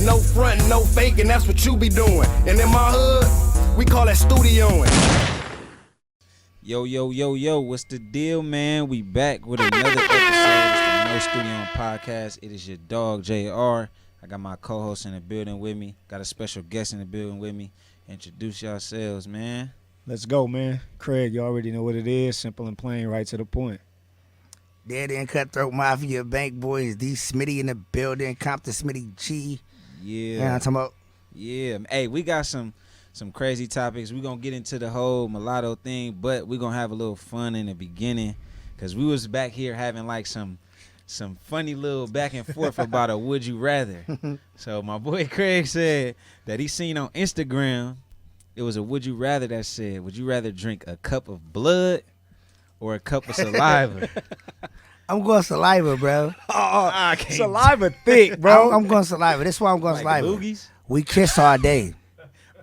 No front, no faking, that's what you be doing. And in my hood, we call that studioing. Yo, what's the deal, man? We back with another episode. It's the No Studio Podcast. It is your dog, Jayare. I got my co-host in the building with me. Got a special guest in the building with me. Introduce yourselves, man. Let's go, man. Craig, you already know what it is. Simple and plain, right to the point. Dead End Cutthroat Mafia Bank Boys, D.Smitty in the building, Compton Smitty G. Yeah. You know what I'm talking about? Yeah. Hey, we got some crazy topics. We're going to get into the whole mulatto thing, but we're going to have a little fun in the beginning because we was back here having like some funny little back and forth about a would you rather. So my boy Craig said that he seen on Instagram, it was a would you rather that said, would you rather drink a cup of blood or a cup of saliva? I'm going saliva, bro. Saliva thick, bro. I'm going saliva. This is why I'm going Like saliva. loogies? We kiss all day.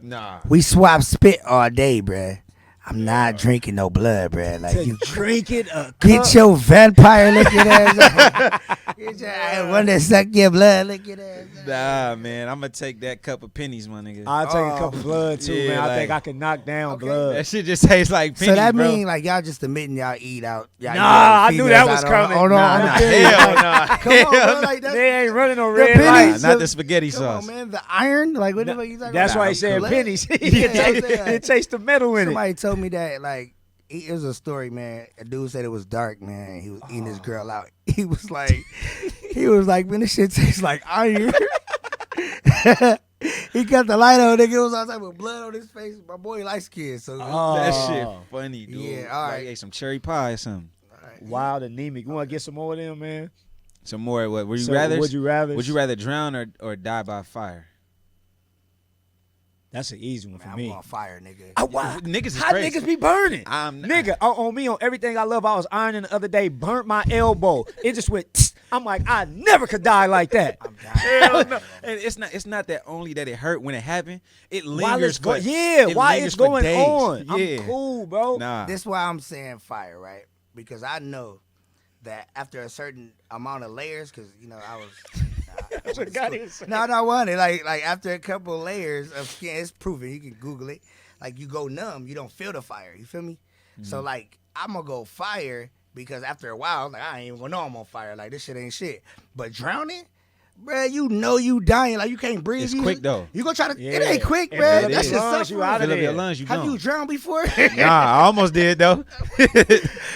Nah. We swap spit all day, bruh. I'm not drinking no blood, bruh. Like you drink it a cup. get your vampire looking ass out. Get your one that suck your blood looking ass out. Nah, man. I'm going to take that cup of pennies, my nigga. I'll take a cup of blood, too, Yeah, man. like- I think I can knock down blood. That shit just tastes like pennies, So that bro. mean like y'all just admitting y'all eat out. Y'all Nah, eat I knew females that was out coming. On Nah, Hell nah. Come on, bro. Like that. They ain't running no The red pennies- lights. Not the spaghetti Come sauce. on, man. The iron. Like what the fuck you talking That's about? why he said Blood? pennies. Yeah, I'm saying. It tastes the metal in it. Somebody told me that like it was a story, man. A dude said it was dark, man. He was eating his girl out. He was like, man, this shit tastes like iron. He got the light on, nigga. It was all type of blood on his face. My boy light skin, so That shit funny, dude. Yeah, all right. Like, ate some cherry pie or something. Wild anemic. You want to get some more of them, man? Some more. What? Would you So, rather? Would you rather? Would you rather drown or die by fire? That's an easy one for man, me. I'm on fire, nigga. Oh, wow. Niggas is How crazy. niggas be burning? I'm not. Nigga, on me, on everything I love. I was ironing the other day, burnt my elbow. It just went, tss. I'm like, I never could die like that. I'm dying. Hell no. And it's not that only that it hurt when it happened. It While lingers it's for while lingers it's for going days. on. Yeah. I'm cool, bro. Nah. This why I'm saying fire, right? Because I know that after a certain amount of layers, because you know I was. That's what God is saying. No, I want it. Like after a couple of layers of skin, it's proven. You can Google it. Like you go numb, you don't feel the fire. You feel me? So like I'm gonna go fire because after a while, like I ain't even gonna know I'm on fire. Like this shit ain't shit. But drowning, bruh, you know you dying. Like you can't breathe. It's You- quick though. You gonna try to? Yeah. It ain't quick, If bruh. it That is. shit Lungs, you out suffering. of Fill up there. your lungs. You Have gone. you drowned before? Nah, I almost did though.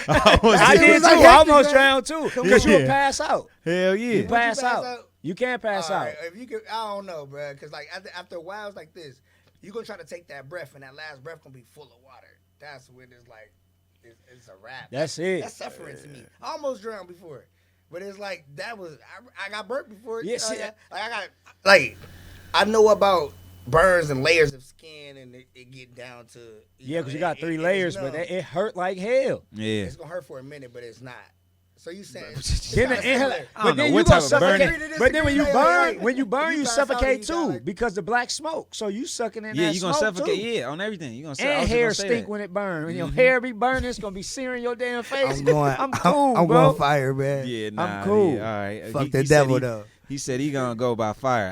I almost I It did was too. like I hectic, almost man. drowned too. Because you Yeah. would pass out. Hell yeah. You pass pass out. out? You can't pass All out. right, if you could, I don't know, bruh. Because like after a while, it's like this. You gonna try to take that breath, and that last breath gonna be full of water. That's when it's like, it's a wrap. That's it. That's suffering to me. I almost drowned before, but it's like that was I got burnt before. Yeah, see, like I got like I know about burns and layers of skin, and it get down to Yeah, because you know, got three it's layers, but numb. it hurt like hell. Yeah. It's gonna hurt for a minute, but it's not. So you saying? Then the inhale- I don't but know then what you gonna type of burning. suffocate. But then when you burn, You you pass out and suffocate you too die. because the black smoke. So you sucking in Yeah, that you gonna smoke suffocate. too. Yeah, on everything. You gonna And hair stink when it burns. When your hair be burning, it's gonna be searing your damn face. I'm going. I'm cool, I'm bro. going fire, man. Yeah, nah. cool. Yeah, all right. Fuck He- the he said devil he- though. He said he gonna go by fire.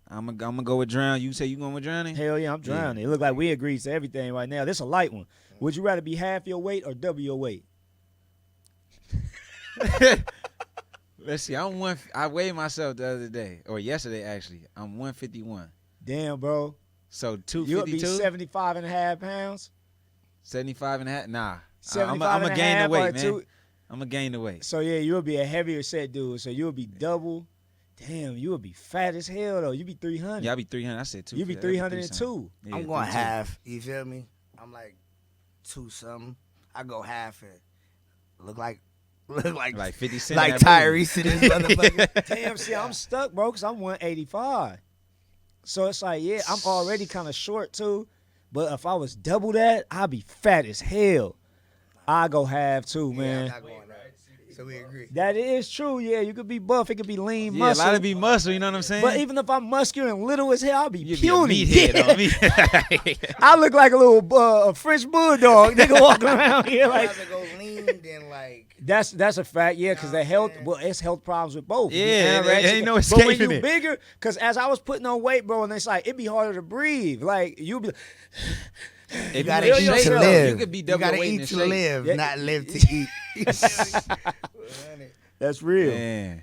I'm gonna go with drown. You say you going with drowning? Hell yeah, I'm drowning. It look like we agreed to everything right now. This a light one. Would you rather be half your weight or double your weight? Let's see. I weighed myself the other day or yesterday actually. I'm 151. Damn, bro. So You'll be 252, 75 and a half pounds. 75 and a half. Nah, 75 I'm and gonna a gain the half or weight, man. two- I'm gonna gain the weight. So yeah, you'll be a heavier set dude. So you'll be double. Damn, you will be fat as hell though. You be 300. Yeah, I'll be 300. I said 2. You be 302. Yeah, I'm going 302. half. You feel me? I'm like 2 something. I go half and look like Like 50 Cent. like in that movie. Tyrese in this motherfucker. Damn, see, I'm stuck, bro, because I'm 185. So it's like, yeah, I'm already kind of short too. But if I was double that, I'd be fat as hell. I go half too, Yeah, man. I'm not going up. So we agree. That is true. Yeah, you could be buff, it could be lean, Yeah, a muscle. lot of be muscle. You know what I'm saying? But even if I'm muscular and little as hell, I'll be you puny. be a meathead Yeah. on me. I look like a little a French bulldog. Nigga walking around here I'd like, rather go lean than like That's a fact, yeah, because the health, well, it's health problems with both. Yeah, The ain't no But when escaping you it. bigger, because as I was putting on weight, bro, and it's like, it'd be harder to breathe. Like, you be If You gotta feel eat to yourself, live. You could be You double gotta weight in eat the to shape. live, Yeah. not live to eat. that's real. Man.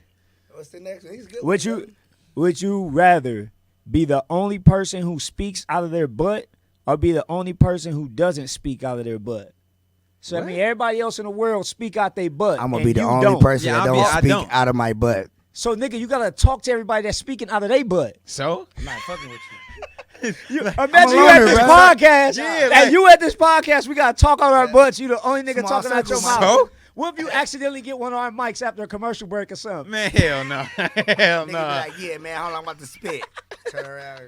What's the next one? He's good. Would you rather be the only person who speaks out of their butt or be the only person who doesn't speak out of their butt? So I What? mean, everybody else in the world speak out their butt. I'm gonna and be the you only don't. person Yeah, that I don't don't. speak out of my butt. So nigga, you gotta talk to everybody that's speaking out of their butt. So? I'm not fucking with you. Imagine you loner, at this bro. podcast, Yeah, and like- you at this podcast. We gotta talk out our butts. You the only nigga Small talking out your circle, mouth. So? What if you accidentally get one of our mics after a commercial break or something? Man, hell no. Hell Nigga be no. like, yeah, man, hold on, I'm about to spit. Turn around.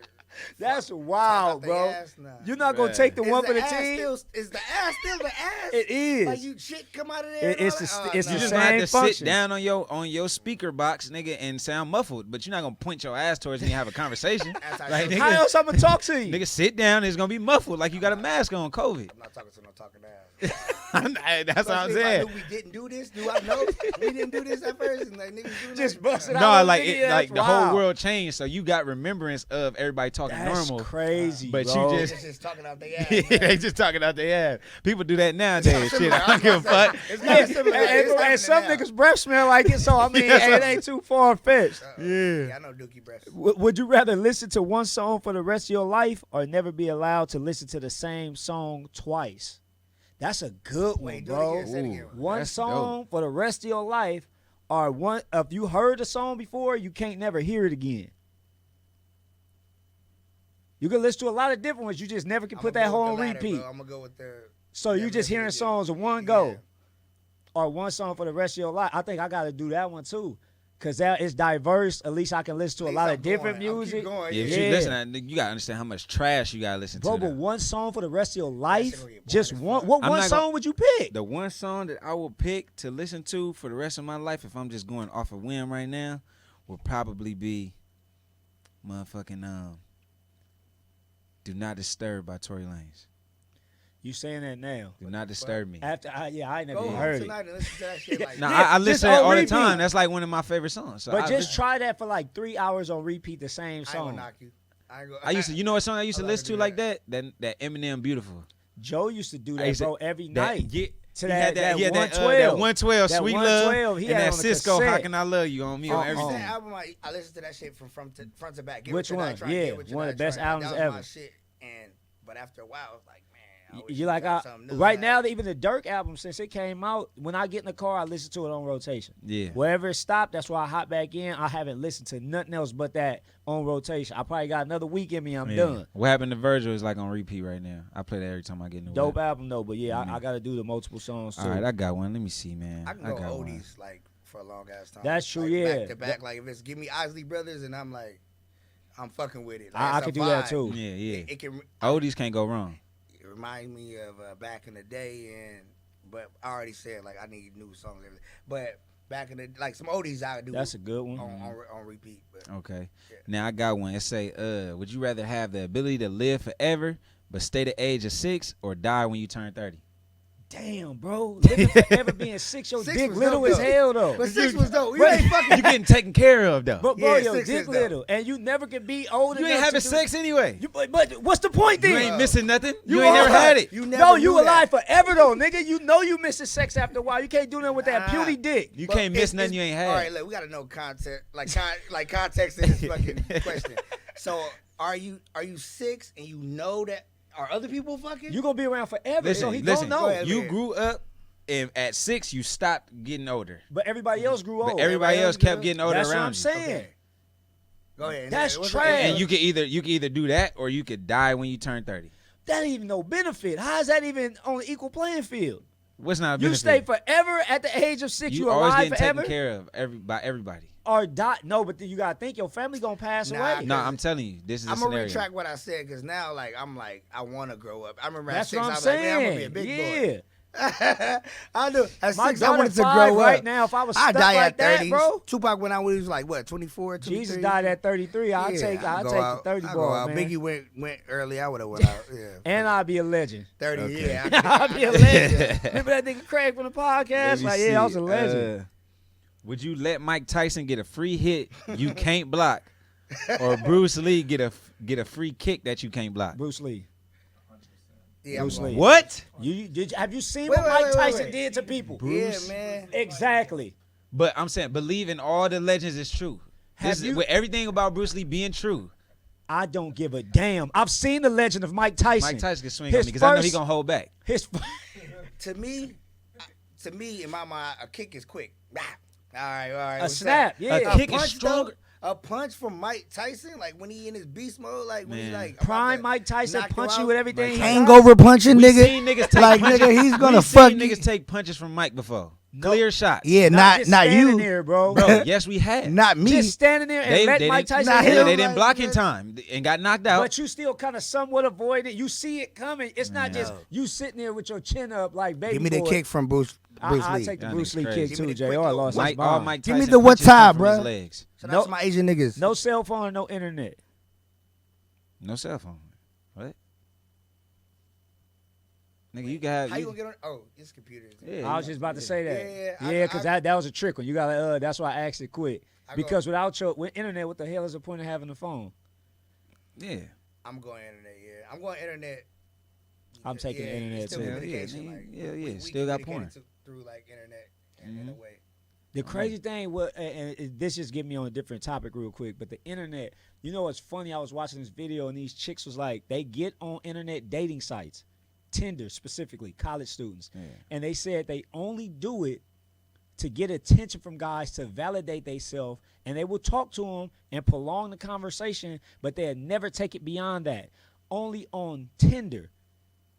That's Talk wild, out they bro. ass, nah. You're not gonna Bruh. take the Is one for the ass team. Is the ass still the ass? It is. Like you shit come out of there. It's and the- all that? it's Oh, the You no. just same gonna have to function. sit down on your speaker box, nigga, and sound muffled. But you're not gonna point your ass towards me and have a conversation. That's how Like, it How nigga, else I'm gonna talk to you? nigga, sit down. It's gonna be muffled like you got a mask on. COVID. I'm not talking to no talking ass. That's what I'm Especially if I saying. knew we didn't do this. Do I know we didn't do this at first? And like niggas do Just that? bust it out. No, on like video, it, like that's the wild. whole world changed, so you got remembrance of everybody talking That's normal. crazy, But you bro. just- It's just talking out their ass. Yeah, they just talking out their ass. People do that nowadays. Shit, I don't give a fuck. It's Yeah, not similar. and some niggas' breath smell like it, so I mean, it ain't too far fetched. Yeah, I know Dookie breath. Would you rather listen to one song for the rest of your life or never be allowed to listen to the same song twice? That's a good one, Wait, do it bro. again, say it again. One That's song for the rest of your life, or one if you heard a song before, you can't never hear it again. You can listen to a lot of different ones. You just never can put that whole on repeat. I'm gonna go with the. So you never just listen hearing again. songs in one go, or one song for the rest of your life. I think I got to do that one too, cause that is diverse. At least I can listen to a lot of different music. Yeah, if you Yeah. listen, you gotta understand how much trash you gotta listen Bro, to. but though. one song for the rest of your life, gonna get boring just as one. fuck. What I'm one not song gonna- would you pick? The one song that I will pick to listen to for the rest of my life, if I'm just going off a whim right now, would probably be motherfucking "Do Not Disturb" by Tory Lanez. You saying that now? Do not disturb me. After I ain't never Go even home heard it. tonight and listen to that shit. Like, Nah, Yeah, I just listen to it on all the repeat. time. That's like one of my favorite songs. So But I just listen- try that for like 3 hours on repeat, the same I ain't song. gonna knock you. I used to, you know what song I used to I like listen to to do like that? That Eminem "Beautiful." Joe used to do I that, used to- bro, every That- night. yeah, To he that- had that he had that 112. 112 That Sweet 112, Love, he and had that on the Cisco cassette. "How Can I Love You" on me on Uh-uh. everything. That album, I listened to that shit from front to back. Get Which What You one? Not Trying, Yeah, Get What You one of Not the best Trying. albums That was my ever. shit. But after a while, I was like, man, I wish You I like got something new. right Like, now, even the Dirk album, since it came out, when I get in the car, I listen to it on rotation. Yeah. Wherever it stopped, that's why I hop back in. I haven't listened to nothing else but that on rotation. I probably got another week in me. I'm Yeah. done. What Happened to Virgil is like on repeat right now. I play that every time I get in the Dope whip. album though, but yeah, I got to do the multiple songs too. All right, I got one. Let me see, man. I can go got one. oldies like for a long ass time. That's true, Like, yeah. Back to back, like if it's give me Isley Brothers and I'm like, I'm fucking with it. Like, I it's a could do that vibe. too. Yeah, yeah. It can. Oldies can't go wrong. It reminds me of back in the day, but I already said like I need new songs. Everything. But back in the like some oldies I do. That's a good one. on repeat. But Okay. Yeah. Now I got one. It say, would you rather have the ability to live forever but stay the age of 6 or die when you turn 30? Damn, bro, living forever being 6, your 6 dick was little dope, as though. hell though. But 6 was dope. You But- ain't fucking. You getting taken care of though. But bro, Yeah, your 6 dick is dope. little, and you never can be old you enough. ain't having to do- sex anyway. But what's the point You then? ain't missing nothing. You You ain't never are. had it. You never No, you knew alive that. forever though, nigga. You know you missing sex after a while. You can't do nothing with that Nah. puny dick. You But can't miss it's- nothing you ain't had. All right, look, we gotta know context, like context in this fucking question. So, are you 6 and you know that are other people fucking? You gonna be around forever, Listen, so he listen. don't Go know. ahead. You grew up, and at 6 you stopped getting older. But everybody else grew old. But everybody else kept getting older That's what around I'm you. saying. Okay. Go ahead. That's What's trash. And you could either do that or you could die when you turn 30. That ain't even no benefit. How is that even on an equal playing field? What's not a You benefit? stay forever at the age of 6. You You always alive getting forever, taken care of by everybody. or die? No, but then you gotta think your family gonna pass Nah, away. No, I'm telling you, this is a I'm gonna scenario. retract what I said because now, like, I want to grow up. I remember at That's 6, what I I'm was like, man, I'm saying. gonna be a big boy. Yeah, I do. At My 6, I daughter wanted to 5 grow right up. now. If I was I stuck die like at that, 30. bro. Tupac when I was like what, 24, 23? Jesus died at 33. I'll take the 30 I ball, out. man. Biggie went early. I would have went out. Yeah. And I'll be a legend. 30. Okay. Yeah. I'll be a legend. Remember that nigga Craig from the podcast? Like, yeah, I was a legend. Would you let Mike Tyson get a free hit you can't block, or Bruce Lee get a free kick that you can't block? Bruce Lee. Yeah, Bruce Lee. What? Have you seen Wait, what wait, Mike wait, Tyson wait. did to people? Yeah, man. Exactly. But I'm saying, believe in all the legends is true. Have This is you- with everything about BruceLee being true. I don't give a damn. I've seen the legend of Mike Tyson. Mike Tyson can swing His on me because I know he first- gonna hold back. His To me, in my mind, a kick is quick. All right. a what's snap, up? yeah. A kick is punch, stronger. A punch from Mike Tyson, like when he in his beast mode, like when he Man. like Prime about to Mike Tyson knock punch you out. with everything. he got. Hangover punching, We nigga. seen niggas take Like, punches. nigga, he's gonna we fuck seen you. niggas take punches from Mike before. No. Clear shots. Yeah, just not standing you, there, bro. Bro, yes, we had. not me. Just standing there and let Mike didn't, Tyson Nah, hit they him. hell, didn't block in time and got knocked out. But you still kind of somewhat avoid it. You see it coming. It's not just No. you sitting there with your chin up like baby Give me the boy. kick from Bruce I'll Lee. take the That Bruce nigga's Lee crazy. kick Give me too, the quick JR little lost Mike, his all mind. Mike Give me Tyson the what punches come time, from his bruh. legs. Shout out to my Asian niggas. No cell phone or no internet. No cell phone. What? Nigga, you got. How you gonna get on? Oh, it's computers. Yeah, I was just about to say Yeah, that. yeah. Because that was a trick one. You gotta. That's why I asked it quick. Because with internet, what the hell is the point of having a phone? Yeah. I'm going internet. Yeah, I'm going internet. I'm taking yeah, internet, it's still too. communication, Yeah, like, yeah, we still got communicate porn. through like internet in a way. The crazy thing, this just get me on a different topic real quick, but the internet, you know what's funny? I was watching this video and these chicks was like, they get on internet dating sites, Tinder specifically, college students, and they said they only do it to get attention from guys to validate themselves, and they will talk to them and prolong the conversation, but they'll never take it beyond that. Only on Tinder.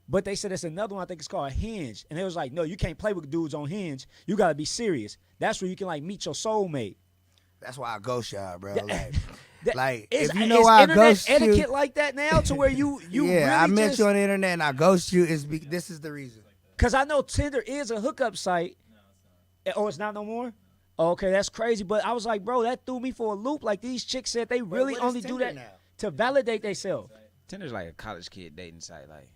But they said it's another one, I think it's called Hinge. And they was like, no, you can't play with dudes on Hinge. You got to be serious. That's where you can, like, meet your soulmate. That's why I ghost y'all, bro. That- Like, is- if you know is why I internet ghost you, etiquette like that now to where you yeah, really I met just, you on the internet and I ghost you. This is the reason. because I know Tinder is a hookup site. Oh, it's not no more? Okay, that's crazy. But I was like, bro, that threw me for a loop. Like, these chicks said they really what is only do Tinder that now? to validate themselves. Tinder's like a college kid dating site. Like,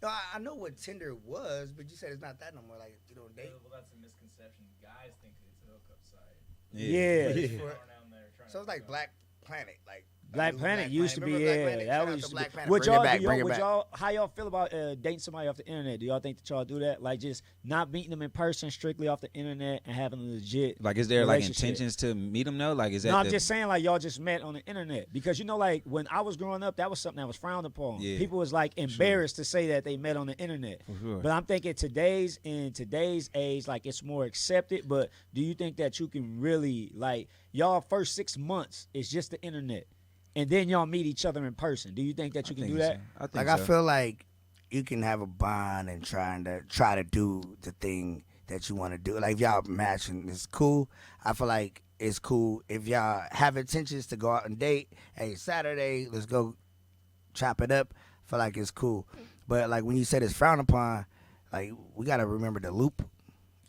No, I know what Tinder was, but you said it's not that no more. Like, you don't date. Well, that's a misconception. Guys think it's a hookup site. Yeah. For- Down there trying So it's like Black Planet, like Black Planet used to be, Remember Black Planet? that Shout out was. to Black Planet. Would Bring y'all, it back, do bring y'all, it would back. y'all, how y'all feel about dating somebody off the internet? Do y'all think that y'all do that? Like just not meeting them in person, strictly off the internet, and having a legit. is there like relationship? intentions to meet them though? Like, is that? No, I'm just saying like y'all just met on the internet because you know like when I was growing up, that was something that was frowned upon. Yeah. People was like embarrassed to say that they met on the internet. For sure. But I'm thinking in today's age, like it's more accepted. But do you think that you can really like y'all first 6 months is just the internet, and then y'all meet each other in person? Do you think that you can do that? I think Like so. I feel like you can have a bond and try to do the thing that you want to do. Like if y'all matching, it's cool. I feel like it's cool if y'all have intentions to go out and date. Hey, Saturday, let's go chop it up. I feel like it's cool. But like when you said it's frowned upon, like we gotta remember the loop.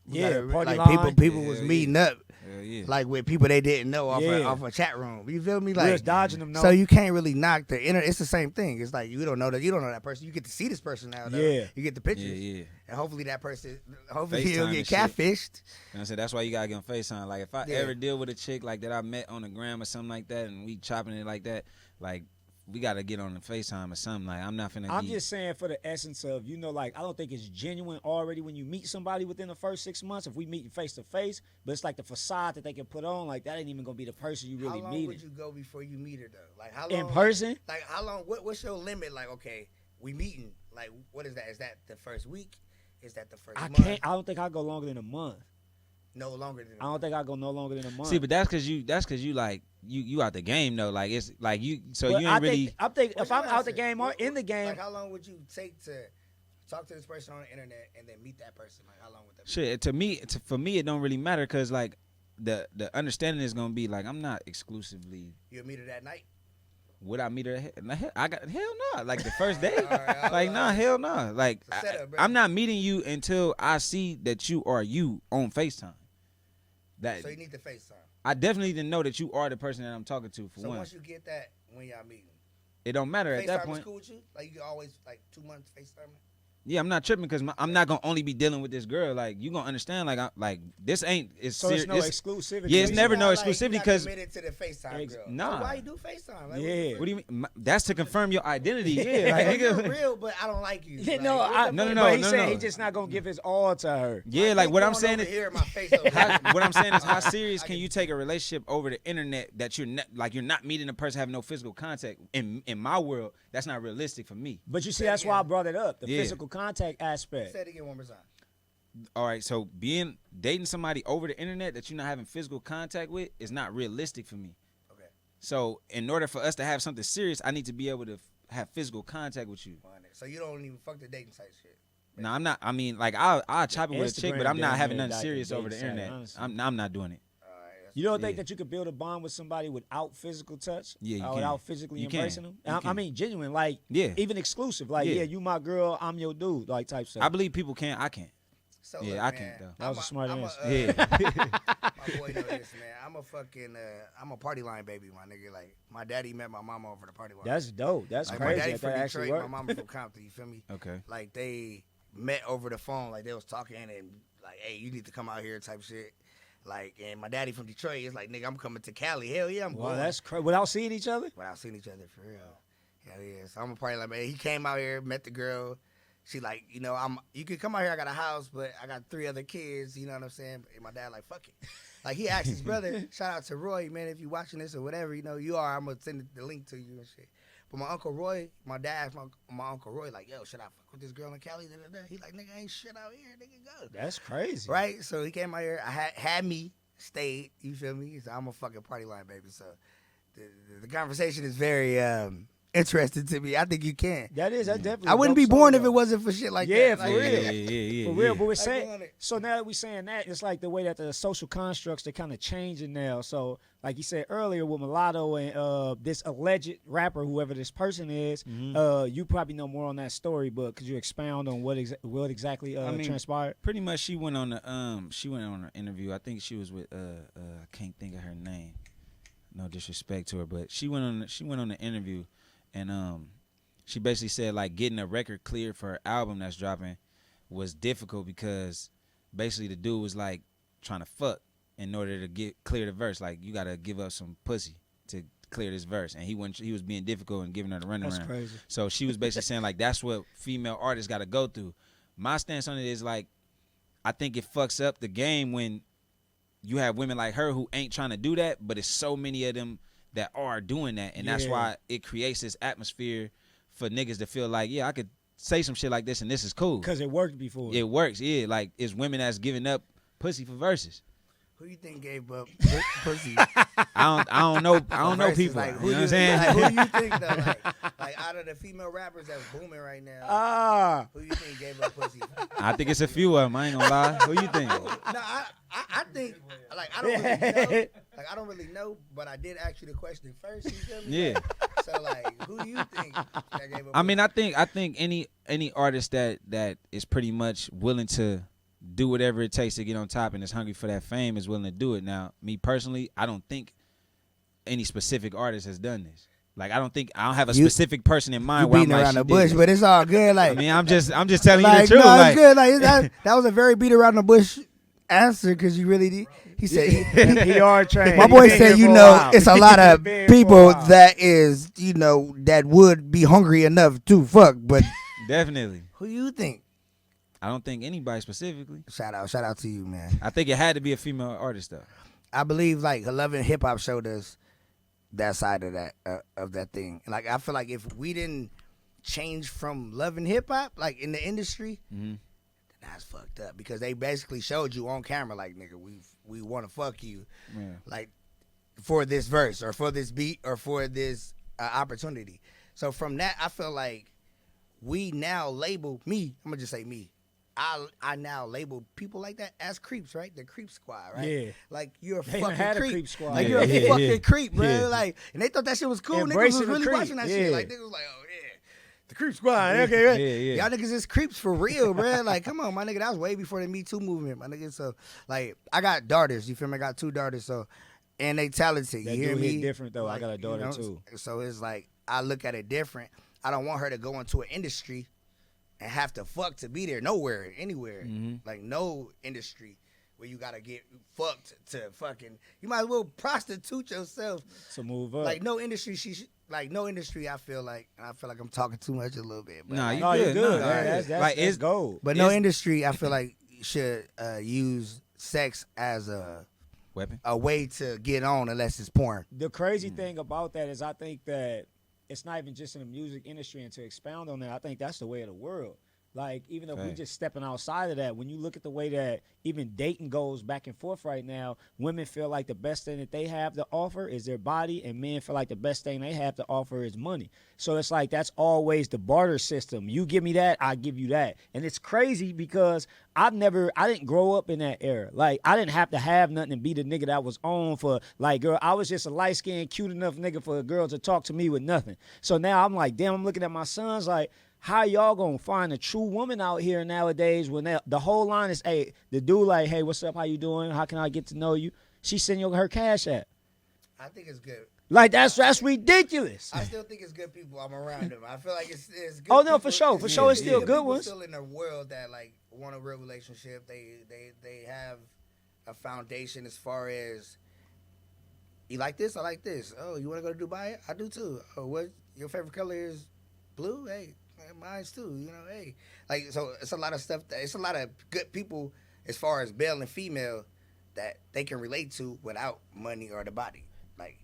We Yeah, gotta, party like line. people was Yeah, meeting up Hell yeah. like with people they didn't know Yeah. off a chat room. You feel me? We was Like dodging them. so you can't really knock the internet. It's the same thing. It's like you don't know that person. You get to see this person now. Though. Yeah. You get the pictures. Yeah, yeah. And hopefully that person, he'll FaceTime get and shit. catfished. You know what I'm saying? That's why you gotta get on FaceTime. Like if I Yeah. ever deal with a chick like that I met on the gram or something like that and we chopping it like that, like we gotta get on the FaceTime or something. Like I'm not finna I'm be just saying for the essence of, you know, like I don't think it's genuine already when you meet somebody within the first 6 months. If we meet face to face, but it's like the facade that they can put on, like that ain't even gonna be the person you really How long meeting would you go before you meet her though? Like how long? in person. Like how long? What's your limit? Like okay, we meeting. Like what is that? Is that the first week? Is that the first I month? can't. I don't think I go longer than a month. No longer than. I don't think I go no longer than a month. See, but that's cause you like you out the game though. Like it's like you so But you I ain't really think, I'm thinking What's if I'm your out the answer? game or in the Like game, how long would you take to talk to this person on the internet and then meet that person? Like how long would that be? shit. For me it don't really matter cause like the understanding is gonna be like I'm not exclusively. You'll meet her that night. Would I meet her? Hell no. Like the first day. right, Like nah, hell no. Like It's a setup, bro. I'm not meeting you until I see that you are you on FaceTime. That So you need the FaceTime. I definitely didn't know that you are the person that I'm talking to. For So one, once you get that, when y'all meeting, it don't matter at that FaceTime point. is cool with you? Like you can always like 2 months FaceTime? Yeah, I'm not tripping because I'm not gonna only be dealing with this girl. Like you gonna understand? Like this ain't. It's So there's serious. no exclusivity. Yeah, it's never no Like, exclusivity you're not 'cause- committed to the FaceTime girl. Nah. So why you do FaceTime? Like, Yeah. What do you mean? That's to confirm your identity. Yeah, like, You're nigga. real, but I don't like you. Yeah, Like, no, what the I, fuck? No, but he no, said no. he just not gonna give his all to her. Yeah, like what I'm Going saying over is. here in my face over How, here. what I'm saying is, how I serious can get you take a relationship over the internet that you're not meeting a person, having no physical contact? In my world, that's not realistic for me. But you see, Say that's why I again. brought it up, the Yeah. physical contact aspect. Say it again one more time. All right, so dating somebody over the internet that you're not having physical contact with is not realistic for me. Okay. So in order for us to have something serious, I need to be able to have physical contact with you. So you don't even fuck the dating site shit. No, I'm not. I mean, like I'll chop it with a chick, Instagram but I'm not damn having near nothing like serious the over the dating site, internet. honestly. I'm not doing it. All right. You don't think Yeah. that you could build a bond with somebody without physical touch? Yeah, you can. Without physically You can. embracing them? You I can. mean, genuine, like, Yeah. even exclusive. Like, Yeah. yeah, you my girl, I'm your dude, like, type stuff. I believe people can. I can't. So Yeah, look, I man, can't, though. That was a smart answer. Yeah. My boy know this, man. I'm a fucking, I'm a party line baby, my nigga. Like, my daddy met my mama over the party line. That's dope. That's like, my crazy daddy that from that actually Detroit, my worked. mama from Compton, you feel me? Okay. Like, they met over the phone. Like, they was talking and, like, hey, you need to come out here type shit. Like, and my daddy from Detroit is like, nigga, I'm coming to Cali. Hell yeah, I'm Wow, going. that's crazy. Without seeing each other? Without seeing each other, for real. Hell yeah. So I'm a party line baby. He came out here, met the girl. She like, you know, you can come out here, I got a house, but I got 3 other kids, you know what I'm saying? And my dad like, fuck it. Like, he asked his brother, shout out to Roy, man, if you watching this or whatever, you know, you are, I'm going to send the link to you and shit. But my Uncle Roy, my dad asked my Uncle Roy, like, yo, should I fuck with this girl in Cali? Da, da, da. He like, nigga, ain't shit out here, nigga, go. That's crazy. Right? So he came out here, I had me, stayed, you feel me? So I'm a fucking party line baby. So the conversation is very interesting to me. I think you can. That's definitely. I wouldn't dope be born story, if it though. wasn't for shit like Yeah, that. for Like, real. Yeah. For real, but we're Like, saying, on it. so now that we're saying that, it's like the way that the social constructs, they're kind of changing now. So, like you said earlier with Latto and this alleged rapper, whoever this person is, you probably know more on that story, but could you expound on what exactly transpired? Pretty much, she went on an interview. I think she was with I can't think of her name. No disrespect to her, but she went on an interview, and she basically said like getting a record cleared for her album that's dropping was difficult because basically the dude was like trying to fuck in order to clear the verse. Like, you gotta give up some pussy to clear this verse, and he was being difficult and giving her the runaround. That's crazy. So she was basically saying like that's what female artists got to go through. My stance on it is like, I think it fucks up the game when you have women like her who ain't trying to do that, but it's so many of them that are doing that, and that's Yeah. why it creates this atmosphere for niggas to feel like, yeah, I could say some shit like this and this is cool. Because it worked before. It works, yeah. Like, it's women that's giving up pussy for verses. Who you think gave up pussy? I don't know versus, people. like, You who know what I'm saying? Like, who you think though? Like out of the female rappers that's booming right now, who you think gave up pussy? I think it's a few of them. I ain't gonna lie. Who you think? No, I think like I don't really know. Like I don't really know, but I did ask you the question first. You feel me? Yeah. So like, who do you think that gave up? I mean, pussy? I think any artist that is pretty much willing to do whatever it takes to get on top and is hungry for that fame is willing to do it. Now, me personally, I don't think any specific artist has done this. Like, I don't have a specific person in mind you where I'm beating like, around she the did bush, it. but it's all good. Like I mean, I'm just telling like, you the truth. no, Like, it's good. Like that was a very beat around the bush answer because you really did. He said. PR train. My boy He been said, here you for a know, while. it's a lot He of been here for a people while. that is, you know, that would be hungry enough to fuck. But definitely. who you think? I don't think anybody specifically. Shout out to you, man. I think it had to be a female artist though. I believe like Love and Hip Hop showed us that side of that thing. Like I feel like if we didn't change from Love and Hip Hop, like in the industry, then that's fucked up because they basically showed you on camera, like nigga, we want to fuck you, Yeah. like for this verse or for this beat or for this opportunity. So from that, I feel like we now label me. I'm gonna just say me. I now label people like that as creeps, right? The creep squad, right? Yeah. Like you're a They fucking had a creep. creep squad. Like Yeah, you're a yeah, fucking yeah. creep, bro. Yeah. Like, and they thought that shit was cool. Niggas Embracing was the really creep. watching that Yeah. shit. Like niggas was like, oh yeah, the creep squad. Okay, right? Yeah. Y'all niggas is creeps for real, bro. Like, come on, my nigga. That was way before the Me Too movement, my nigga. So, like, I got daughters. You feel me? I got 2 daughters. So, and they talented. That You hear do me? hit different though. I Like, got a daughter you know, too. So it's like I look at it different. I don't want her to go into an industry and have to fuck to be there. Nowhere, anywhere. Like no industry where you gotta get fucked to fucking. You might as well prostitute yourself. To move up. Like no industry. Like no industry. I feel like I'm talking too much a little bit. But Nah, like, you no, you're good. good. Nah, man. yeah. That's Like, that's it's- gold. but no industry. I feel like should use sex as Weapon. a way to get on unless it's porn. The crazy thing about that is I think that it's not even just in the music industry, and to expound on that, I think that's the way of the world. Like, even if we Fact. just stepping outside of that, when you look at the way that even dating goes back and forth right now, women feel like the best thing that they have to offer is their body, and men feel like the best thing they have to offer is money. So it's like that's always the barter system. You give me that, I give you that. And it's crazy because I didn't grow up in that era. Like, I didn't have to have nothing and be the nigga that was on for, like, girl, I was just a light-skinned, cute enough nigga for a girl to talk to me with nothing. So now I'm like, damn, I'm looking at my sons like, how y'all gonna find a true woman out here nowadays when the whole line is, hey, the dude like, hey, what's up, how you doing? How can I get to know you? She send you her cash app. I think it's good. Like, that's ridiculous. I still think it's good people. I'm around them. I feel like it's good. Oh, no, people. for sure. For sure, it's still good people ones. Still in the world that like want a real relationship. They have a foundation as far as you like this. I like this. Oh, you want to go to Dubai? I do too. Oh, what your favorite color is? Blue. Hey, mine's too. You know, hey, like so. It's a lot of stuff. It's a lot of good people as far as male and female that they can relate to without money or the body. Like.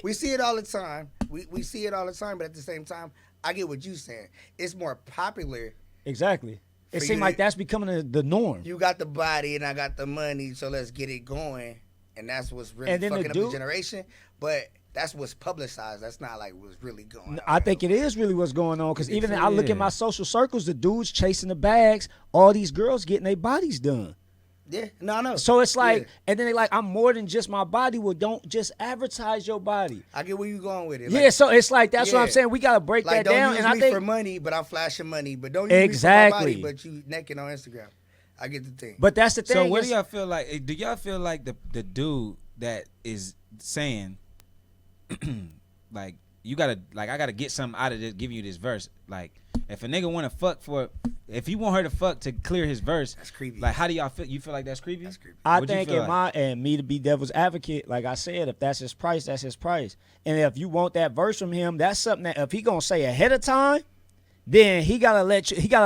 We see it all the time. We see it all the time, but at the same time, I get what you're saying. It's more popular. Exactly. It For seems you like to- that's becoming the norm. You got the body and I got the money, so let's get it going. And that's what's really And then fucking the up the dude- generation. But that's what's publicized. That's not like what's really going on. I think it is really what's going on because even I look Yeah. at my social circles, the dudes chasing the bags, all these girls getting their bodies done. Yeah, no, I know. So it's like, Yeah. and then they like, I'm more than just my body. Well, don't just advertise your body. I get where you going with it. Yeah, so it's like, that's what I'm yeah. saying. We got to break Like, that don't down. use And I me think, for money, but I'm flashing money. But don't use me Exactly. for my body, but you naked on Instagram. I get the thing. but that's the thing. So what is- do y'all feel like? Do y'all feel like the dude that is saying, like, you gotta, like, I gotta get something out of this, give you this verse. Like, if a nigga want to fuck if he want her to fuck to clear his verse, That's creepy. Like, how do y'all feel? You feel like that's creepy? That's creepy. I What'd you think feel in like? and me to be devil's advocate, like I said, if that's his price, that's his price. And if you want that verse from him, that's something that if he gonna say ahead of time, then he gotta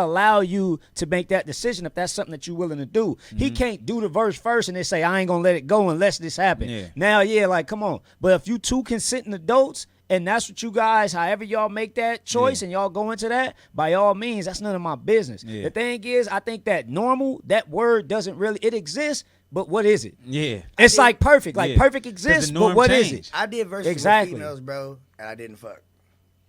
allow you to make that decision if that's something that you're willing to do. He can't do the verse first and then say, I ain't gonna let it go unless this happen. Yeah. Now, yeah, like come on. But if you two consenting adults and that's what you guys, however y'all make that choice and y'all go into that, by all means, that's none of my business. Yeah. The thing is, I think that normal, that word doesn't really, it exists, but what is it? Yeah. It's like perfect. Like Yeah. perfect 'Cause exists, the but norm what is changed. it? I did verses Exactly. with females, bro, and I didn't fuck.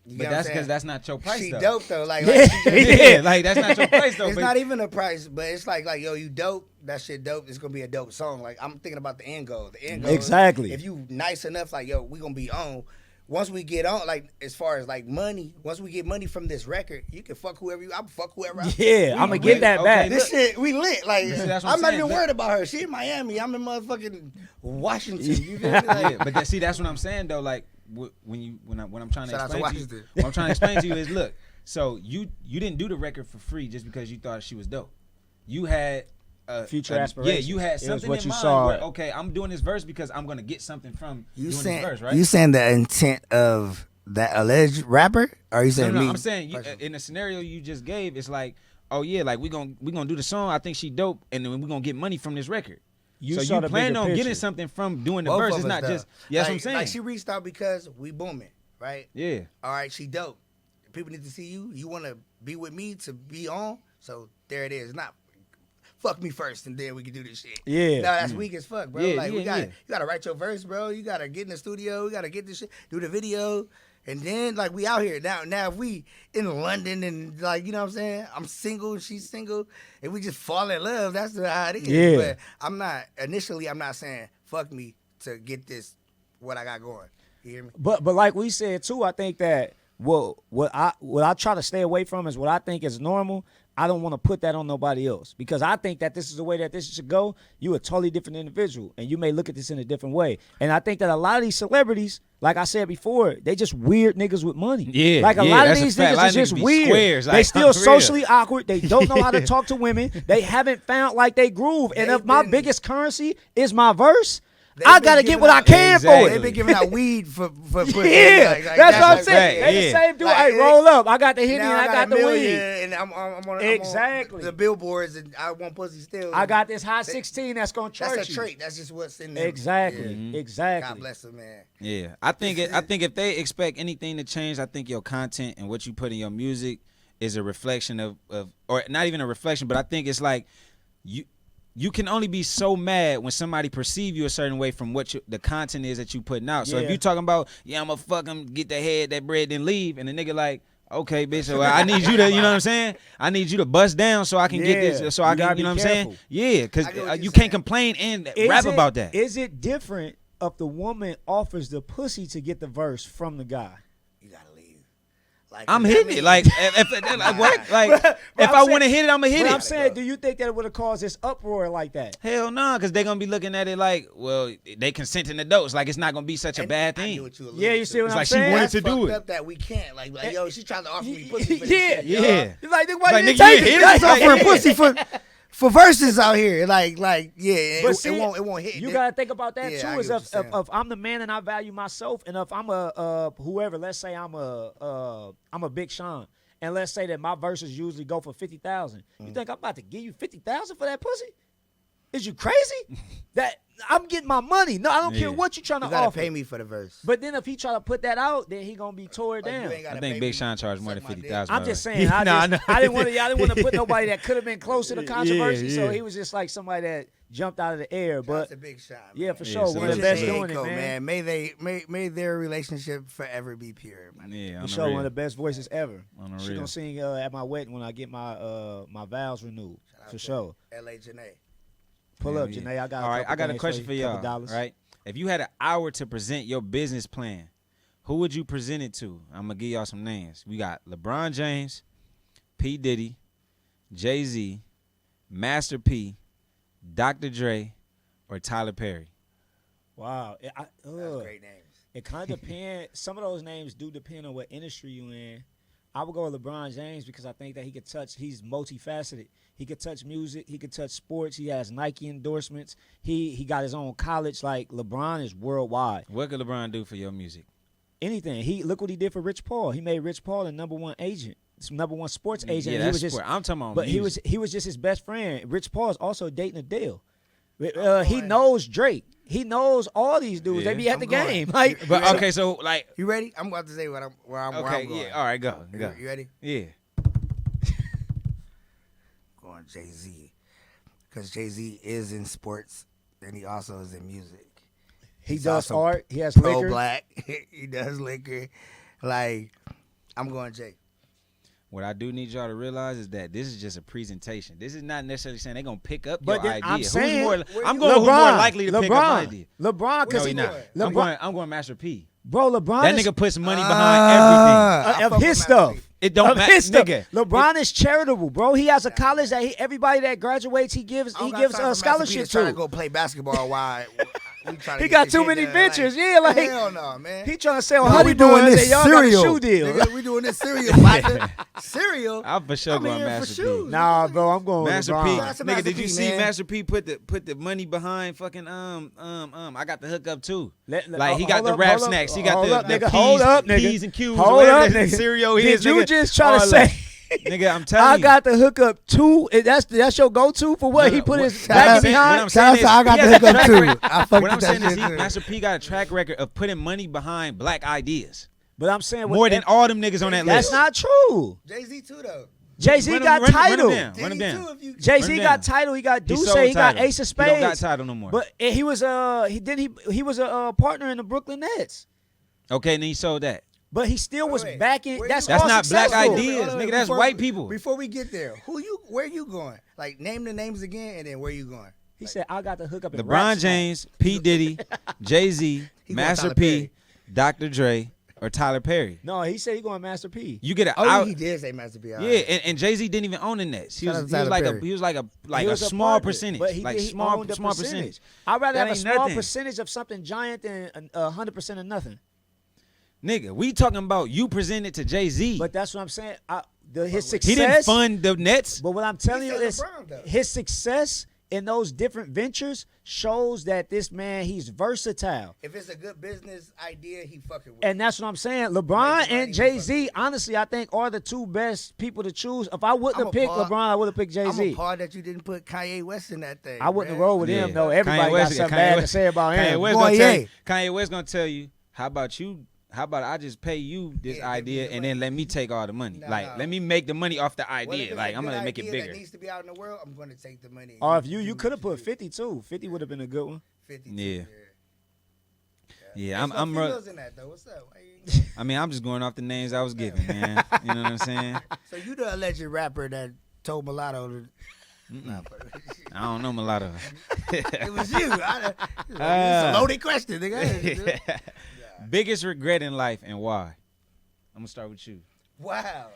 You But get what I'm that's saying? because that's not your price, She though. dope though. Like Yeah. she just- Yeah, like, that's not your price, though. it's but- not even a price, but it's like yo, you dope. That shit dope. It's gonna be a dope song. Like I'm thinking about the end goal. The end goal. is Exactly. If you nice enough, like yo, we gonna be on. Once we get on, like as far as like money, once we get money from this record, you can fuck whoever you. I'm fuck whoever. Yeah, I'm gonna get that okay, back. This shit, we lit. Like that's what I'm not saying. even worried about her. She in Miami. I'm in motherfucking Washington. You feel me? Like, Yeah, but that's what I'm saying though. Like when I'm trying to Shout out to explain to you, Washington. what I'm trying to explain to you is, look. So you didn't do the record for free just because you thought she was dope. You had Future yeah, aspirations. you had It was something what in you mind. saw. Where, okay, I'm doing this verse because I'm gonna get something from you doing saying this verse, right? you saying the intent of that alleged rapper, or are you No, saying no, me? I'm saying you, in the scenario you just gave, it's like, oh yeah, like we gonna do the song. I think she dope, and then we gonna get money from this record. You so saw you the plan bigger on picture. getting something from doing the Both verse. of It's us, not though. just that's what I'm Like- saying. Like she reached out because we booming, right? Yeah. All right, she dope. People need to see you. You want to be with me to be on. So there it is. Not fuck me first and then we can do this shit. Yeah. No, that's weak as fuck, bro. Yeah, like yeah, we got yeah. you got to write your verse, bro. You got to get in the studio. We got to get this shit, do the video, And then like we out here now if we in London and like you know what I'm saying, I'm single and she's single and we just fall in love, that's how it is. Yeah. But I'm not saying fuck me to get this what I got going. You hear me? But like we said too, I think that what I try to stay away from is what I think is normal. I don't want to put that on nobody else because I think that this is the way that this should go. You a totally different individual, and you may look at this in a different way. And I think that a lot of these celebrities, like I said before, they just weird niggas with money. Yeah, like a yeah, lot of that's a these fact. A lot niggas of is just niggas be weird. squares, They like, still for real. socially awkward. They don't know how to talk to women. They haven't found like they groove. And if my biggest currency is my verse, I gotta get what I can for They've it. been giving out weed for pussy. Yeah, Like, that's what I'm saying. right, They yeah. the same dude. Like, Hey, roll up. I got the Henny and Now I got the $1 weed. million, and I'm on Exactly. the billboards, and I want pussy still. I got this high 16 that's gonna church That's a you. trait. That's just what's in there. Exactly. Yeah. Exactly. God bless them, man. Yeah, I think if they expect anything to change, I think your content and what you put in your music is a reflection of or not even a reflection, but I think it's like you can only be so mad when somebody perceive you a certain way from what the content is that you putting out. So if Yeah. you talking about, yeah, I'm gonna fuck him, get the head, that bread, then leave, and the nigga like, okay, bitch, so I need you to, you know what I'm saying? I need you to bust down so I can get Yeah, this, so you I gotta can, you know be what I'm saying? careful. Yeah, I get because what you you're can't saying. complain and Is rap it- about that. Is it different if the woman offers the pussy to get the verse from the guy? You gotta leave. Like I'm that hitting mean- it. Like, if what? Like, if I'm I saying- want to hit it, I'm going to hit But it. I'm saying, do you think that it would have caused this uproar like that? Hell no, because they're going to be looking at it like, well, they consenting adults. Like, it's not going to be such a And bad I knew thing. what you Yeah, alluded you to. see what It's I'm like she saying? wanted That's to do fucked it. up that we can't. Like yo, she trying to offer me pussy. For this Yeah, shit, yo. Yeah. It's like, then why Like, you nigga, take you it? hit it. Like, Like, offering pussy for verses out here. Like yeah, But it see, won't hit. You gotta think about that Yeah, I too. get Is what you're saying. if I'm the man and I value myself, and if I'm a whoever, let's say I'm a Big Sean, and let's say that my verses usually go for 50,000. You think I'm about to give you 50,000 for that pussy? Is you crazy? That I'm getting my money. No, I don't care Yeah. what you trying to You gotta offer. pay me for the verse. But then if he try to put that out, then he gonna be tore Like, you down. ain't gotta I pay think Big me Sean charged more suck than my dick. 50,000. I'm just saying. I didn't want to put nobody that could have been close to the controversy. So he was just like somebody that jumped out of the air. That's But a big shot. yeah, man. for Yeah, sure, so one of the that's best a- doing it, man. May their relationship forever be pure. Man. Yeah, For on the sure, one real. of the best voices ever. On the She real. gonna sing at my wedding when I get my vows renewed. Shout out For to sure. L.A. Janae. Pull Hell up, yeah. Janae. I got. All right, couple I got a things question for you, y'all. couple dollars. Right, if you had an hour to present your business plan, who would you present it to? I'm gonna give y'all some names. We got LeBron James, P Diddy, Jay-Z, Master P, Dr. Dre, or Tyler Perry. Wow. That's great names. It kind of depends. Some of those names do depend on what industry you in. I would go with LeBron James because I think that he could touch. He's multifaceted. He could touch music. He could touch sports. He has Nike endorsements. He got his own college. Like LeBron is worldwide. What could LeBron do for your music? Anything. Look what he did for Rich Paul. He made Rich Paul the #1 agent, #1 sports agent. Yeah, And he that's was just, sport. I'm talking about but music. he was just his best friend. Rich Paul is also dating Adele. He knows Drake. He knows all these dudes. Yeah. They be at I'm the going. game. Like, But okay, so like, You ready? I'm about to say where I'm okay, going. yeah, all right, go. You ready? Yeah. Going Jay-Z. Because Jay-Z is in sports and he also is in music. he He's does also art. He has Pro liquor. black. He does liquor. Like, I'm going Jay. What I do need y'all to realize is that this is just a presentation. This is not necessarily saying they're gonna pick up But your then idea. I'm saying, I'm going who's more likely to pick up my idea. LeBron, because No, he he not. LeBron, I'm going Master P. bro, LeBron That is, nigga puts money behind everything. I of fuck his with stuff. Master P. It don't Of matter, his stuff. nigga. LeBron is charitable, bro. He has a college that everybody that graduates, he gives I don't got a time for Master P scholarship trying to to. go play basketball while we trying to He get got this too shit many done. ventures. Yeah, like hell no, man. he trying to sell No, honey we doing buns this and y'all got a cereal. shoe deal. Nigga, we doing this cereal. partner. Cereal. I'm for sure I'm going here for Master P. shoes. Nah, bro, I'm going Master with P, LeBron. That's a nigga, Master did you P, see man. Master P put the money behind fucking I got the hook up too. Let- Like he hold got the up, rap hold up, snacks. He got hold the up, nigga, peas, hold up, nigga. peas and Q's, Hold whatever up, the nigga. cereal Did is. you nigga. just try to All say? that. Nigga, I'm telling I you. got the hookup too. That's your go-to for what No, he put what- his what back I'm and saying- behind. what I'm saying is, I got he the has a hookup track too. record. I fucked What with I'm that saying is, shit too. Master P got a track record of putting money behind black ideas But I'm saying more than all them niggas on that that's list. not true. Jay-Z too though. Jay-Z Run got him title. down. Run him Jay-Z down. too if you Jay-Z Run him got down. title. He got He Duce. sold He got title. Ace of He don't got Spades. title no more. But he was a partner in the Brooklyn Nets. Okay, and then he sold that. But he still was Wait, backing. where That's you- That's all not black successful. ideas, Hold on, nigga. That's before- white people. Before we get there, where you going? Like, name the names again, and then where you going? He said, "I got the hook up." in LeBron rap James, P Diddy, Jay-Z, He going Master Tyler P, Perry. Dr. Dre, or Tyler Perry. No, he said he going Master P. You get a Oh, out. he did say Master P. Yeah, and Jay-Z didn't even own the Nets. He Shout out was to Tyler like Perry. a He a was small partner, percentage, but he like he small owned a percentage. I'd rather That have a ain't small nothing. percentage of something giant than 100% of nothing. Nigga, we talking about you presented to Jay-Z. But that's what I'm saying. His success. He didn't fund the Nets. But what I'm telling you said is LeBron, though. his success in those different ventures shows that this man, he's versatile. If it's a good business idea, he fucking with. And that's what I'm saying. LeBron Make money, and Jay-Z, honestly, I think are the two best people to choose. If I wouldn't I'm have picked appalled- LeBron, I would have picked I'm Jay-Z. appalled that you didn't put Kanye West in that thing. I wouldn't have man. rolled with him, though. Everybody Kanye got West- something Kanye bad to West- say about Kanye him. West Boy, gonna tell yeah. you. Kanye West gonna tell you. How about I just pay you this Yeah, give me idea the and money. then let me take all the money. Nah, like nah. let me make the money off the Well, if idea. it's Like a I'm good gonna make it idea bigger. That needs to be out in the world. I'm gonna take the money. Or and if you do could have what put 50 too. 50 would have been a good one. 50. Yeah. Yeah, There's I'm no real. females in that though. What's up? Why you- I mean, I'm just going off the names I was given, man. You know what I'm saying? So you the alleged rapper that told Mulatto to. Nah, fuck. I don't know mulatto. It was you. It's a loaded question, nigga. Biggest regret in life and why? I'm gonna start with you. Wow.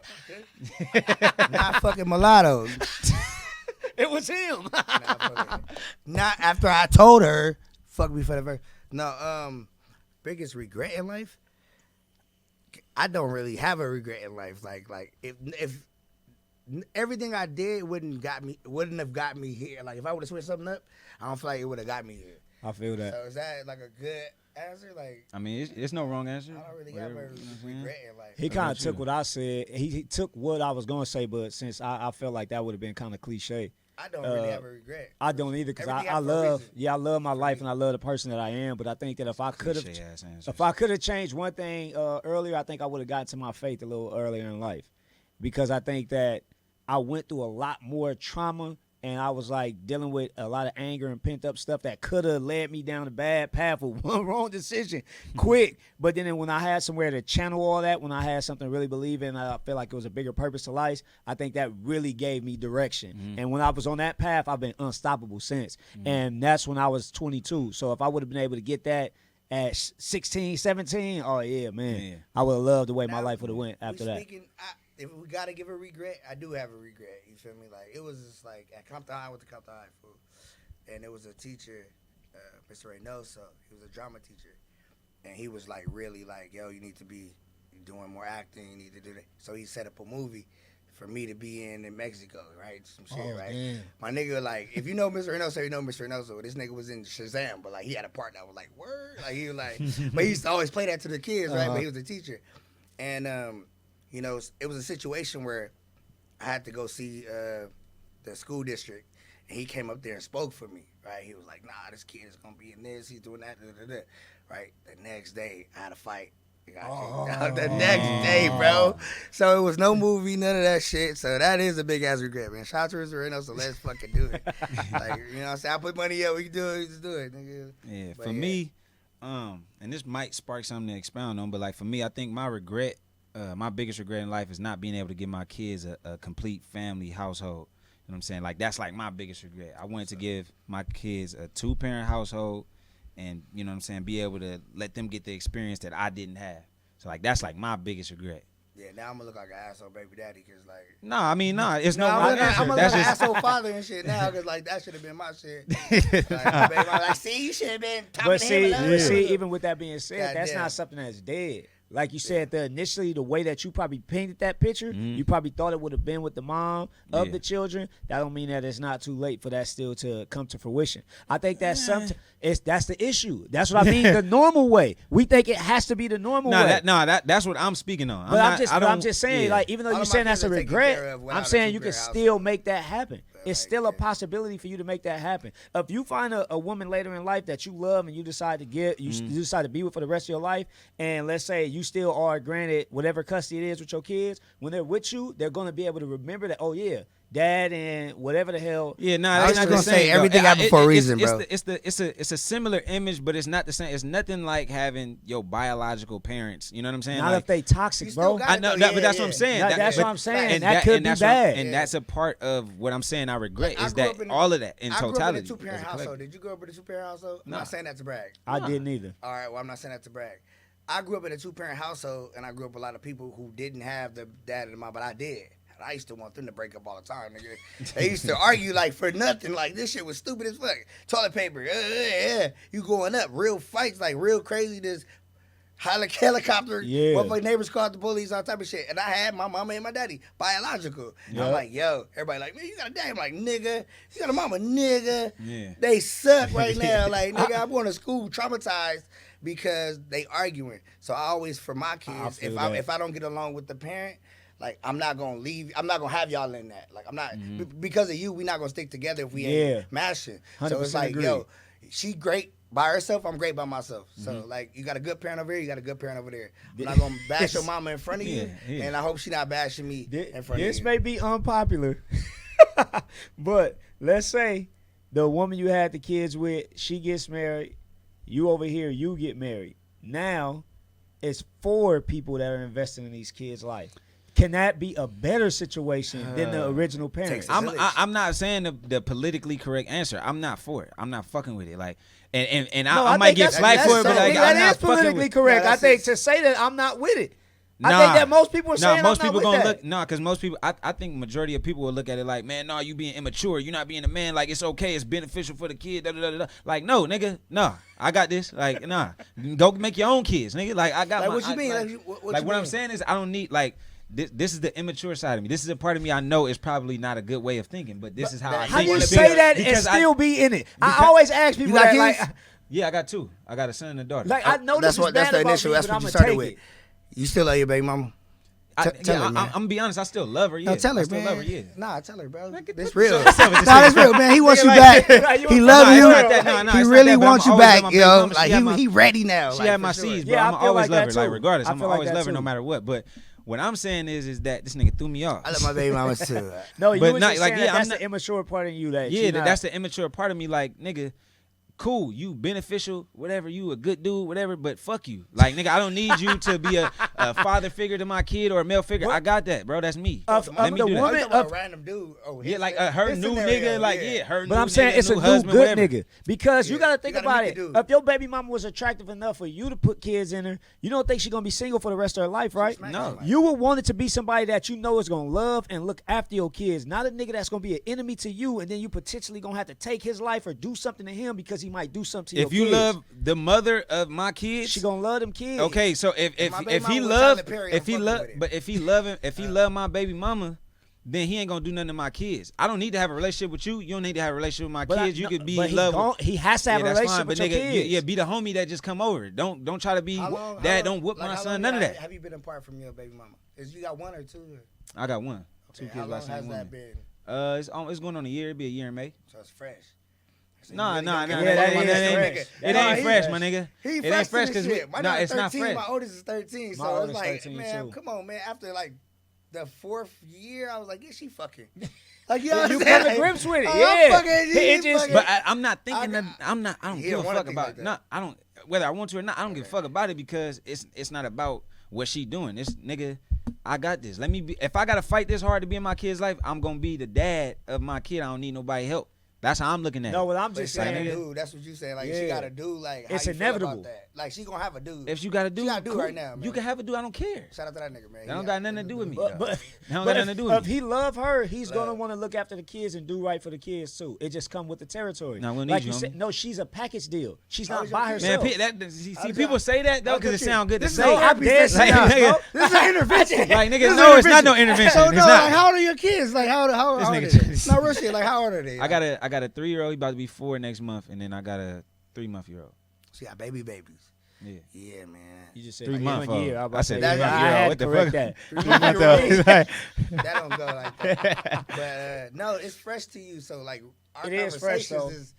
Not fucking mulatto. It was him. Not after I told her, fuck me for the first. No, biggest regret in life? I don't really have a regret in life. Like if everything I did wouldn't have got me here. Like if I would have switched something up, I don't feel like it would have got me here. I feel that. So is that like a good answer? Like I mean, it's no wrong answer. I don't really have Whatever, a you know what I'm saying? regret in life. He kind of about took you? what I said. He took what I was going to say, but since I felt like that would have been kind of cliche. I don't really have a regret. I don't either because Everything I happens for a love, reason. I love my life and I love the person that I am. But I think that if I could have, Cliche-ass answers. if I could have changed one thing earlier, I think I would have gotten to my faith a little earlier in life, because I think that I went through a lot more trauma and I was like dealing with a lot of anger and pent up stuff that could have led me down a bad path with one wrong decision quick. But then when I had somewhere to channel all that, when I had something to really believe in, I felt like it was a bigger purpose to life. I think that really gave me direction. And when I was on that path, I've been unstoppable since. And that's when I was 22. So if I would have been able to get that at 16, 17, oh yeah, man. Yeah. I would have loved the way my Now, life would have went after that. If we gotta give a regret, I do have a regret. You feel me? Like it was just like at Compton High, I went to Compton High, fool, and there was a teacher, Mr. Reynoso. He was a drama teacher, and he was like really like, yo, you need to be doing more acting. You need to do that. So he set up a movie for me to be in Mexico, right? Some shit, right? damn. My nigga, like, if you know Mr. Reynoso, you know Mr. Reynoso. This nigga was in Shazam, but like he had a part that was like word, like he was like, but he used to always play that to the kids, right? But he was a teacher, and you know, it was a situation where I had to go see the school district, and he came up there and spoke for me, right? He was like, nah, this kid is going to be in this, he's doing that, right? The next day, I had a fight. I got kicked out the next day, bro. So it was no movie, none of that shit. So that is a big-ass regret, man. Shout out to Mr. Reno, so let's fucking do it. Like, you know what I'm saying? I put money up, we can do it, just do it, nigga. Yeah, But for me, and this might spark something to expound on, but like for me, I think my regret, my biggest regret in life is not being able to give my kids a complete family household. You know what I'm saying? Like that's like my biggest regret. I wanted to give my kids a 2-parent household, and you know what I'm saying, be able to let them get the experience that I didn't have. So like that's like my biggest regret. Yeah, now I'm gonna look like an asshole baby daddy, cause like. Nah, I mean, it's no I'm wrong looking, answer. I'm That's an just asshole father and shit now, cause like that should have been my shit. Like, baby, I'm like, see, you should have been talking But to him. see, even with that being said, that's Goddamn. not something that's dead. Like you said, initially the way that you probably painted that picture, you probably thought it would have been with the mom of Yeah. the children. That don't mean that it's not too late for that still to come to fruition. I think that's that's the issue. That's what I mean. The normal way. We think it has to be the normal way. That's what I'm speaking on. But I'm just saying, yeah. like, even though All you're of my saying that's kids a are taken regret, care of without I'm a saying you can two-parent still household. make that happen. It's still a possibility for you to make that happen. If you find a woman later in life that you love and you decide to you decide to be with for the rest of your life, and let's say you still are granted whatever custody it is with your kids, when they're with you, they're going to be able to remember that, oh yeah, dad and whatever the hell. Yeah, nah, I that's was not just the gonna say same, everything though. happened for a reason, it's bro. It's a similar image, but it's not the same. It's nothing like having your biological parents. You know what I'm saying? Not Like, if they toxic, You bro. still got I it, know, though. that, but Yeah, that's what yeah. I'm saying. That's but- what I'm saying. and That could be that's bad. and that's a part of what I'm saying. I regret Like, I is grew that up in a- all of that in I grew up in totality. a two-parent as a household. collective. Did you grow up in a two-parent household? I'm No. not saying that to brag. I didn't either. All right, well, I'm not saying that to brag. I grew up in a two-parent household, and I grew up with a lot of people who didn't have the dad and the mom, but I did. And I used to want them to break up all the time, nigga. They used to argue, like, for nothing. Like, this shit was stupid as fuck. Toilet paper, you going up. Real fights, like, real crazy. This helicopter. Yeah. Motherfucking neighbors called the police, all type of shit. And I had my mama and my daddy, biological. And I'm Yep. like, yo, everybody like, man, you got a daddy? I'm like, nigga. You got a mama? Nigga. Yeah. They suck right now. Like, nigga, I'm going to school traumatized because they arguing. So I always, for my kids, feel if that. if I don't get along with the parent, like, I'm not gonna leave. I'm not gonna have y'all in that. Like, I'm not because of you. We not gonna stick together if we Yeah. ain't mashing. So 100% it's like, agree. yo, she great by herself. I'm great by myself. So like, you got a good parent over here. You got a good parent over there. I'm not gonna bash your mama in front of you, Yeah. and I hope she not bashing me in front of This you. may be unpopular, but let's say the woman you had the kids with, she gets married. You over here, you get married. Now, it's 4 people that are investing in these kids' life. Can that be a better situation than the original parents? takes a- I'm not saying the politically correct answer. I'm not for it. I'm not fucking with it. Like, and No, I might think get that's- flack for it, but that's- like, that I'm not is politically fucking with. correct. No, I that's think it. to say that I'm not with it. I Nah. think that most people are saying most I'm people not with gonna that. look because most people I think majority of people will look at it like, man, no, you being immature, you're not being a man, like it's okay, it's beneficial for the kid, da, da, da, da. Like, no, nigga, no, I got this. Like, nah. Go make your own kids, nigga. Like, I got Like, my what you mean? like, Like, what like you what I'm mean? saying is I don't need like this is the immature side of me. This is a part of me I know is probably not a good way of thinking, but this is how I How How think. you wanna it's be say better. that and Because still be in it? I because- always ask people got that, kids? like, Yeah, I got 2. I got a son and a daughter. I know That's this what. is That's bad the about initial. me, That's but what I'm you gonna started take with. it. You still love your baby mama? Tell her, man. I'm gonna be honest. I still love her. Yeah, No, tell her, I still man. love her. Yeah. Nah, tell her, bro. get This the- real. what's up with Nah, this that's nigga? real, man. He wants you Nigga, back. like, He love Nah, you. it's not that. No, no, He it's not really that, but wants I'm you always back, love my baby yo. mama. Like She had my- he ready now. She like, had my for sure. seeds, bro. Yeah, I I'm feel always like love that her, like too. regardless. I I'm feel like always that love her too. no matter what. But what I'm saying is that this nigga threw me off. I love my baby mama too. No, you But was not- just like, saying yeah, that I'm that's not- the immature part of you. That Yeah, she not- that's the immature part of me. Like, nigga, cool, you beneficial, whatever, you a good dude, whatever, but fuck you. Like, nigga, I don't need you to be a father figure to my kid or a male figure. What? I got that, bro. That's me. Of Let me the do that. Oh, woman- you talking about of- a random dude. Oh, Yeah, like her his new scenario, nigga, like, yeah, her new But I'm saying nigga, it's a new new husband, good whatever. nigga because you Yeah, gotta you think gotta about meet it. the dude. If your baby mama was attractive enough for you to put kids in her, you don't think she's gonna be single for the rest of her life, right? Smack No. somebody. You would want it to be somebody that you know is gonna love and look after your kids, not a nigga that's gonna be an enemy to you, and then you potentially gonna have to take his life or do something to him because he might do something to If your you kids. love the mother of my kids, she gonna love them kids. okay, so my baby if he mama was love Tyler Perry, if I'm he fucking love with it. but if he love my baby mama, then he ain't gonna do nothing to my kids. I don't need to have a relationship with you. You don't need to have a relationship with my But kids. You could be but in love. he has to have a that's relationship fine, with but your nigga, kids. yeah, be the homie that just come over. Don't try to be How long- dad. how Don't long- whoop like, my how son. long None of that. Have you been apart from your baby mama? Is you got one or two? I got one. Okay, Two how kids by long the same has woman. that been? It's going on a year. It'll be a year in May. So it's fresh. So Nah, you nah, really nah. gotta Yeah, get that one is nigga. fresh. It Nah, ain't he fresh, fresh. my nigga. He It fresh ain't fresh to because the shit. My no, daughter's it's not 13, fresh. My oldest is 13, My so it's oldest like, 13 man, too. come on, man. After like the 4th year, I was like, yeah, she fucking. Like, you know Yeah, what you I'm come to saying? grips with it, I'm yeah. fucking, It just- fucking- But I'm not thinking I that. I don't He give don't a wanna fuck think about. like that. No, I don't. Whether I want to or not, I don't give a fuck about it because it's not about what she doing. This nigga, I got this. Let me be. If I gotta fight this hard to be in my kid's life, I'm gonna be the dad of my kid. I don't need nobody help. That's how I'm looking at No, it. what I'm But just she got a saying. dude. That's what you saying. Like, Yeah. she got a dude. Like, how It's you feel inevitable. about that? Like, she gonna have a dude. If you gotta do, She got a dude cool. right now, man. You can have a dude. I don't care. Shout out to that nigga, man. That don't got nothing to do with me. But, though. but, That don't but got if, nothing to do with if me. he love her, he's gonna want to look after the kids and do right for the kids too. It just come with the territory. Nah, we don't like need you you, said, homie. no, she's a package deal. She's How not old's your by kid? herself. Man, see, How's people your- say that though how's because your it kid? sound good to This is say. no, no I'm dead Like, serious, nigga, bro. This is an intervention. like nigga, This is no, an it's not no intervention. So, It's no, not. like, how old are your kids? Like, how old This are nigga they? just- No, real shit. Like, how old are they? I got a 3-year-old. He about to be 4 next month, and then I got a 3-month-year-old. She got babies. Yeah. Yeah, man. You just said 3 1 months. year. I, was about I to said say, 3 yeah, months. I had What to the correct fuck? that. That don't go like that. But no, it's fresh to you. So like, our It is fresh, conversations though. is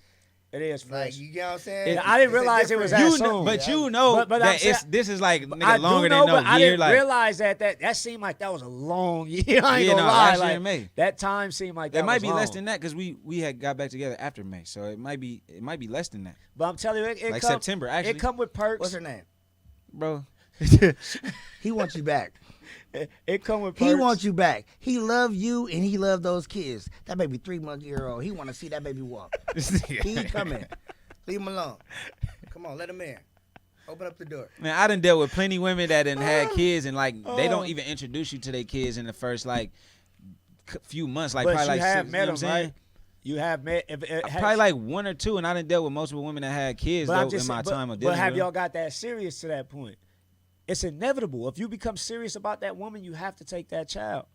It is fresh. Like, you get what I'm saying? I didn't It's a realize it was different- that soon. But you know But that I'm saying- this is like nigga I longer do know, than but no I year. didn't Like realize that seemed like that was a long year. I ain't Yeah, gonna no, lie. last year Like, in May. that time seemed like that it might was be long. less than that because we had got back together after May, so it might be less than that. But I'm telling you, it Like come, September, actually. It come with perks. What's her name? Bro, He wants you back. It come with perks. He wants you back. He love you and he love those kids. That baby 3-month-old. He want to see that baby walk. He coming. Leave him alone. Come on, let him in. Open up the door. man, I done dealt with plenty women that done had kids and like they don't even introduce you to their kids in the first like few months, like But probably you like have 6, met you know them, what I'm saying? right? You have met. Probably like 1 or 2, and I done dealt with multiple women that had kids But I'm though, just in my saying- time of but dealing have with y'all them. got that serious to that point? It's inevitable. If you become serious about that woman, you have to take that child.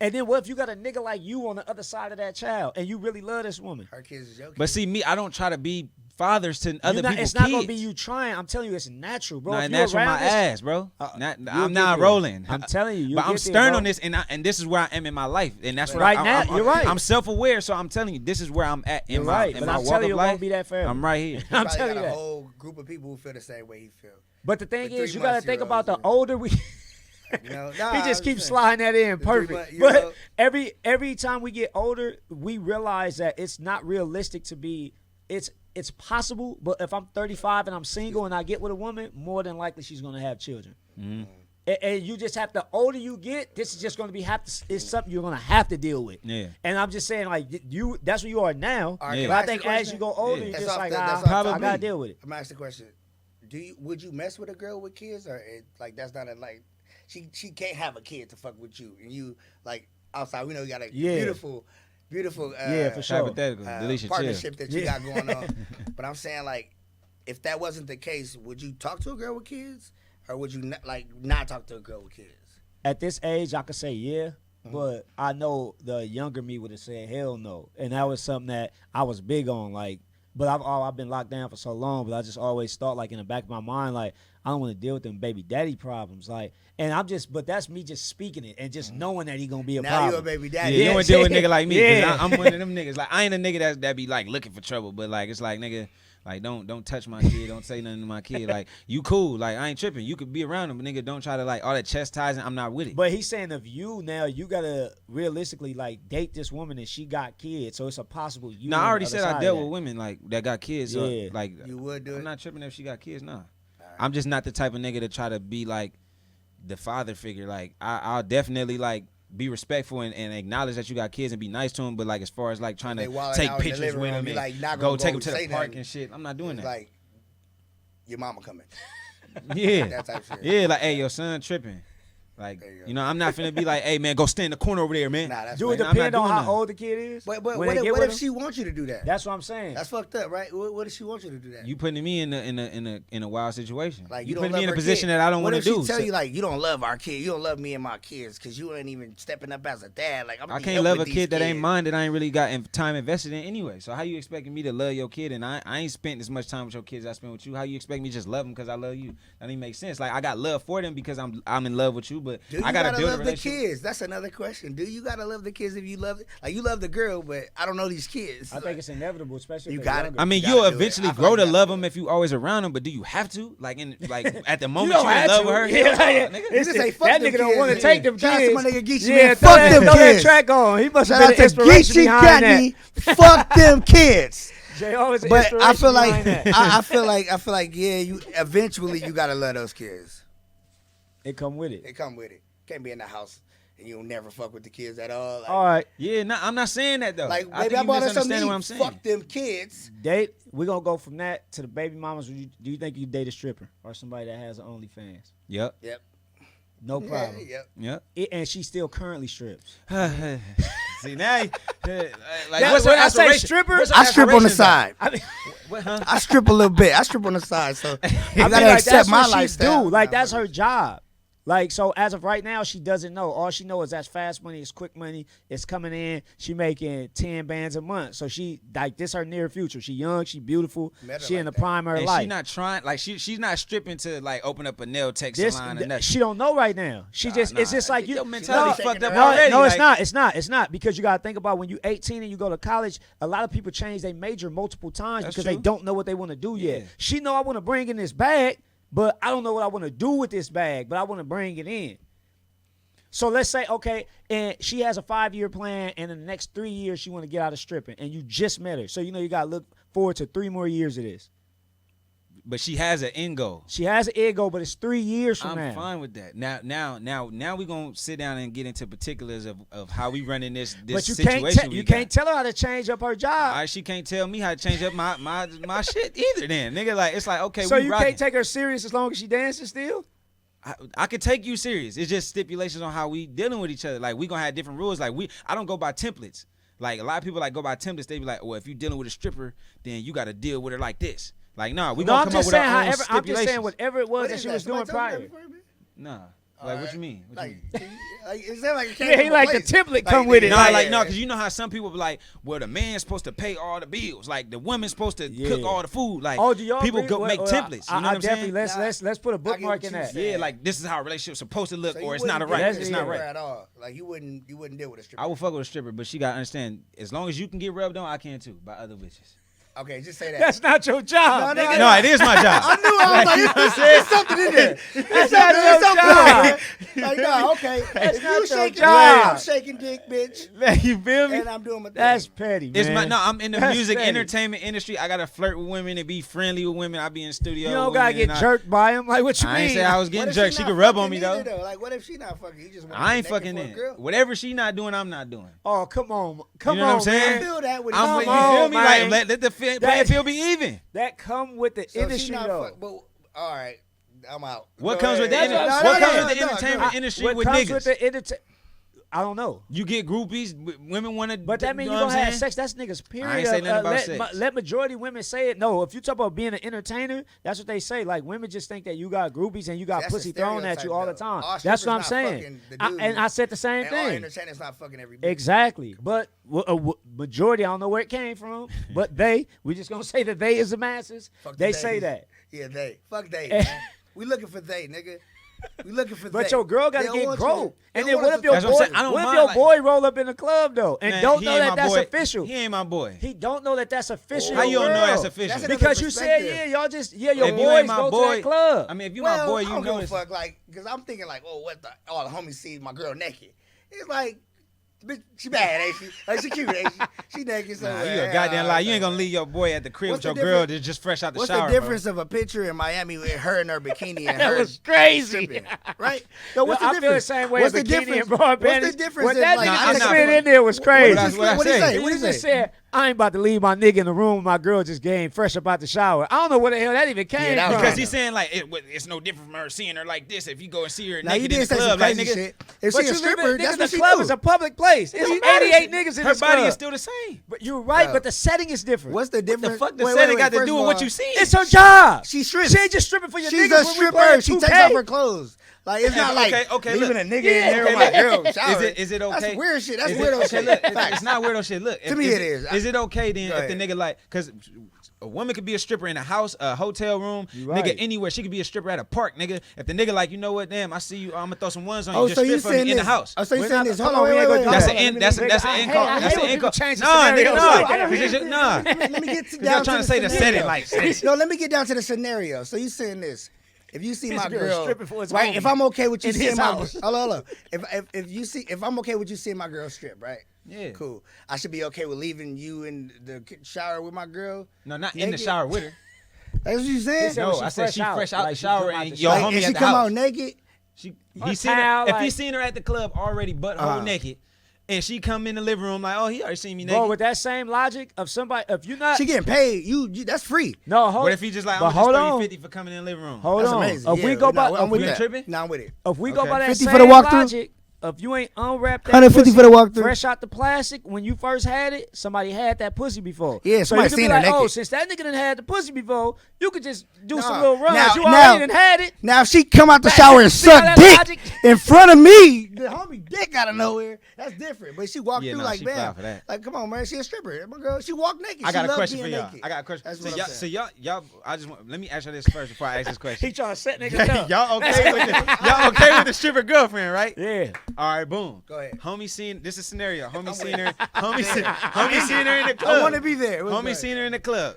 And then what if you got a nigga like you on the other side of that child and you really love this woman? Her kids is your kids. But see, me, I don't try to be fathers to other people's It's kids. not gonna be you trying. I'm telling you, it's natural, bro. Nah, If and you that's from around my this, ass, bro. you'll I'm get not there. rolling. I'm telling you, you'll but I'm get there, stern bro. on this, and this is where I am in my life, and that's where Right I'm, now, I'm, you're right. I'm self-aware, so I'm telling you, this is where I'm at in You're my right, in but my I'm walk telling of you, it life. won't be that forever. I'm right here. You I'm probably telling got you a that. whole group of people who feel the same way he feel. But the thing With is, 3 you got to months, think you're about the right. older we. You know? He Nah, just I'm keeps saying. sliding that in The 3 perfect. months, you But know. every time we get older, we realize that it's not realistic to be. It's possible, but if I'm 35 and I'm single and I get with a woman, more than likely she's gonna have children. Mm-hmm. And you just have to. Older you get, this is just gonna be it's something you're gonna have to deal with. Yeah. And I'm just saying, like you, that's where you are now. All right, Yeah. can But I ask think you a as question? you go older, Yeah. you're That's just off like, the- that's off I topic. gotta deal with it. I'm gonna ask the question. Would you mess with a girl with kids, or like that's not a like she can't have a kid to fuck with you, and you like outside? We know you got a Yeah. beautiful Yeah, for sure. Hypothetical. Delisha, chill. partnership that you Yeah. got going on. But I'm saying, like, if that wasn't the case, would you talk to a girl with kids, or would you not talk to a girl with kids? At this age, I could say yeah, Mm-hmm. but I know the younger me would have said hell no, and that was something that I was big on. Like, but I've been locked down for so long, but I just always thought, like, in the back of my mind, like, I don't want to deal with them baby daddy problems, like, and but that's me just speaking it and just knowing that he gonna be a Now problem. you a baby Yeah, daddy. you don't deal with a nigga like me. 'Cause Yeah. I'm one of them niggas. Like I ain't a nigga that be like looking for trouble, but like it's like nigga, like don't touch my kid, don't say nothing to my kid. Like you cool, like I ain't tripping. You could be around him, but nigga, don't try to like all that chastising. I'm not with it. But he's saying of you now, you gotta realistically like date this woman and she got kids, so it's a possible you. No, on I the already other said side I of dealt that. with women like that got kids. So, Yeah. like You would do I'm it. not tripping if she got kids. Nah, I'm just not the type of nigga to try to be like the father figure. Like I'll definitely like be respectful and acknowledge that you got kids and be nice to them. But like as far as like trying They to wildin' take out in the pictures living with room, them you and like, not go gonna take go them to say the park nothing. and shit, I'm not doing It's that. like your mama coming. Yeah, That type shit. yeah, like hey, your son tripping. Like There you go. you know, I'm not finna be like, hey man, go stand in the corner over there, man. Nah, that's Do it right. I'm not depend on doing how that. old the kid is? But when what they if, get what with if him? she wants you to do that? That's what I'm saying. That's fucked up, right? What if she wants you to do that? You putting me in a wild situation. Like you don't putting love me in a her position kid. that I don't What want to if do. she tell So- you like you don't love our kid, you don't love me and my kids because you ain't even stepping up as a dad. Like I can't love a kid that ain't mine that I ain't really got time invested in anyway. So how you expecting me to love your kid and I ain't spent as much time with your kids as I spent with you? How you expect me to just love them because I love you? That ain't make sense. Like I got love for them because I'm in love with you, but Do you I gotta build a love the relationship. kids? That's another question. Do you gotta love the kids if you love it? Like you love the girl, but I don't know these kids. I think it's inevitable, especially You if they're got it. younger. I mean, You gotta you'll do it. eventually I feel grow like to you love gotta them do if you always around them, but do you have to? Like at the You moment don't you in have love to. with her, Yeah, hell yeah. no, nigga. You just say fuck that them nigga don't want to kids. take them Shout out kids. to my nigga Geechi, Yeah, man. throw Fuck that- them throw that kids. track on. He must Shout have out been to the inspiration Geechi behind that. Gotti. Fuck them kids. J.O. is the But I inspiration feel like behind that. I feel like yeah, you eventually you gotta love those kids. It come with it. They come with it. Can't be in the house and you don't never fuck with the kids at all. Like, All right, Yeah, no, I'm not saying that though. like I baby, think I you bought her some misunderstanding meat. what I'm saying. Fuck them kids. date. We're gonna go from that to the baby mamas. Do you think you date a stripper or somebody that has an OnlyFans? Yep, Yep. No problem. Yep. yep. And she still currently strips. See now, like That- what's her when I say aspiration? stripper, What's her I strip on the aspirations, though? side. I mean, What, huh? I strip a little bit. I strip on the side, so I I gotta mean, like, accept that's my what she lifestyle. do. Like that's her job. Like, so as of right now, she doesn't know. All she knows is that's fast money, it's quick money, it's coming in. She making 10 bands a month. So she, like, this her near future. She young, she beautiful, she in the prime of her And life. she not trying, like, she's not stripping to, like, open up a nail tech salon or nothing. She don't know right now. She just, it's just like you. Your mentality fucked up No, already. no, it's like, not. It's not because you gotta think about when you 18 and you go to college. A lot of people change their major multiple times That's because they true. don't know what they want to do yet. Yeah. She know I want to bring in this bag, but I don't know what I want to do with this bag, but I want to bring it in. So let's say, okay, and she has a 5-year plan, and in the next 3 years she want to get out of stripping, and you just met her. So you know you gotta look forward to 3 more years of this. But she has an end goal. She has an ego, but it's 3 years from now. I'm fine with that. Now we're gonna sit down and get into particulars of how we running this But you situation. you can't tell her how to change up her job. All right, she can't tell me how to change up my shit either. Then, nigga, like it's like okay, So we you rocking. can't take her serious as long as she dancing still? I could take you serious. It's just stipulations on how we dealing with each other. Like we gonna have different rules. Like I don't go by templates. Like a lot of people like go by templates. They be like, well, if you dealing with a stripper, then you got to deal with her like this. Like nah, we gonna come up with our own stipulations. I'm just saying whatever it was What that is she that? was doing Somebody tell me prior. that before, man? Nah, All like right. what you mean? What you mean? Like it sounds like it came Yeah, he from a like the place. template come with it. No, Yeah, like no, because you know how some people be like, well, the man's supposed to pay all the bills, like the woman's supposed to cook Yeah. all the food. Like Oh, do y'all people agree? go Well, make well, templates. You know what I'm definitely saying? let's put a I get bookmark what in you that. saying. Yeah, like this is how a relationship's supposed to look, So you or it's not a wouldn't right. deal with It's a not stripper right. at all. Like you wouldn't deal with a stripper. I will fuck with a stripper, but she gotta understand. As long as you can get rubbed on, I can too by other bitches. Okay, just say that. That's not your job. No, nigga. No, it is my job. I knew I was like, there's something in there. That's not your job. Like, no, okay. If not your you shaking job. I'm shaking dick, bitch, Man, you feel me? and I'm doing my thing. That's petty, man. It's my no. I'm in the That's music petty. entertainment industry. I gotta flirt with women and be friendly with women. I be in the studio. You don't with gotta women get and jerked by him. Like what you I mean? ain't say I was What getting if jerked. She not could rub on fucking me either, though. Like, what if she not fucking? He just want I ain't to be fucking naked in. for a girl? Whatever she not doing, I'm not doing. Oh, come on, You know what I'm on, saying? I feel that with I'm, you Come feel on, me? man. Like let the playing That- field be even. That come with the So she industry not though. fuck, but all right, I'm out. What Go comes with the ahead. That's what what I'm comes saying. with the No, no, entertainment no. industry What with comes niggas? with the I don't know. You get groupies, women want to. But that means you gonna have sex. That's niggas. Period. I ain't say nothing about sex. Let majority women say it. No, if you talk about being an entertainer, that's what they say. Like women just think that you got groupies and you got That's a pussy thrown at you all the stereotype, time. though. All That's what I'm strippers not saying. fucking the dudes. And I said the same And all thing. entertainers not fucking every bitch. Exactly. But majority, I don't know where it came from. But we just gonna say that they is the masses. Fuck the They they. say that. Yeah, they. Fuck they, man. We looking for they, nigga. We looking for But they. your girl gotta They don't get want you broke. to- they And don't then want what us if to your That's what I'm boy? saying. I don't What if mind, your like- boy roll up in the club though and Man, don't he know ain't that my that's boy. official? He ain't my boy. He don't know that that's official. How you don't know girl. that's official? That's another Because you said perspective. your If you boys ain't my go to boy, that club. I mean, if you Well, my boy, I you don't know give a it's. fuck, like, because I'm thinking like, oh, what the? All the homies see my girl naked. It's like, bitch, she bad, ain't she? Like, she cute, ain't she? She naked, so Nah, you a goddamn lie. You ain't gonna leave your boy at the crib What's with the your girl difference- that's just fresh out the What's shower. the difference of a picture in Miami with her in her bikini and That her was crazy. stripping, right? No, what's Yo, the I feel difference? the same way What's as the bikini difference? and broad What's the panties. difference? What in, that like, nigga I'm just not slid fucking- in there was crazy. What I What'd he say? say? He What'd he just say? said, I ain't about to leave my nigga in the room. My girl just came fresh up out the shower. I don't know where the hell that even came that was from. Because he's saying like it's no different from her seeing her like this. If you go and see her Now you naked in did the say some club, like crazy nigga, shit. If But she a you stripper, nigga, that's the what she club do. is a public place. It's 88 niggas in her this body club. is still the same. But you're right, Bro. but the setting is different. What's the The difference? fuck the Wait, setting wait, got to first do of with what all, you see? It's her job. She strips. She ain't just stripping for your She's niggas a when we play stripper. She 2K. takes off her clothes. Like it's not like okay, leaving look. a nigga Yeah, in there with okay, my girl shower. Is it okay? That's weird shit. That's Is weirdo it, okay, shit. look, Facts. it's not weirdo shit. Look, To me it is. Is it okay then Go if the ahead. nigga like, because a woman could be a stripper in a house, a hotel room, You nigga, right. anywhere. She could be a stripper at a park, nigga. If the nigga like, you know what, damn, I see you, I'm gonna throw some ones on you. Oh, Just so you strip for me saying in this? the house. Oh, so you We're saying not- this? hold Hold on, on, we wait, ain't wait, gonna do wait. That's that. an end. That's an I end hate- call. I That's hate an when end people call. change the No, nigga, scenario. no. I don't Cause it's- Nah. Let me get to Cause y'all trying to say the setting like. No, let me get down to the scenario. So you saying this? If you see This my girl girl, stripping for his right? homie If I'm okay with you in seeing his my, house. hold on. If I'm okay with you seeing my girl strip, right? Yeah. Cool. I should be okay with leaving you in the shower with my girl. No, not in the Naked? shower with her. That's what you saying? said No, when she I said she fresh out, fresh out like the she shower come out and the your shower. Like, homie if at she the come house. out naked, Or He seen her, towel, if like- he seen her at the club already butthole naked, and she come in the living room like, oh, he already seen me naked. Bro, with that same logic of somebody, if you're not, she getting paid. You that's free. no, hold. What if he just like, but I'm just hold throw you on. 50 for coming in the living room? Hold That's on. amazing. If we Yeah, go no, by, I'm with you that. tripping? No, I'm with it. if we go Okay. by that 50 same for the walkthrough? logic, if you ain't unwrapped that 150 pussy for the walkthrough. fresh out the plastic, when you first had it, somebody had that pussy before. Yeah, so somebody you could be seen her like, oh, naked. since that nigga done had the pussy before, you could just do some Nah. little runs. Now- You now- already done had it. Now if she come out the shower and See how suck that dick logic- in front of me, the homie dick out of nowhere. That's different. But she walked Yeah, through no, like, she man, foul for that. like come on, man, she a stripper. My girl, she walked naked. I She got a loved question for being y'all. naked. I got a question. That's So what I'm y'all, saying. so y'all, I just want, let me ask you this first before I ask this He question. trying to set niggas up. y'all okay with the stripper girlfriend, right? Yeah. All right, boom. Go ahead. Homie seen this is scenario. Homie I'm seen with her. Homie seen her in the club. I want to be there. What's Homie that? seen her in the club.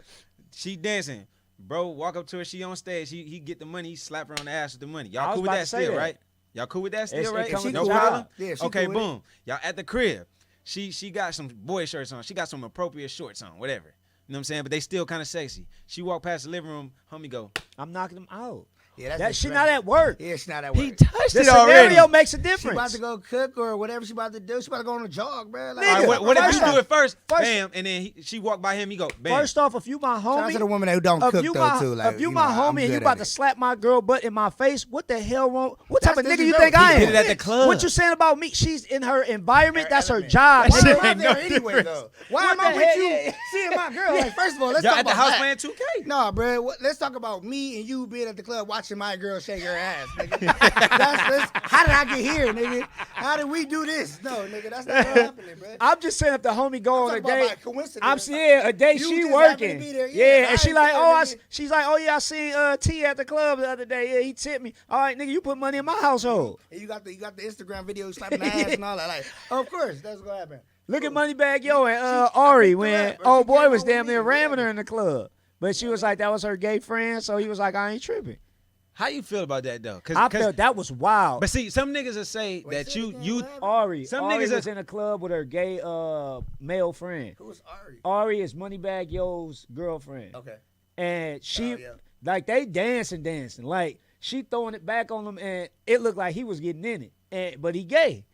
She dancing. Bro, walk up to her. She on stage. He get the money. He slap her on the ass with the money. I Y'all was cool with about that to say still, that. right? Y'all cool with that It's- still, it right? come with No the problem. job. Yeah, she Okay, cool with boom. Y'all at the crib. She got some boy shorts on. She got some appropriate shorts on. Whatever. You know what I'm saying? But they still kind of sexy. She walk past the living room. Homie go. I'm knocking them out. Yeah, that's That she not disrespectful. at work. Yeah, she not at work. He touched The it already. scenario makes a She about difference. to go cook or whatever she about to do. She about to go on a jog, man. Like, All right, what if First you do off- it first? first- Bam, and then she walk by him. He go, bam. First off, if you my Shout out to the homie, woman who don't cook if you though my, too. Like, if you know, my I'm homie and good you at about to it. slap my girl butt in my face, what the hell wrong? What type of That's nigga you think I He am? did it at the club. What you saying about me? She's in her environment. That's her element. job. Why nigga. am I ain't there no anyway difference. though? Why What am I the with hell? you Yeah. seeing my girl? Like, first of all, let's Y'all talk at the about house that. playing 2K. Nah, bro. Let's talk about me and you being at the club watching my girl shake her ass, nigga. How did I get here, nigga? How did we do this? No, nigga, that's not what happening, bro. I'm just saying if the homie go on a talking about date. by coincidence. I'm saying a day You she just happened to working. be there. Yeah, Yeah, and she I like, ain't oh, there, nigga. she's like, oh yeah, I seen T at the club the other day. Yeah, he tipped me. All right, nigga, you put money in my household. And you got the Instagram video slapping the ass and all that. Like, of course, that's gonna happen. Look at Moneybag Yo and Ari picked her when up, bro. old She boy came was home with damn me, near ramming whatever. her in the club. But she was like, that was her gay friend, so he was like, I ain't tripping. How you feel about that though? I felt that was wild. But see, some niggas will say Wait, that say it you again, you what happened? Ari Some Ari niggas was are- in a club with her gay male friend. Who was Ari? Ari is Moneybag Yo's girlfriend. Okay. And she, Oh, yeah. like, they dancing. Like, she throwing it back on him, and it looked like he was getting in it. But he gay.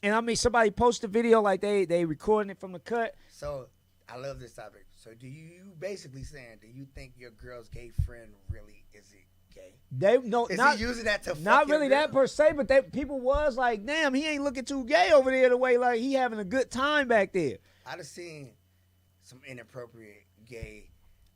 And, I mean, somebody posted a video, like, they recording it from the cut. So I love this topic. So do you basically saying, do you think your girl's gay friend really is it gay? They no, Is not he using that to not fuck your really that girl? per se, but people was like, damn, he ain't looking too gay over there the way like he having a good time back there. I'd have seen some inappropriate gay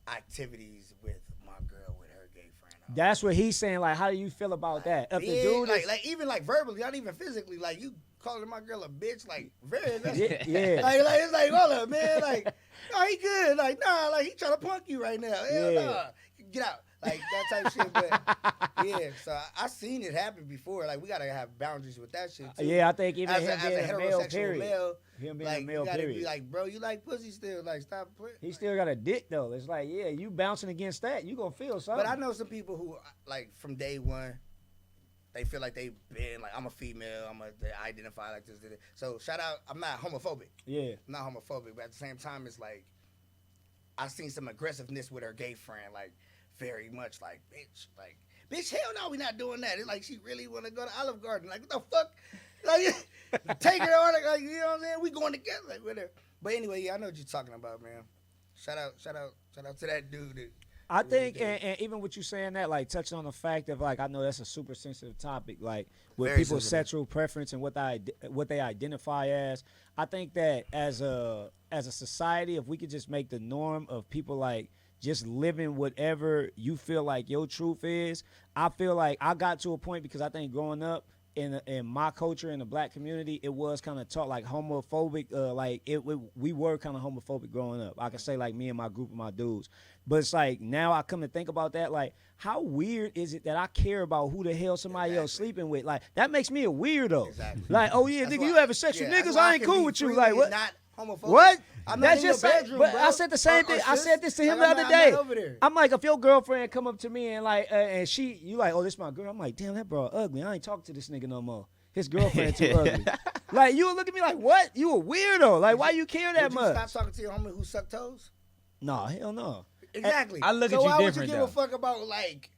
activities with my girl with her gay friend. That's what he's saying. Like, how do you feel about that? If the Yeah, dude like, is, like even like verbally, not even physically, like you calling my girl a bitch, like very aggressive. yeah. Like it's like, hold up, man. Like, no, he good. Like, nah, like he trying to punk you right now. Hell Yeah. nah. Get out. Like that type shit. But yeah, so I seen it happen before. Like we gotta have boundaries with that shit too. Yeah, I think even as him a being a male, heterosexual period. male, Him being like a male, you gotta period. be like, bro, you like pussy still. Like stop playing. He still got a dick though. It's like, yeah, you bouncing against that, you gonna feel something. But I know some people who like from day one, they feel like they've been like, I'm a female, they identify like this. So shout out, I'm not homophobic. Yeah. I'm not homophobic, but at the same time, it's like I've seen some aggressiveness with her gay friend, like very much like, bitch, hell no, we not doing that. It's like she really want to go to Olive Garden. Like, what the fuck? Like, take her on, like, you know what I'm saying? We going together, like, with her. But anyway, yeah, I know what you're talking about, man. Shout out to that dude. I think, and even with you saying that, like touching on the fact of like, I know that's a super sensitive topic, like with Very people's sensitive. sexual preference and what they identify as. I think that as a society, if we could just make the norm of people like just living whatever you feel like your truth is, I feel like I got to a point because I think growing up in my culture in the black community, it was kind of taught like homophobic, we were kind of homophobic growing up. I can say like me and my group of my dudes. But it's like now I come to think about that, like how weird is it that I care about who the hell somebody else sleeping with? Like that makes me a weirdo. Exactly. Like, oh yeah, That's nigga, why- you having sex with yeah, that's niggas, why I ain't can cool be with you. freely Like what? Not homophobic. What? I'm not That's in your just like, bedroom, but bro. I said the same Or thing. I sis. said this to him Like, the I'm other not day. over there. I'm like, if your girlfriend come up to me and like, and you like, oh, this my girl. I'm like, damn, that bro ugly. I ain't talking to this nigga no more. His girlfriend too ugly. Like you would look at me like, what? You a weirdo? Like why you care that Would you much? stop talking to your homie who suck toes? No, hell no. Exactly. I look so at you why different, would you give though. a fuck about like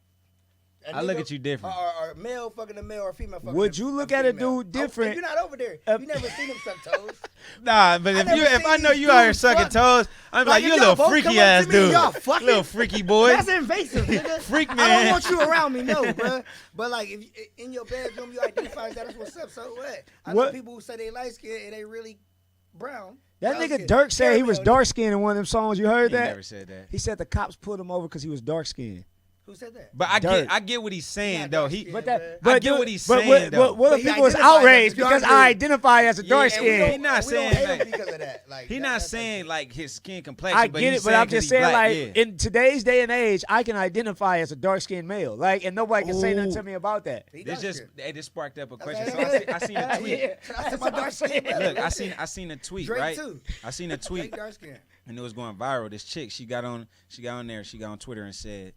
I look at you different. Or male fucking a male or female fucking Would you look at a female. dude different? You're not over there. You never seen him suck toes. Nah, but if I know you out here sucking toes, I'm like, you a little freaky ass dude. Little freaky boy. That's invasive, nigga. Freak I man. don't want you around me, no, bro. But like, if in your bedroom you identify as that's what's up. So what? I know people who say they light skin and they really brown. That nigga Dirk said he was dark skinned in one of them songs. You heard He that? never said that. He said the cops pulled him over because he was dark skinned. Who said that? But I get what he's saying though. I get what he's saying though. What if people was outraged because I identify as a dark skin? He's not saying because of that. Like, he's not saying like his skin complexion. I get it, but I'm just saying black, like in today's day and age, I can identify as a dark skinned male. Like, and nobody can say nothing to me about that. This just sparked up a question. So I seen a tweet. Look, I seen a tweet, right? I seen a tweet, and it was going viral. This chick, she got on Twitter and said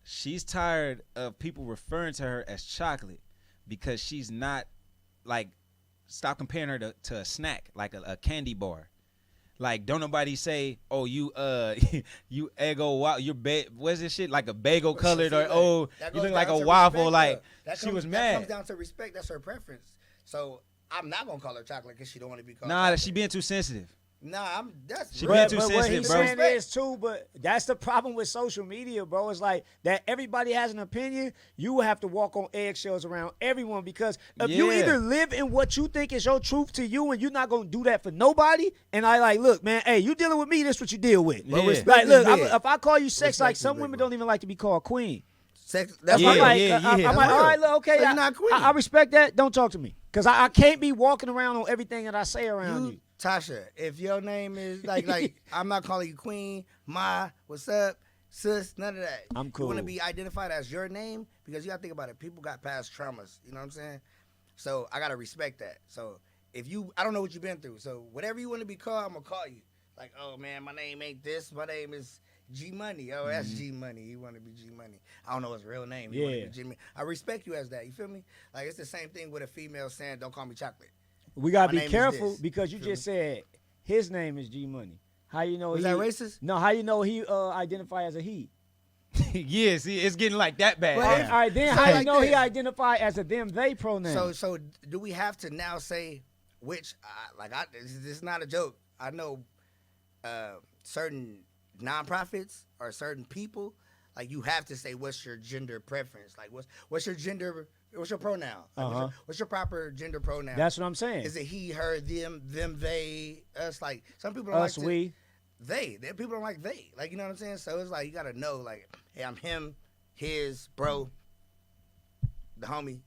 she's tired of people referring to her as chocolate because she's not like, stop comparing her to a snack, like a candy bar. Like, don't nobody say, oh, you you Eggo, wow, you're what's this shit, like a bagel colored, or oh, you look like a waffle. Like, she was mad. That comes down to respect. That's her preference. So I'm not gonna call her chocolate because she don't want to be called. Nah, chocolate. she being too sensitive. Nah, She being too what sensitive, he's bro. saying is too, but that's the problem with social media, bro. It's like that everybody has an opinion. You will have to walk on eggshells around everyone because if you either live in what you think is your truth to you and you're not gonna do that for nobody, and I like, look, man, hey, you dealing with me, this what you deal with. Yeah. Like, look, if I call you sex, like some women don't even like to be called queen. Sex. That's I'm like, yeah. I'm like, all right, look, okay, So you're not queen. I respect that. Don't talk to me because I can't be walking around on everything that I say around you. Tasha, if your name is like I'm not calling you queen, ma, what's up, sis, none of that. I'm cool. You want to be identified as your name because you got to think about it. People got past traumas, you know what I'm saying? So I got to respect that. So if I don't know what you've been through. So whatever you want to be called, I'm going to call you. Like, oh, man, my name ain't this. My name is G Money. Oh, that's G Money. You want to be G Money. I don't know his real name. You want to be G Money. I respect you as that. You feel me? Like, it's the same thing with a female saying, don't call me chocolate. We gotta My be name is careful this. because you just said his name is G Money. How you know Was that racist? No, how you know he identify as a he? Yeah, see, it's getting like that bad. All right, then how like you know he this. identify as a them they pronoun? So do we have to now say which? This is not a joke. I know certain nonprofits or certain people. Like, you have to say what's your gender preference. Like, what's your gender? What's your pronoun? Like, what's your proper gender pronoun? That's what I'm saying. Is it he, her, them, they, us? Like, some people don't Us, like we. they. People don't like they. Like, you know what I'm saying? So it's like you gotta know, like, hey, I'm him, his, bro, the homie.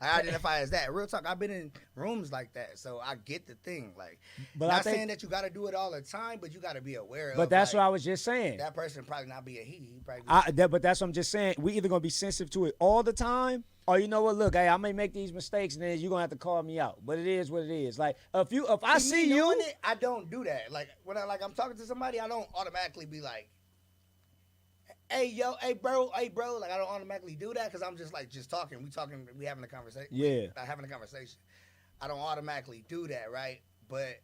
I identify as that. Real talk, I've been in rooms like that, so I get the thing. Like, But not saying that you gotta do it all the time, but you gotta be aware of. But that's like, what I was just saying. that person probably not be a he. He probably But that's what I'm just saying. We either gonna be sensitive to it all the time, or you know what? Look, hey, I may make these mistakes, and then you're gonna have to call me out. But it is what it is. Like if I see you, doing it, I don't do that. Like when I'm talking to somebody, I don't automatically be like, hey yo, hey bro. Like, I don't automatically do that because I'm just talking. We having a conversation. Yeah. Having a conversation. I don't automatically do that, right? But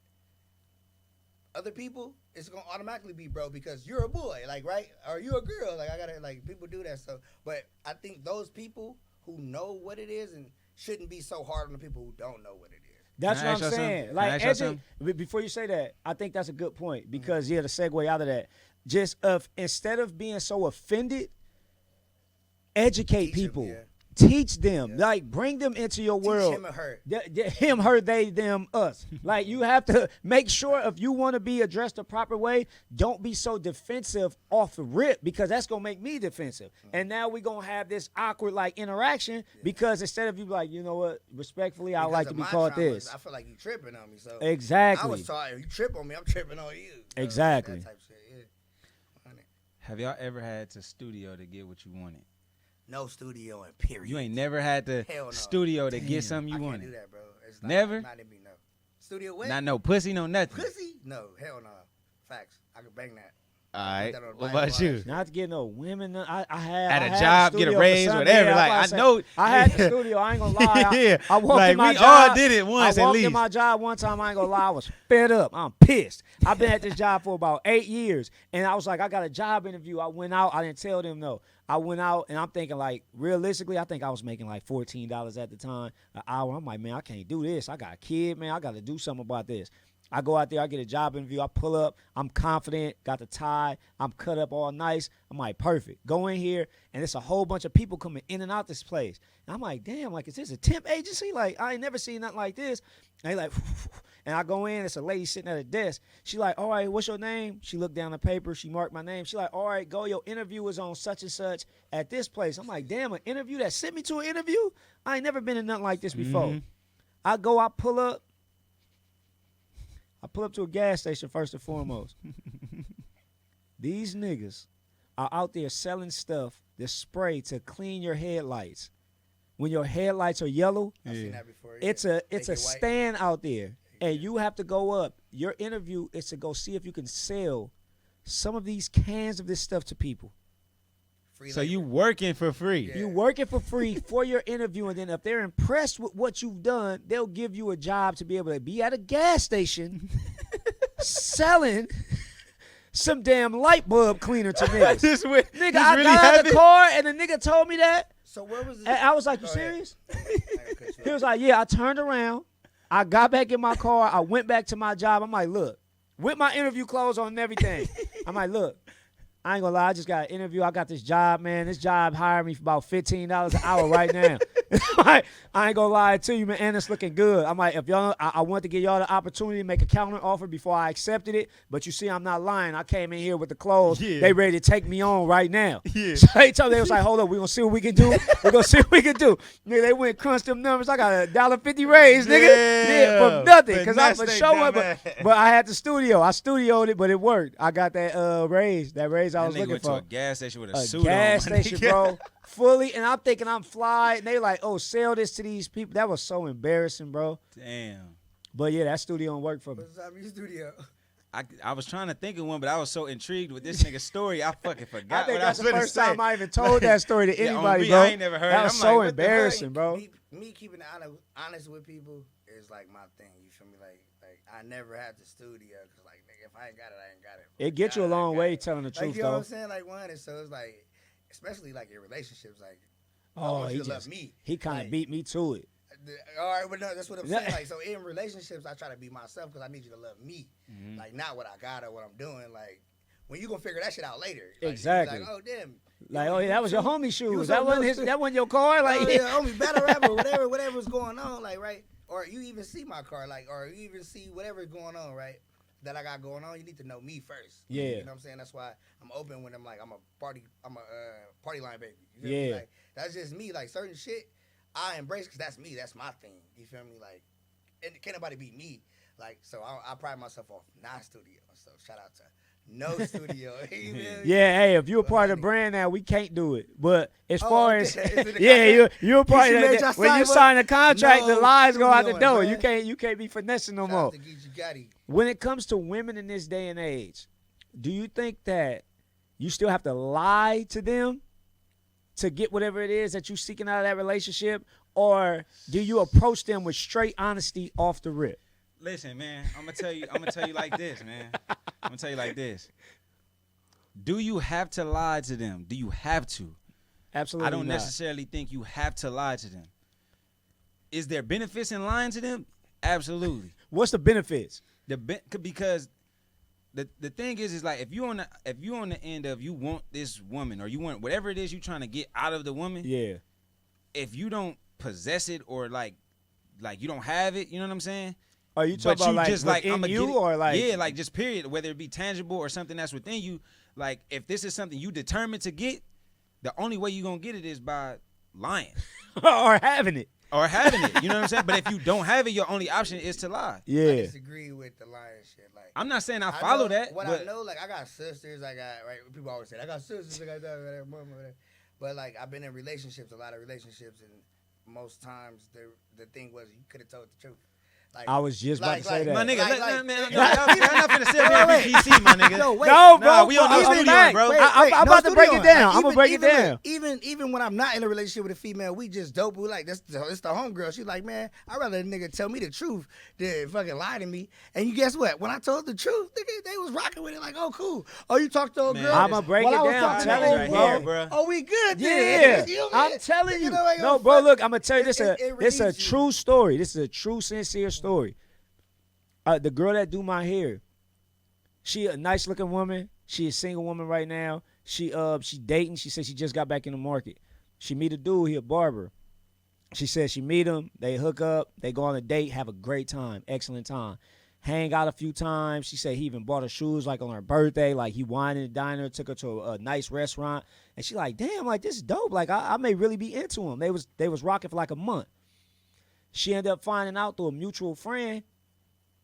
other people, it's gonna automatically be bro because you're a boy, like, right? Or you're a girl. Like, I gotta, like, people do that. So, but I think those people who know what it is and shouldn't be so hard on the people who don't know what it is. that's Can I what I'm ask y'all saying. something? Like, Can I ask y'all before you say that, I think that's a good point because the segue out of that, just instead of being so offended, educate Teach 'em, people. yeah. Teach them, like, bring them into your world. Teach him or her. Him, her, they, them, us. Like, you have to make sure if you want to be addressed the proper way, don't be so defensive off the rip because that's going to make me defensive. And now we're going to have this awkward, like, interaction because instead of you like, you know what, respectfully, I Because like to of be my called traumas, this. I feel like you tripping on me. So Exactly. I was taught, if you trip on me, I'm tripping on you. So Exactly. That type of shit, yeah. Have y'all ever had to studio to get what you wanted? No studio and period. You ain't never had to Hell no. studio to get something you I wanted. can't do that, bro. It's not, Never? Not in me, no. Studio what? Not no pussy, no nothing. Pussy? No, hell no. Facts. I could bang that. All right. That on the What Bible, about you? Not to get no women. I had At I a had job, the get a studio for raise, Sunday. whatever. Yeah, Like, was I about to say, know- I had the studio. I ain't gonna lie. Yeah. I walked Like, in my we job. all did it once I at walked in least. my job one time. I ain't gonna lie. I was fed up. I'm pissed. I've been at this job for about 8 years, and I was like, I got a job interview. I went out. I didn't tell them no. I went out, and I'm thinking like, realistically, I think I was making like $14 at the time an hour. I'm like, man, I can't do this. I got a kid, man. I got to do something about this. I go out there, I get a job interview, I pull up, I'm confident, got the tie, I'm cut up all nice. I'm like, perfect. Go in here, and it's a whole bunch of people coming in and out this place. And I'm like, damn, like, is this a temp agency? Like, I ain't never seen nothing like this. And they like, and I go in, it's a lady sitting at a desk. She like, all right, what's your name? She looked down the paper, she marked my name. She like, all right, go, your interview is on such and such at this place. I'm like, damn, an interview that sent me to an interview? I ain't never been in nothing like this before. I go, I pull up to a gas station first and foremost. These niggas are out there selling stuff, the spray to clean your headlights. When your headlights are yellow, I've seen that before. it's yeah. a Make it white. stand out there, and you have to go up. Your interview is to go see if you can sell some of these cans of this stuff to people. Free So labor. you working for free. Yeah. You working for free for your interview, and then if they're impressed with what you've done, they'll give you a job to be able to be at a gas station selling some damn light bulb cleaner to niggas. This Nigga, this I really got out of happened? the car, and the nigga told me that, So where was it? and I was like, you Go ahead. serious? I gotta cut you He off. was like, yeah. I turned around, I got back in my car, I went back to my job. I'm like, look, with my interview clothes on and everything. I'm like, look, I ain't gonna lie, I just got an interview. I got this job, man. This job hired me for about $15 an hour right now. Like, I ain't gonna lie to you, man, and it's looking good. I'm like, if y'all, I want to give y'all the opportunity to make a counter offer before I accepted it, but you see, I'm not lying. I came in here with the clothes. Yeah. They ready to take me on right now. Yeah. So they told me, they was like, hold up, we gonna see what we can do. We gonna see what we can do. Nigga, they went crunch them numbers. I got a $1.50 raise, nigga. Yeah, from nothing, because I for Finesse sure they went, dumbass. but I had the studio. I studioed it, but it worked. I got that raise I That was nigga looking went for. to a gas station with a A suit gas on. my station, nigga. bro. Fully, and I'm thinking I'm fly. And they like, oh, sell this to these people. That was so embarrassing, bro. Damn. But yeah, that studio don't work for me. What's up in your studio? I was trying to think of one, but I was so intrigued with this nigga's story, I fucking I forgot think what I that's was the gonna first say. time I even told that story to Yeah, on anybody, me, bro. I ain't never heard That it. was I'm so like, what the embarrassing, bro. Me keeping it honest with people is like my thing. You feel me? Like I never had the studio because like nigga, if I ain't got it, I ain't got it. It gets you a long way telling the Like truth, you know what though. I'm saying? Like one, and so it's like, especially like in relationships, like I Oh, want he you to just love me. he kind of Like, beat me to it. All right, but no, that's what I'm Yeah. saying. Like, so in relationships, I try to be myself because I need you to love me, Mm-hmm. like not what I got or what I'm doing. Like, when you gonna figure that shit out later? Like, you be Exactly. Like, oh damn. Like, you- oh yeah, you that was your too- homie you shoes. was That on wasn't those his. That wasn't your car. Like, oh, yeah, homie, battle rapper, whatever's going on, like, right? Or you even see my car, like, or you even see whatever's going on, right? That I got going on, you need to know me first. Yeah. You know what I'm saying? That's why I'm open when I'm like, I'm a party line baby. You feel me? Yeah. Like, that's just me. Like, certain shit, I embrace because that's me. That's my thing. You feel me? Like, and can't nobody beat me. Like, so I pride myself off non-studio. So shout out to No Studio. You feel me? yeah, hey, if you're a part of the brand now, we can't do it. But as Oh, far okay. as Is it a yeah, contract? you're a part of Geechi made that. y'all When you sign sign a contract, the No lies go out the studio, door. man. You can't be finessing no Shout more. out to Geechi Gotti. When it comes to women in this day and age, do you think that you still have to lie to them to get whatever it is that you're seeking out of that relationship? Or do you approach them with straight honesty off the rip? Listen, man, I'm gonna tell you like this, man. I'm gonna tell you like this. Do you have to lie to them? Do you have to? Absolutely I don't not. necessarily think you have to lie to them. Is there benefits in lying to them? Absolutely. What's the benefits? Because the thing is like if you on the end of you want this woman or you want whatever it is you trying to get out of the woman, Yeah. if you don't possess it or like you don't have it, you know what I'm saying? Are you talking But about you like just like within I'ma you get it. or like yeah, like just period, whether it be tangible or something that's within you. Like if this is something you determined to get, the only way you gonna get it is by lying or having it? or having it. You know what I'm saying? But if you don't have it, your only option is to lie. I Yeah. disagree with the lying shit. Like, I'm not saying I follow know, that, What but I know, like, I got sisters. I got, right? People always say, I got sisters. I got that, whatever, mama, whatever. But, like, I've been in relationships, a lot of relationships, and most times the thing was you could have told the truth. Like, I was just about to say that. My nigga, Like- man, y'all not finna sit here and be PC, my nigga. No, wait. No, bro. Nah, we on no I'm studio, back. bro. I'm about to break it down. I'm gonna break it down. Even when I'm not in a relationship with a female, we just dope. We like it's the homegirl. She's like, man, I'd rather a nigga tell me the truth than fucking lie to me. And you guess what? When I told the truth, they was rocking with it like, oh cool. Oh, you talked to old Man, girl. I'ma break Well, it I was down. talking I'm to telling old you, boy. bro. Oh, we good. Yeah, then. I'm telling you. know, ain't No, no bro, fuck- look, I'm gonna tell you this. it This a relieves you. true story. This is a true, sincere story. The girl that do my hair, she a nice looking woman. She a single woman right now. She dating. She said she just got back in the market. She meet a dude, he a barber. She said she meet him, they hook up, they go on a date, have a great time, excellent time. Hang out a few times. She said he even bought her shoes like on her birthday. Like he wined in the diner, took her to a nice restaurant. And she like, damn, like this is dope. Like I may really be into him. They was rocking for like a month. She ended up finding out through a mutual friend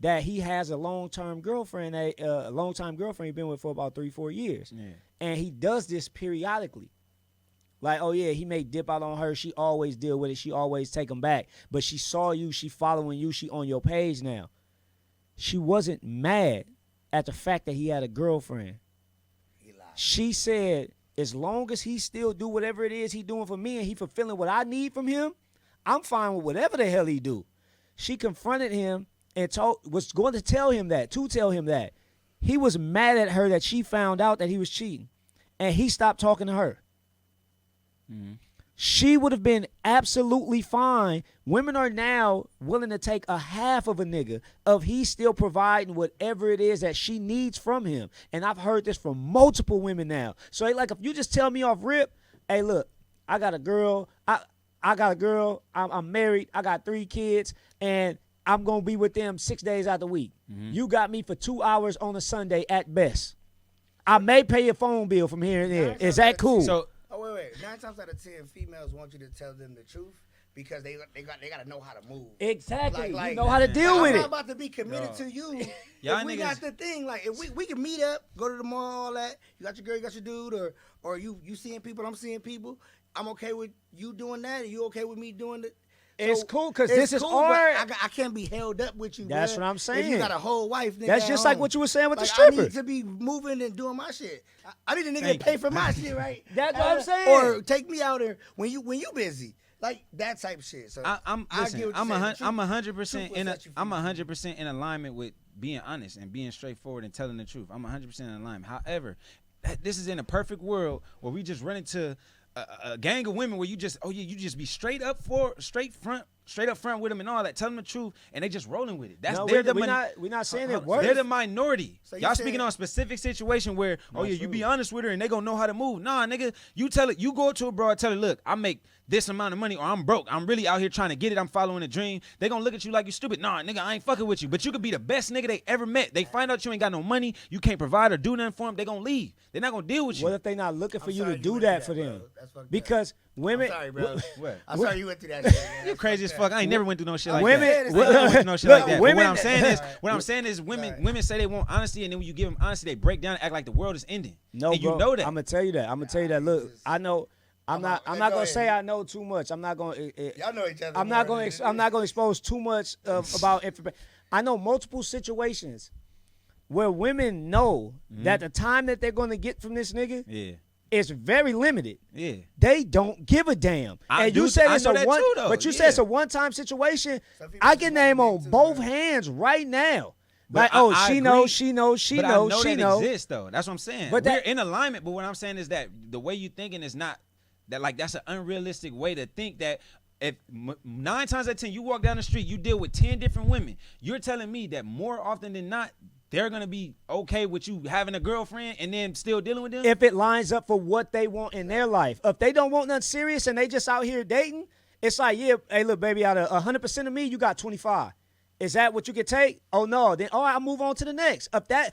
that he has a long-term girlfriend, a long-time girlfriend he's been with for about 3-4 years. Yeah. And he does this periodically. Like, oh yeah, he may dip out on her. She always deal with it. She always take him back. But she saw you. She following you. She on your page now. She wasn't mad at the fact that he had a girlfriend. He lied. She said, as long as he still do whatever it is he doing for me and he fulfilling what I need from him, I'm fine with whatever the hell he do. She confronted him and was going to tell him that. He was mad at her that she found out that he was cheating. And he stopped talking to her. Mm-hmm. She would have been absolutely fine. Women are now willing to take a half of a nigga of he's still providing whatever it is that she needs from him. And I've heard this from multiple women now. So like if you just tell me off rip, hey look, I got a girl, I'm married, I got 3 kids, and I'm going to be with them 6 days out the week. Mm-hmm. You got me for 2 hours on a Sunday at best. I may pay your phone bill from here and there. Is that cool? So Oh wait. 9 times out of 10, females want you to tell them the truth because they got to know how to move. Exactly. Like, you know how to deal with I'm it. not about to be committed to you. Y'all If we niggas- got the thing, like if we can meet up, go to the mall, all that. You got your girl, you got your dude, or you seeing people, I'm seeing people. I'm okay with you doing that, and you okay with me doing it. It's So, cool because it's this is cool, but art. I can't be held up with you. That's bruh. what I'm If saying. you got a whole wife, nigga, That's at just like home. what you were saying with the Like, stripper. I need to be moving and doing my shit. I need a nigga Thank to pay you. for my shit, right? That's what I'm saying. Or take me out there when you busy, like that type shit. So I'm I listen. get what you're I'm saying. I'm Truth 100% will in set you free. I'm 100% in alignment with being honest and being straightforward and telling the truth. I'm 100% in alignment. However, this is in a perfect world where we just run into a gang of women where you just you just be straight up front with them and all that, tell them the truth, and they just rolling with it. That's No, they're the we're not saying it works. they're the minority. So you Y'all saying- speaking on a specific situation where you true. be honest with her and they gonna know how to move. Nah, nigga, you tell it. You go to a broad, tell her, look, I make this amount of money, or I'm broke. I'm really out here trying to get it. I'm following a dream. They gonna look at you like you stupid. Nah, nigga, I ain't fucking with you. But you could be the best nigga they ever met. They find out you ain't got no money, you can't provide or do nothing for them. They gonna leave. They're not gonna deal with you. What if they not looking for I'm you to sorry do went that through for bro. them? That's fucked up. Because women, I'm sorry, bro. What? I'm sorry you went through that shit. Man. You crazy as fuck. I ain't never went through no shit like Women- that. I ain't Look, never went through no shit like that. But women- what I'm saying is women say they want honesty, and then when you give them honesty, they break down and act like the world is ending. no, and bro, you know that. I'm gonna tell you that. Look, I know. I'm not go gonna ahead. say I know too much. I'm not gonna. Y'all know each other. I'm not going to expose too much about information. I know multiple situations where women know that the time that they're going to get from this nigga yeah. is very limited. Yeah. They don't give a damn. I And you do- said I it's know a that one, too, though. but you Yeah. said it's a one-time situation. Some people I just can want name to on get too, both bro. hands right now. But Like, I she agree. knows, she knows, she But knows, I know she that knows. exists though. That's what I'm saying. But We're that- in alignment. But what I'm saying is that the way you thinking is not that. Like that's an unrealistic way to think. That if 9 times out of 10 you walk down the street, you deal with 10 different women. You're telling me that more often than not, they're gonna be okay with you having a girlfriend and then still dealing with them. If it lines up for what they want in their life. If they don't want nothing serious and they just out here dating, it's like, yeah, hey, look, baby, out of 100% of me, you got 25. Is that what you can take? Oh, no. Then, all right, I'll move on to the next. If that,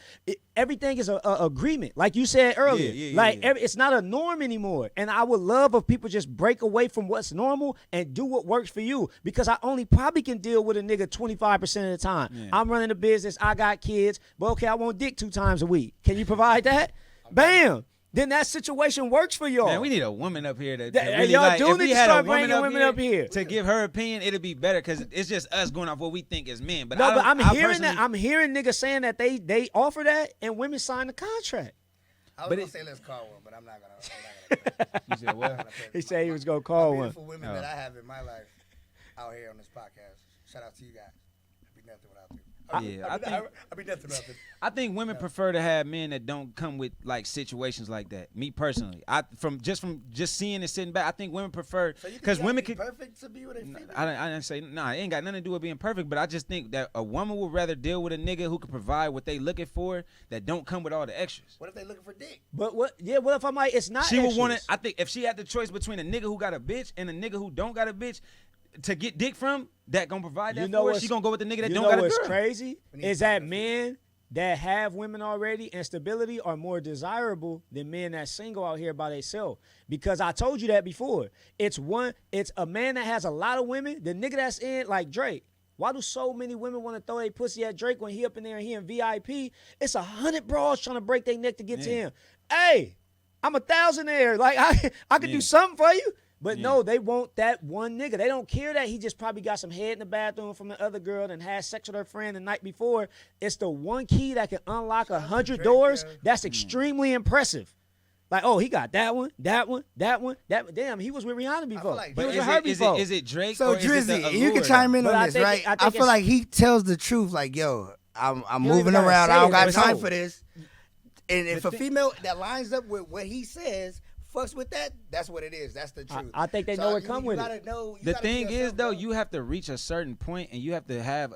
everything is a agreement. Like you said earlier. Yeah. It's not a norm anymore. And I would love if people just break away from what's normal and do what works for you. Because I only probably can deal with a nigga 25% of the time. Yeah. I'm running a business. I got kids. But, okay, I want dick 2 times a week. Can you provide that? Bam. then that situation works for y'all. Man, we need a woman up here to Hey, really y'all like. do If need we to had a start woman bringing women up here. to give her opinion, it'd be better because it's just us going off what we think as men. But no, but I'm hearing personally, that. I'm hearing niggas saying that they offer that and women sign the contract. I was But gonna it- say let's call one, but I'm not gonna. You said what? He said he was gonna call one. Beautiful women Oh. that I have in my life out here on this podcast. Shout out to you guys. I'd be nothing without you. I'd be nothing without them. I think women prefer to have men that don't come with like situations like that. Me personally, from just seeing and sitting back, I think women prefer So you think because you women gotta be can. perfect to be with a female? I didn't say no. It ain't got nothing to do with being perfect, but I just think that a woman would rather deal with a nigga who can provide what they looking for that don't come with all the extras. What if they looking for dick? But what? Yeah, what if I'm like, it's not? She would extras. want it. I think if she had the choice between a nigga who got a bitch and a nigga who don't got a bitch to get dick from, that gonna provide that You know for her, what's- she gonna go with the nigga that You don't know got a what's girl. crazy We need is to talk that to men that have women already and stability are more desirable than men that's single out here by themselves. Because I told you that before. It's a man that has a lot of women. The nigga that's in like Drake. Why do so many women want to throw their pussy at Drake when he up in there and he in VIP? It's 100 bras trying to break their neck to get to Yeah. him. Hey, I'm a thousandaire. Like I could Yeah. do something for you. But Yeah. no, they want that one nigga. They don't care that he just probably got some head in the bathroom from the other girl and had sex with her friend the night before. It's the one key that can unlock 100 Drake, doors. yo. That's extremely impressive. Like, oh, he got that one. Damn, he was with Rihanna before. like- he But was is with her it, before. is it Drake So or is it the Drizzy, you can allure, chime in But on I this, think right? it- I I think feel it's- like he tells the truth. Like, yo, I'm don't moving even gotta around. say I don't it, got but time no. for this. And if a female that lines up with what he says fucks with that, that's what it is. That's the truth. I think they know it come with it. The thing is, though, you have to reach a certain point and you have to have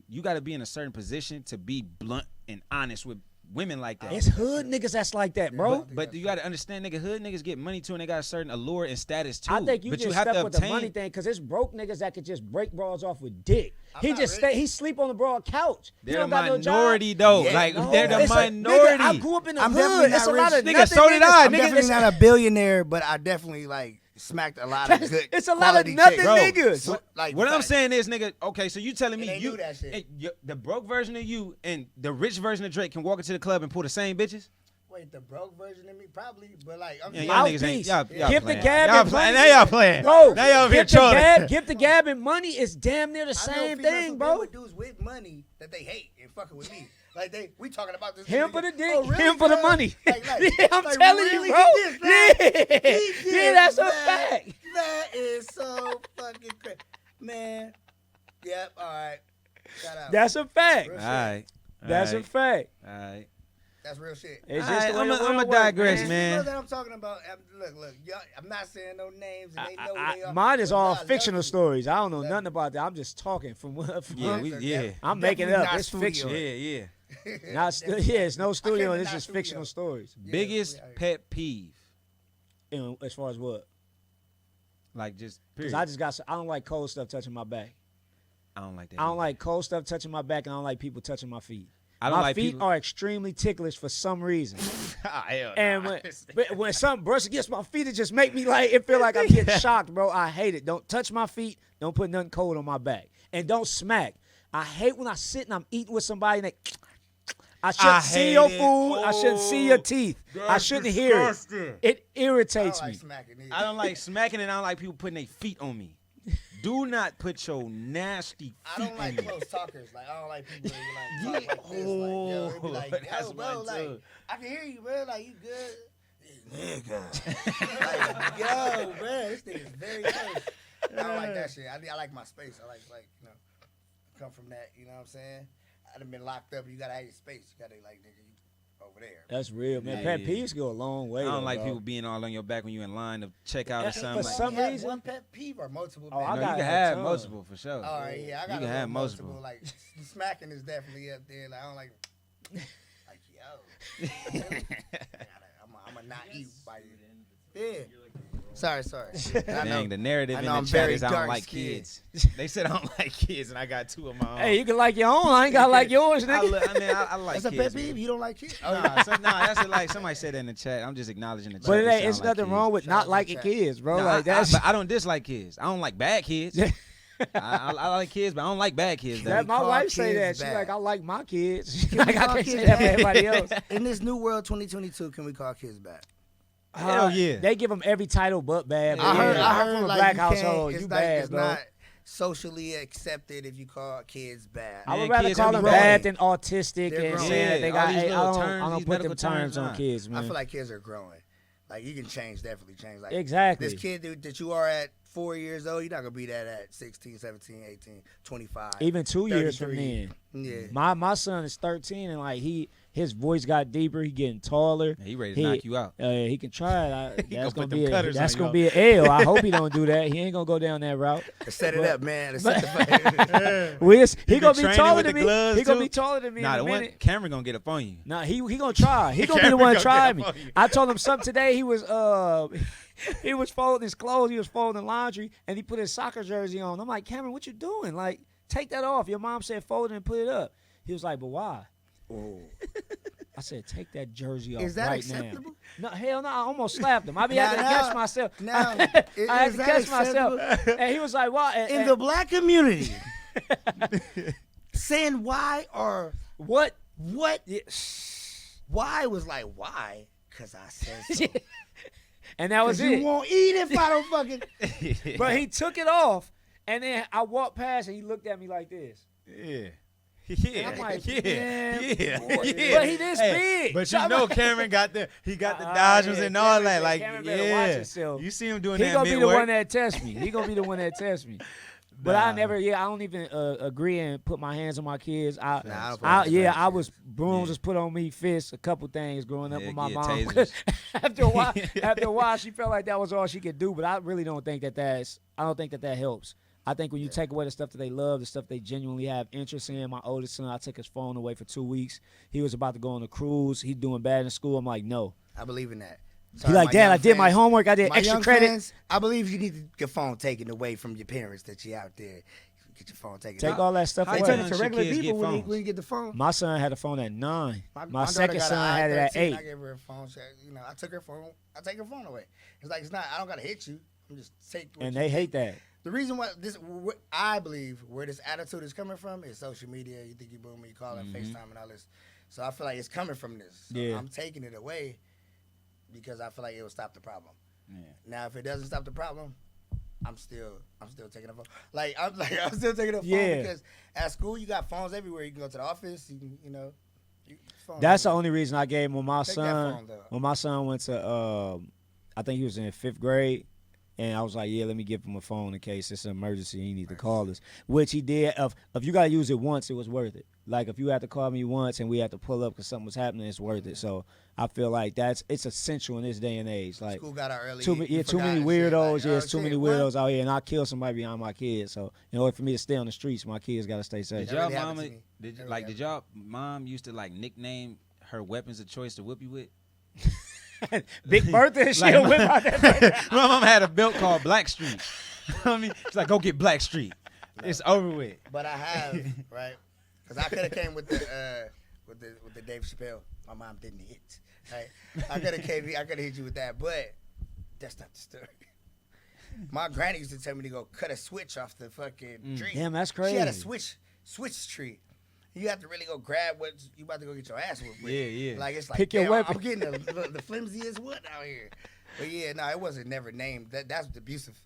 you got to be in a certain position to be blunt and honest with women like that. It's hood niggas that's like that, bro. But you got to understand, nigga, hood niggas get money too and they got a certain allure and status too. I think you but just you have stuck to with obtain, the money thing because it's broke niggas that could just break bras off with dick. He not just rich. he sleep on the broad couch. He They're the don't got no job. minority, though. Yeah, like, no, they're the It's a- minority. nigga, I grew up in the I'm hood. definitely It's a not lot rich. of Nigga, nothing so did niggas. I, I'm nigga, definitely it's- not a billionaire, but I definitely like smacked a lot of good. It's a lot of quality nothing chicks. Bro, niggas. So, like, What I'm like, saying is, nigga, okay, so you telling me And they you do that shit. the broke version of you and the rich version of Drake can walk into the club and pull the same bitches? Wait, the broke version of me probably, but like I'm Yeah, just y'all like, niggas ain't. Mouthpiece. Y'all Give the playing. gab Y'all and playing. money. Now y'all playing. Bro, now y'all over here trolling. Give the gab and money is damn near the I know same females thing, who bro. been with dudes with money that they hate and fucking with me. Like we talking about this. Him nigga. for the dick, Oh, really, him for the bro? money. Like, Yeah, I'm like, telling really? you, bro. He did, man. Yeah, He yeah, did, that's a man. fact. That is so fucking crazy, man. Yep. All right. Shout out. That's a fact. Real All shit. right. That's a fact. All right. That's real shit. It's All just right, the way I'ma the world digress, works, man. You know that I'm talking about. Look, y'all, I'm not saying no names, and they know who they are. Mine is but all nah, I fictional love you. stories. I don't know Love nothing you. about that. I'm just talking from Yeah, I'm making it Definitely up. not It's studio. fiction. Yeah. It's no studio. came It's to just not fictional studio. stories. Yeah, Biggest we out here. pet peeve, As far as what? like just Because period. I don't like cold stuff touching my back. I don't like that. I don't either. like cold stuff touching my back, and I don't like people touching my feet. I don't my like feet people. are extremely ticklish for some reason. Hell And nah. when something brushes against my feet, it just make me like it feel like I'm getting shocked, bro. I hate it. Don't touch my feet. Don't put nothing cold on my back, and don't smack. I hate when I sit and I'm eating with somebody and I shouldn't see hate your it. food. I shouldn't see your teeth. I shouldn't hear it. It I irritates don't me. like smacking either. I don't like smacking and I don't like people putting their feet on me. Do not put your nasty I feet don't like on me. close talkers. Like I don't like people that like talk like this. Like, yo, it be like, That's yo, bro, one like too. I can hear you, bro. Like you good. Nigga. Like, yo, bro, this thing is very close. I don't like that shit. I like my space. I like you know, come from that. You know what I'm saying? I'd have been locked up. You gotta have your space. You gotta like nigga, you over there. That's real, man. Yeah. Pet peeves go a long way. I don't though, like bro. people being all on your back when you're in line to check out or Yeah, something. for Like, some You have reason- one pet peeve or multiple. Oh, pet I no, got you can a have ton. multiple for sure. All right, yeah, I got You can have multiple. Like smacking is definitely up there. Like I don't like yo. I'm a not eat by you. Yeah. Sorry. I know. Dang, the narrative I in know the I'm chat very is I don't dark like skinned. kids. They said I don't like kids, and I got two of my own. Hey, you can like your own. I ain't got to like yours, nigga. I like That's a kids. pet peeve. You don't like kids? Nah, that's like somebody said that in the chat. I'm just acknowledging the chat. But it They ain't. say I It's don't like nothing kids. wrong with Shout out not to the liking chat. kids, bro. No, like that's but I don't dislike kids. I don't like bad kids. I like kids, but I don't like bad kids. Though. that. My call wife say that. kids She bad? like I like my kids. Can like we I call can't kids say that for bad? everybody else. In this new world, 2022, can we call kids back? Hell yeah. They give them every title but bad. Yeah. But I I'm heard from a like black you can't- household. It's You like bad, it's bro. not socially accepted if you call kids bad. I would Man, rather kids call be them growing. bad than autistic They're and growing. saying that they Yeah, got. all these I little don't, terms, I don't these put them medical terms, terms on nah. kids, man. I feel like kids are growing. Like you can definitely change. Like Exactly. this kid that you are at 4 years old, you're not gonna be that at 16, 17, 18, 25. Even 2 years from 33. then. Yeah. My son is 13 and like his voice got deeper. He getting taller. He ready to knock you out. He can try it. He That's gonna put gonna them be cutters that's on gonna you. be an L. I hope he don't do that. He ain't gonna go down that route. Set it But- up, man. but- Set the He been gonna be training taller with than the me. gloves, He gonna too? be taller than me Nah, in the a one minute. Cameron gonna get up on you. Nah, he gonna try. He gonna be the Cameron one to gonna try get me. up on you. I told him something today. He was he was folding his clothes. He was folding laundry, and he put his soccer jersey on. I'm like, Cameron, what you doing? Like, take that off. Your mom said fold it and put it up. He was like, but why? I said, take that jersey off Is that right acceptable? now. No, hell no. I almost slapped him. I be Now- having to now- catch myself. now, I had is to that catch myself. acceptable? And he was like, why? In the black community, saying why or what? why was like why? Cause I said so. And that was 'Cause you it. won't eat if I don't fucking. But he took it off, and then I walked past, and he looked at me like this. Yeah. And Yeah, I'm like, yeah, man, yeah, boy. yeah. But he this big. But So you I'm know like- Cameron got the Ah, Dodgers yeah, and all Cameron that. better- Like, Cameron better watch yeah. himself. You see him doing He that gonna be the mid-work? one that test me. He gonna be the one that test me. But I Nah. never, I don't even agree and put my hands on my kids. Nah, I don't put my hands on my I was kids. brooms Yeah. was put on me, fists, a couple things growing up Yeah, with my yeah, mom. tasers. after a while, she felt like that was all she could do. But I really don't think I don't think that helps. I think when you take away the stuff that they love, the stuff they genuinely have interest in. My oldest son, I took his phone away for 2 weeks. He was about to go on a cruise. He doing bad in school. I'm like, no. I believe in that. He Sorry, like, my Dad, young I did my fans- homework. I did my extra young credit. fans, I believe you need to get your phone taken away from your parents that you out there. Get your phone taken. Take Now, all that stuff how They you away. turn it to Young regular kids people get when you, phones. when you get the phone. My son had a phone at 9. My daughter second got son an had it at i13. 8. I gave her a phone. I took her phone. I take her phone away. It's like it's not. I don't gotta hit you. I'm just take. what And you they take. hate that. The reason why I believe where this attitude is coming from is social media. You think you boom, you call it FaceTime and all this. So I feel like it's coming from this. So Yeah. I'm taking it away because I feel like it will stop the problem. Yeah. Now if it doesn't stop the problem, I'm still taking a phone. I'm still taking a phone Yeah. because at school you got phones everywhere. You can go to the office. You can phones That's the everywhere. only reason I gave him when my Take that son phone, though. when my son went to I think he was in 5th grade. And I was like, yeah, let me give him a phone in case it's an emergency. He need to call us, which he did. If you got to use it once, it was worth it. Like if you had to call me once and we had to pull up because something was happening, it's worth it. So I feel like it's essential in this day and age. Like School got out early. too you many forgot weirdos. and shit. Like, It's too shit, many what? weirdos out here, and I kill somebody behind my kids. So in order for me to stay on the streets, my kids got to stay safe. Did That y'all really happened mama? to me. Did That like really did y'all mom used to like nickname her weapons of choice to whoop you with? Big Bertha and shit. Like, whip out that my mom had a belt called Blackstreet. I mean, she's like, go get Blackstreet. It's over with. But I have, right? Because I could have came with the Dave Chappelle. My mom didn't hit. Right? I could have hit you with that, but that's not the story. My granny used to tell me to go cut a switch off the fucking tree. Damn, that's She had a crazy. switch tree. You have to really go grab what you about to go get your ass whooped with. Yeah, yeah. Like it's like Pick your damn, weapon. I'm getting the flimsiest wood out here. But yeah, no, it wasn't never named. That's abusive.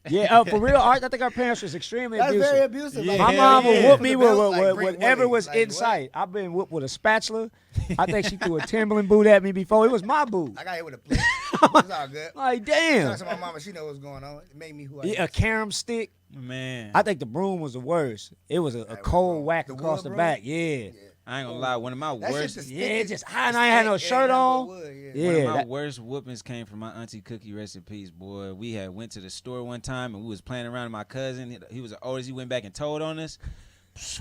Yeah, for real. I think our parents was extremely That's abusive. very abusive. Yeah. Like, My Hell mom would yeah. whoop me with Like, bring whatever Willie. was Like, in what? sight. I've been whooped with a spatula. I think she threw a Timberland boot at me before. It was my boot. I got hit with a plate. It's all good. Like, Shout damn. out to my mama. She know what's going on. It made me who I Yeah, a am. carom stick. Man, I think the broom was the worst. It was a That was cold broom. whack The across wood the broom? back. Yeah. I ain't gonna lie. One of my That shit worst, the stick Yeah, is- just the hot and I ain't had no stick, shirt nothing but on. wood, Yeah. one of my that- worst whoopings came from my auntie Cookie. Rest in peace, boy. We had went to the store one time and we was playing around with my cousin. He was the oldest. He went back and told on us.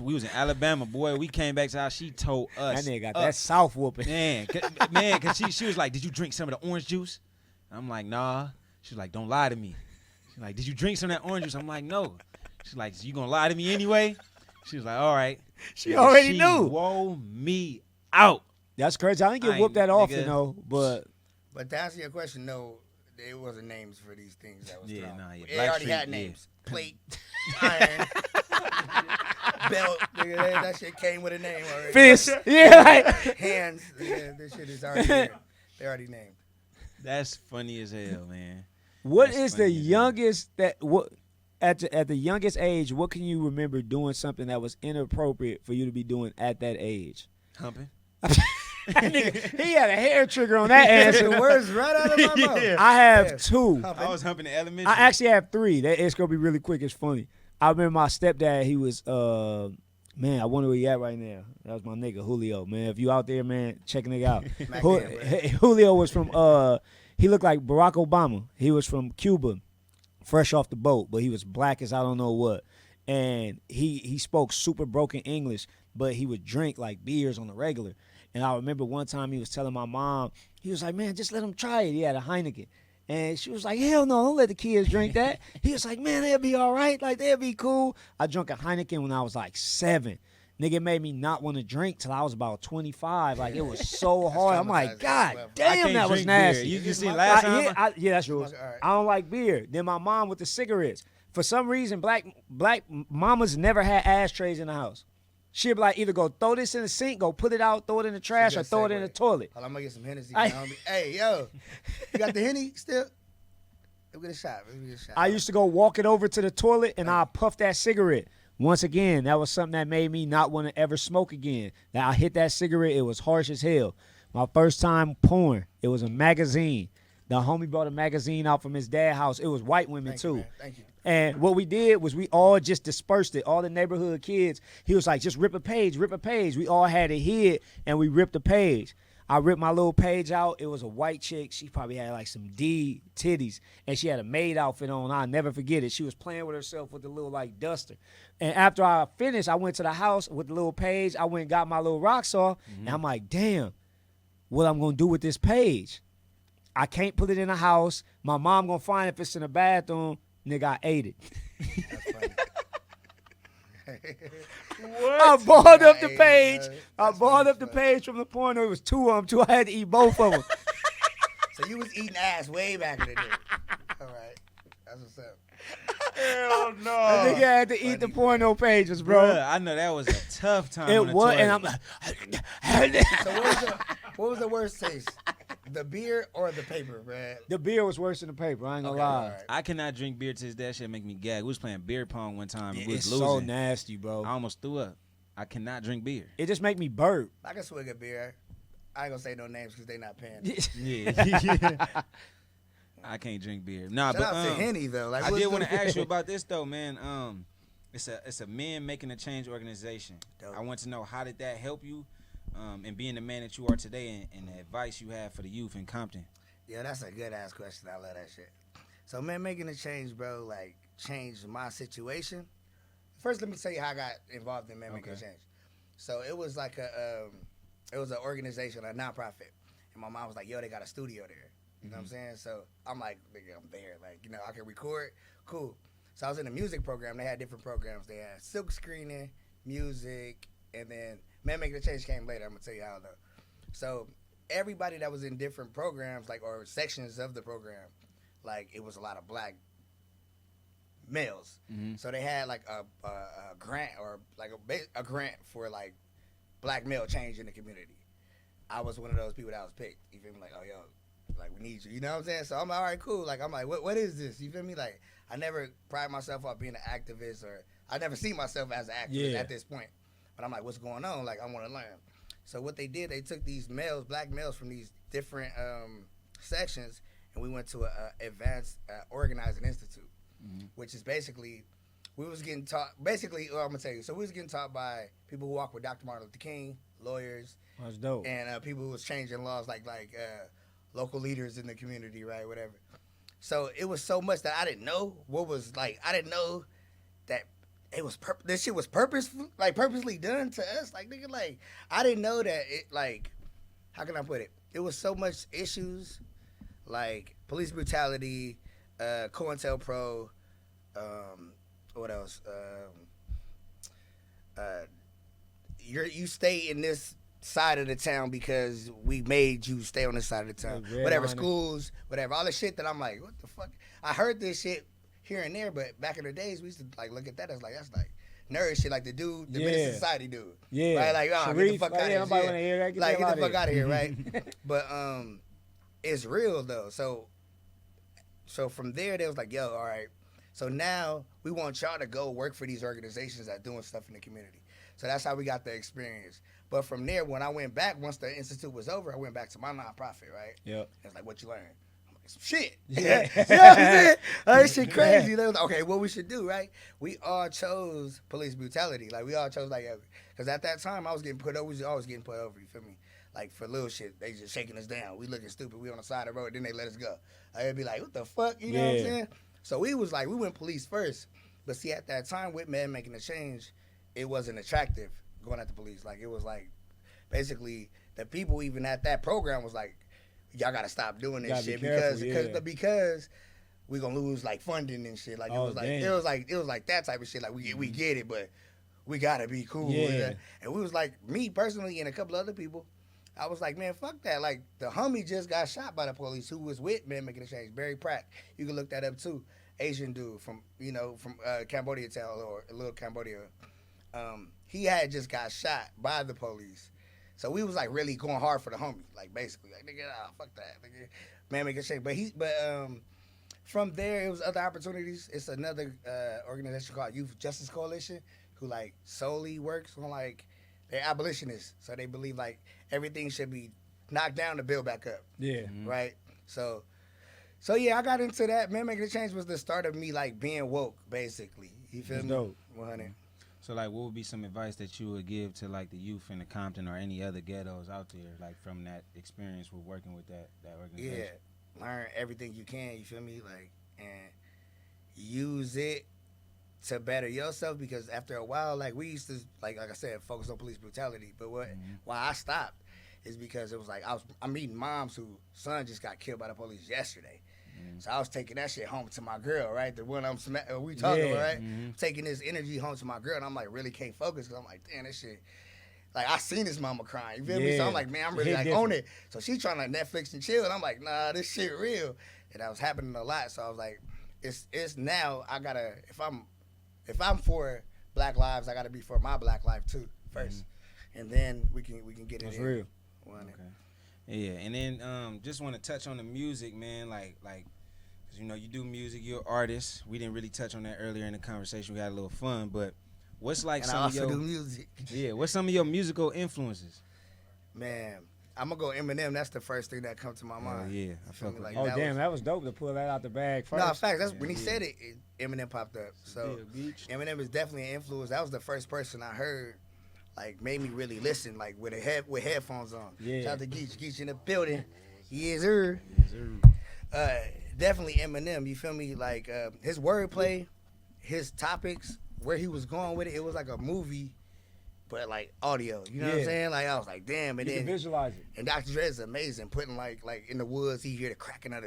We was in Alabama, boy. We came back to how she told us. That nigga got up. that south whooping. Cause she was like, did you drink some of the orange juice? I'm like, nah. She was like, don't lie to me. She's like, did you drink some of that orange juice? I'm like, no. She's like, so you gonna lie to me anyway? She was like, all right. She already she knew. Whoa me out. That's crazy. I didn't get I whooped ain't- that often nigga. though, but But to answer your question, no, there wasn't names for these things that was Yeah, thrown. nah, yeah. It already Blackstreet, had yeah. names. Plate, iron, belt. Nigga, that shit came with a name already. fist. Yeah, like Hands. Yeah, this shit is already there. They already named. That's funny as hell, man. What That's is the funny as hell. youngest that what at the youngest age? What can you remember doing something that was inappropriate for you to be doing at that age? Humping. Nigga, he had a hair trigger on that answer. The words right out of my mouth. I have Yeah. two. I was humping the elementary. I actually have three. It's gonna be really quick. It's funny. I remember my stepdad. He was man. I wonder where he at right now. That was my nigga Julio. Man, if you out there, man, check a nigga out. Mac Ju- man, Julio was from he looked like Barack Obama. He was from Cuba, fresh off the boat, but he was black as I don't know what. And he spoke super broken English, but he would drink like beers on the regular. And I remember one time he was telling my mom, he was like, man, just let him try it. He had a Heineken. And she was like, hell no, don't let the kids drink that. He was like, man, they'll be all right. Like, they'll be cool. I drank a Heineken when I was like 7. Nigga made me not want to drink till I was about 25. Like, it was so hard. I'm like, God I damn, can't that was drink nasty. beer. You can see last time. Yeah, that's yours. All right. I don't like beer. Then my mom with the cigarettes. For some reason, black mamas never had ashtrays in the house. She'd be like, either go throw this in the sink, go put it out, throw it in the trash, or good throw it in the segue. toilet. Hold on, I'm gonna get some Hennessy. I- Hey, yo, you got the Henny still? Let me get a shot. Let me get a shot. I used to go walk it over to the toilet and I puff that cigarette. Once again, that was something that made me not want to ever smoke again. Now I hit that cigarette, it was harsh as hell. My first time porn, it was a magazine. The homie brought a magazine out from his dad's house. It was white women Thank you, too. man. Thank you. And what we did was we all just dispersed it. All the neighborhood kids, he was like, just rip a page, rip a page. We all had it hid and we ripped a page. I ripped my little page out. It was a white chick. She probably had like some D titties, and she had a maid outfit on. I'll never forget it. She was playing with herself with the little like duster. And after I finished, I went to the house with the little page. I went and got my little rocks off, and I'm like, damn, what I'm gonna do with this page? I can't put it in the house. My mom gonna find it if it's in the bathroom. Nigga, I ate it. That's funny. I balled up the Hey, page. I that's balled funny up the as fuck. page from the porno. It was 2 of them, too. I had to eat both of them. So you was eating ass way back in the day. All right, that's what's up. Hell no. I think I had to eat the porno pages, bro. Bruh, I know that was a tough time. It on the was, toilet. and I'm like, So what was the worst taste? The beer or the paper, man? the beer was worse than the paper. I ain't gonna Okay, lie. all right. I cannot drink beer to this day. That shit make me gag. We was playing beer pong one time. And we was It's losing. so nasty, bro. I almost threw up. I cannot drink beer. It just make me burp. I can swig a beer. I ain't gonna say no names because they not paying. Yeah. I can't drink beer. Nah, Shout but out to Henny though. Like, I what's did the- want to ask you about this though, man. It's a men making a change organization. Dope. I want to know, how did that help you, in being the man that you are today, and the advice you have for the youth in Compton? Yeah, that's a good ass question. I love that shit. So, man, making a change, bro, like, changed my situation. First, let me tell you how I got involved in making a Okay. change. So, it was like it was an organization, a nonprofit. And my mom was like, yo, they got a studio there. You know what I'm saying? So, I'm like, nigga, I'm there. Like, you know, I can record. Cool. So, I was in a music program. They had different programs. They had silk screening, music, and then Man Making a Change came later. I'm going to tell you how, though. So, everybody that was in different programs, like, or sections of the program, like, it was a lot of black males. Mm-hmm. So they had like a grant, or like a grant for like black male change in the community. I was one of those people that was picked. You feel me? Like, oh, yo, like, we need you. You know what I'm saying? So I'm like, all right, cool. Like, I'm like, what is this? You feel me? Like, I never pride myself off being an activist, or I never see myself as an activist Yeah. at this point. But I'm like, what's going on? Like, I want to learn. So what they did, they took these males, black males from these different sections, and we went to a advanced organizing institute, which is basically, we was getting taught, basically, well, I'm going to tell you, so we was getting taught by people who walk with Dr. Martin Luther King, lawyers, That's dope. and people who was changing laws, like local leaders in the community, right, whatever. So it was so much that I didn't know what was, like, I didn't know that it was, this shit was purposely done to us. Like, nigga, like, I didn't know that it, like, how can I put it? It was so much issues, like police brutality, COINTELPRO, what else? You stay in this side of the town because we made you stay on this side of the town. Like Whatever, redlining. schools, whatever, all the shit that I'm like, what the fuck? I heard this shit here and there, but back in the days, we used to like look at that as like, that's like nerd shit, like the dude, the Menace Yeah. Society dude. Yeah. Right? Like, oh, get the Sharif, fuck like, out yeah, of nobody here. wanna hear that. Get Like, the get hell the fuck outta out of here, right? But it's real though. So from there, they was like, yo, all right. So now we want y'all to go work for these organizations that doing stuff in the community. So that's how we got the experience. But from there, when I went back, once the institute was over, I went back to my nonprofit, right? Yep. It's like, what you learn? I'm like, some shit. Yeah. You know what I'm saying? Like, this shit crazy. They was like, okay, what we should do, right? We all chose police brutality. Like, we all chose, like, because at that time, I was getting put over. We was always getting put over, you feel me? Like, for little shit, they just shaking us down. We looking stupid. We on the side of the road, then they let us go. I'd be like, what the fuck? You know what I'm saying? So we was like, we went police first. But see, at that time, with men making a change, it wasn't attractive going at the police. Like, it was like, basically, the people even at that program was like, y'all gotta stop doing this shit because we gonna lose like funding and shit. Like, it was like that type of shit. Like, we get it, but we gotta be cool. Yeah. And we was like, me personally and a couple other people, I was like, man, fuck that. Like, the homie just got shot by the police who was with Men Making a Change, Barry Pratt. You can look that up too. Asian dude from Cambodia town or Little Cambodia. He had just got shot by the police. So we was like really going hard for the homie. Like, basically, like, nigga, fuck that. Nigga, Man Making a Change. But from there, it was other opportunities. It's another organization called Youth Justice Coalition who like solely works on like, they're abolitionists, so they believe like everything should be knocked down to build back up. Yeah. Right. So yeah, I got into that. Man Making a Change was the start of me like being woke, basically. You feel me? Dope. 100. So, like, what would be some advice that you would give to, like, the youth in the Compton or any other ghettos out there, like, from that experience with working with that organization? Yeah, learn everything you can. You feel me? Like, and use it to better yourself, because after a while, like, we used to, like I said, focus on police brutality. But why I stopped is because it was like I'm meeting moms whose son just got killed by the police yesterday. So I was taking that shit home to my girl, right? The one we talking about, right? Taking this energy home to my girl, and I'm like, really can't focus, because I'm like, damn, this shit. Like, I seen this mama crying, you feel me? So I'm like, man, I'm really like on it. So she trying to Netflix and chill, and I'm like, nah, this shit real. And that was happening a lot. So I was like, it's now I gotta, if I'm for Black lives, I gotta be for my Black life too first, and then we can get it. That's in. real. Okay. Yeah, and then just want to touch on the music, man. Like, cause you know you do music, you're an artist. We didn't really touch on that earlier in the conversation. We had a little fun, but what's like and some I also of your do music? Yeah, what's some of your musical influences? Man, I'm gonna go Eminem. That's the first thing that comes to my mind. Yeah, I feel fuck me? with Like, that. Oh, damn, that was dope to pull that out the bag first. No, in fact, that's when he said it. Eminem popped up. So Yeah, Geechi. Eminem is definitely an influence. That was the first person I heard, like, made me really listen, like, with headphones on. Yeah. Shout out to Geechi. Geechi in the building. He is her. Definitely Eminem. You feel me? Like, his wordplay, his topics, where he was going with it. It was like a movie, but like audio. You know what I'm saying? Like, I was like, damn. And You then can visualize it. and Dr. Dre is amazing. Putting like in the woods, he hear the cracking of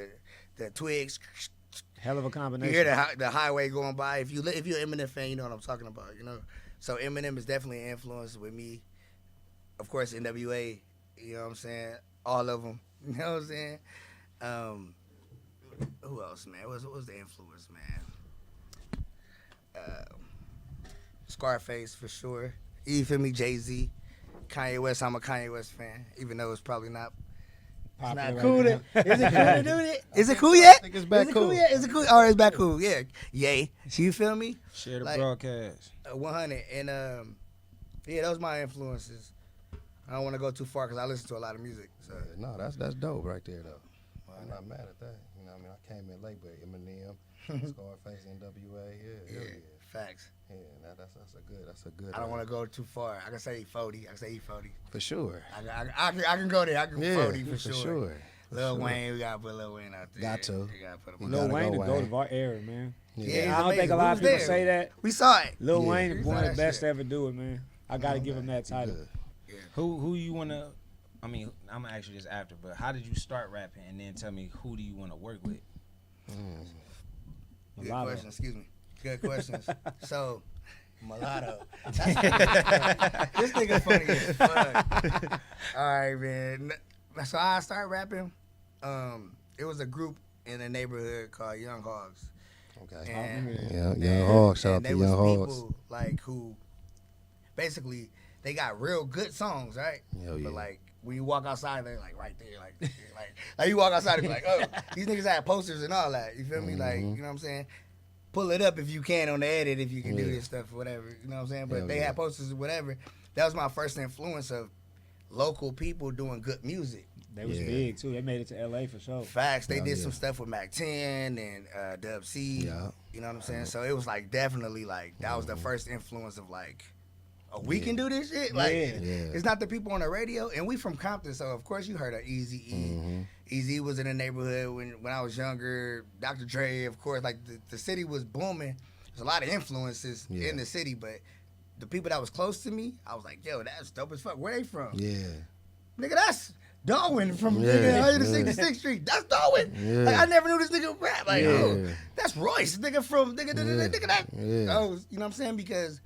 the twigs. Hell of a You combination. hear the highway going by. If you're an Eminem fan, you know what I'm talking about. You know, so Eminem is definitely an influence with me. Of course, NWA. You know what I'm saying? All of them. You know what I'm saying? Who else, man? What was the influence, man? Scarface for sure. You feel me? Jay-Z, Kanye West. I'm a Kanye West fan, even though it's probably not. It's Popular not right cool. now. Is it cool to do that? Is it cool yet? I think it's back Is it cool. yet? Is it cool? Oh, it's back cool. Yeah. Yay. You feel me? Share the Like, broadcast. 100. And yeah, those my influences. I don't want to go too far because I listen to a lot of music. So No, that's dope right there though. I'm not mad at that. You know what I mean? I came in late, but Eminem, Scarface, NWA, yeah. facts. Yeah, that's a good. I don't want to go too far. I can say 40. I can say 40. For sure. I can go there. I can Yeah, 40 for sure. For Lil sure. Wayne, we gotta put Lil Wayne out there. Got to. We gotta put him You on. Lil gotta Wayne, go the goat Wayne. of our era, man. Yeah. he's I don't think amazing. a lot We of people was say there. that. We saw it. Lil Yeah. Wayne, We one saw of the that best shit. to ever do it, man. I gotta give him that title. Good. Who you wanna? I mean, I'm gonna ask you this after, but how did you start rapping, and then tell me who do you want to work with? Good Mulatto. question. Excuse me. Good questions. So, Mulatto. This nigga funny as fuck. All right, man. So I started rapping. It was a group in the neighborhood called Young Hogs. Okay. And, Young Hogs. Shout out and to they Young was Hogs. people like who basically they got real good songs, right? Hell yeah. But like when you walk outside, they're like right there, like you walk outside and be like, oh, these niggas had posters and all that. You feel me? Like, you know what I'm saying? Pull it up if you can on the edit, if you can do this stuff or whatever. You know what I'm saying? But they had posters or whatever. That was my first influence of local people doing good music. They was big too. They made it to LA for sure. Facts. They did some stuff with Mac 10 and Dub C. Yeah. You know what I'm saying? So it was like definitely like that was the first influence of like, oh, we can do this shit. Like it's not the people on the radio, and we from Compton, so of course you heard of Eazy-E. Eazy was in the neighborhood when I was younger. Dr. Dre, of course, like the city was booming. There's a lot of influences in the city, but the people that was close to me, I was like, yo, that's dope as fuck. Where they from? Yeah. Nigga, that's Darwin from 166th Street. That's Darwin. Yeah. Like I never knew this nigga rap. Like, oh, that's Royce, nigga from nigga that. Oh, you know what I'm saying? Because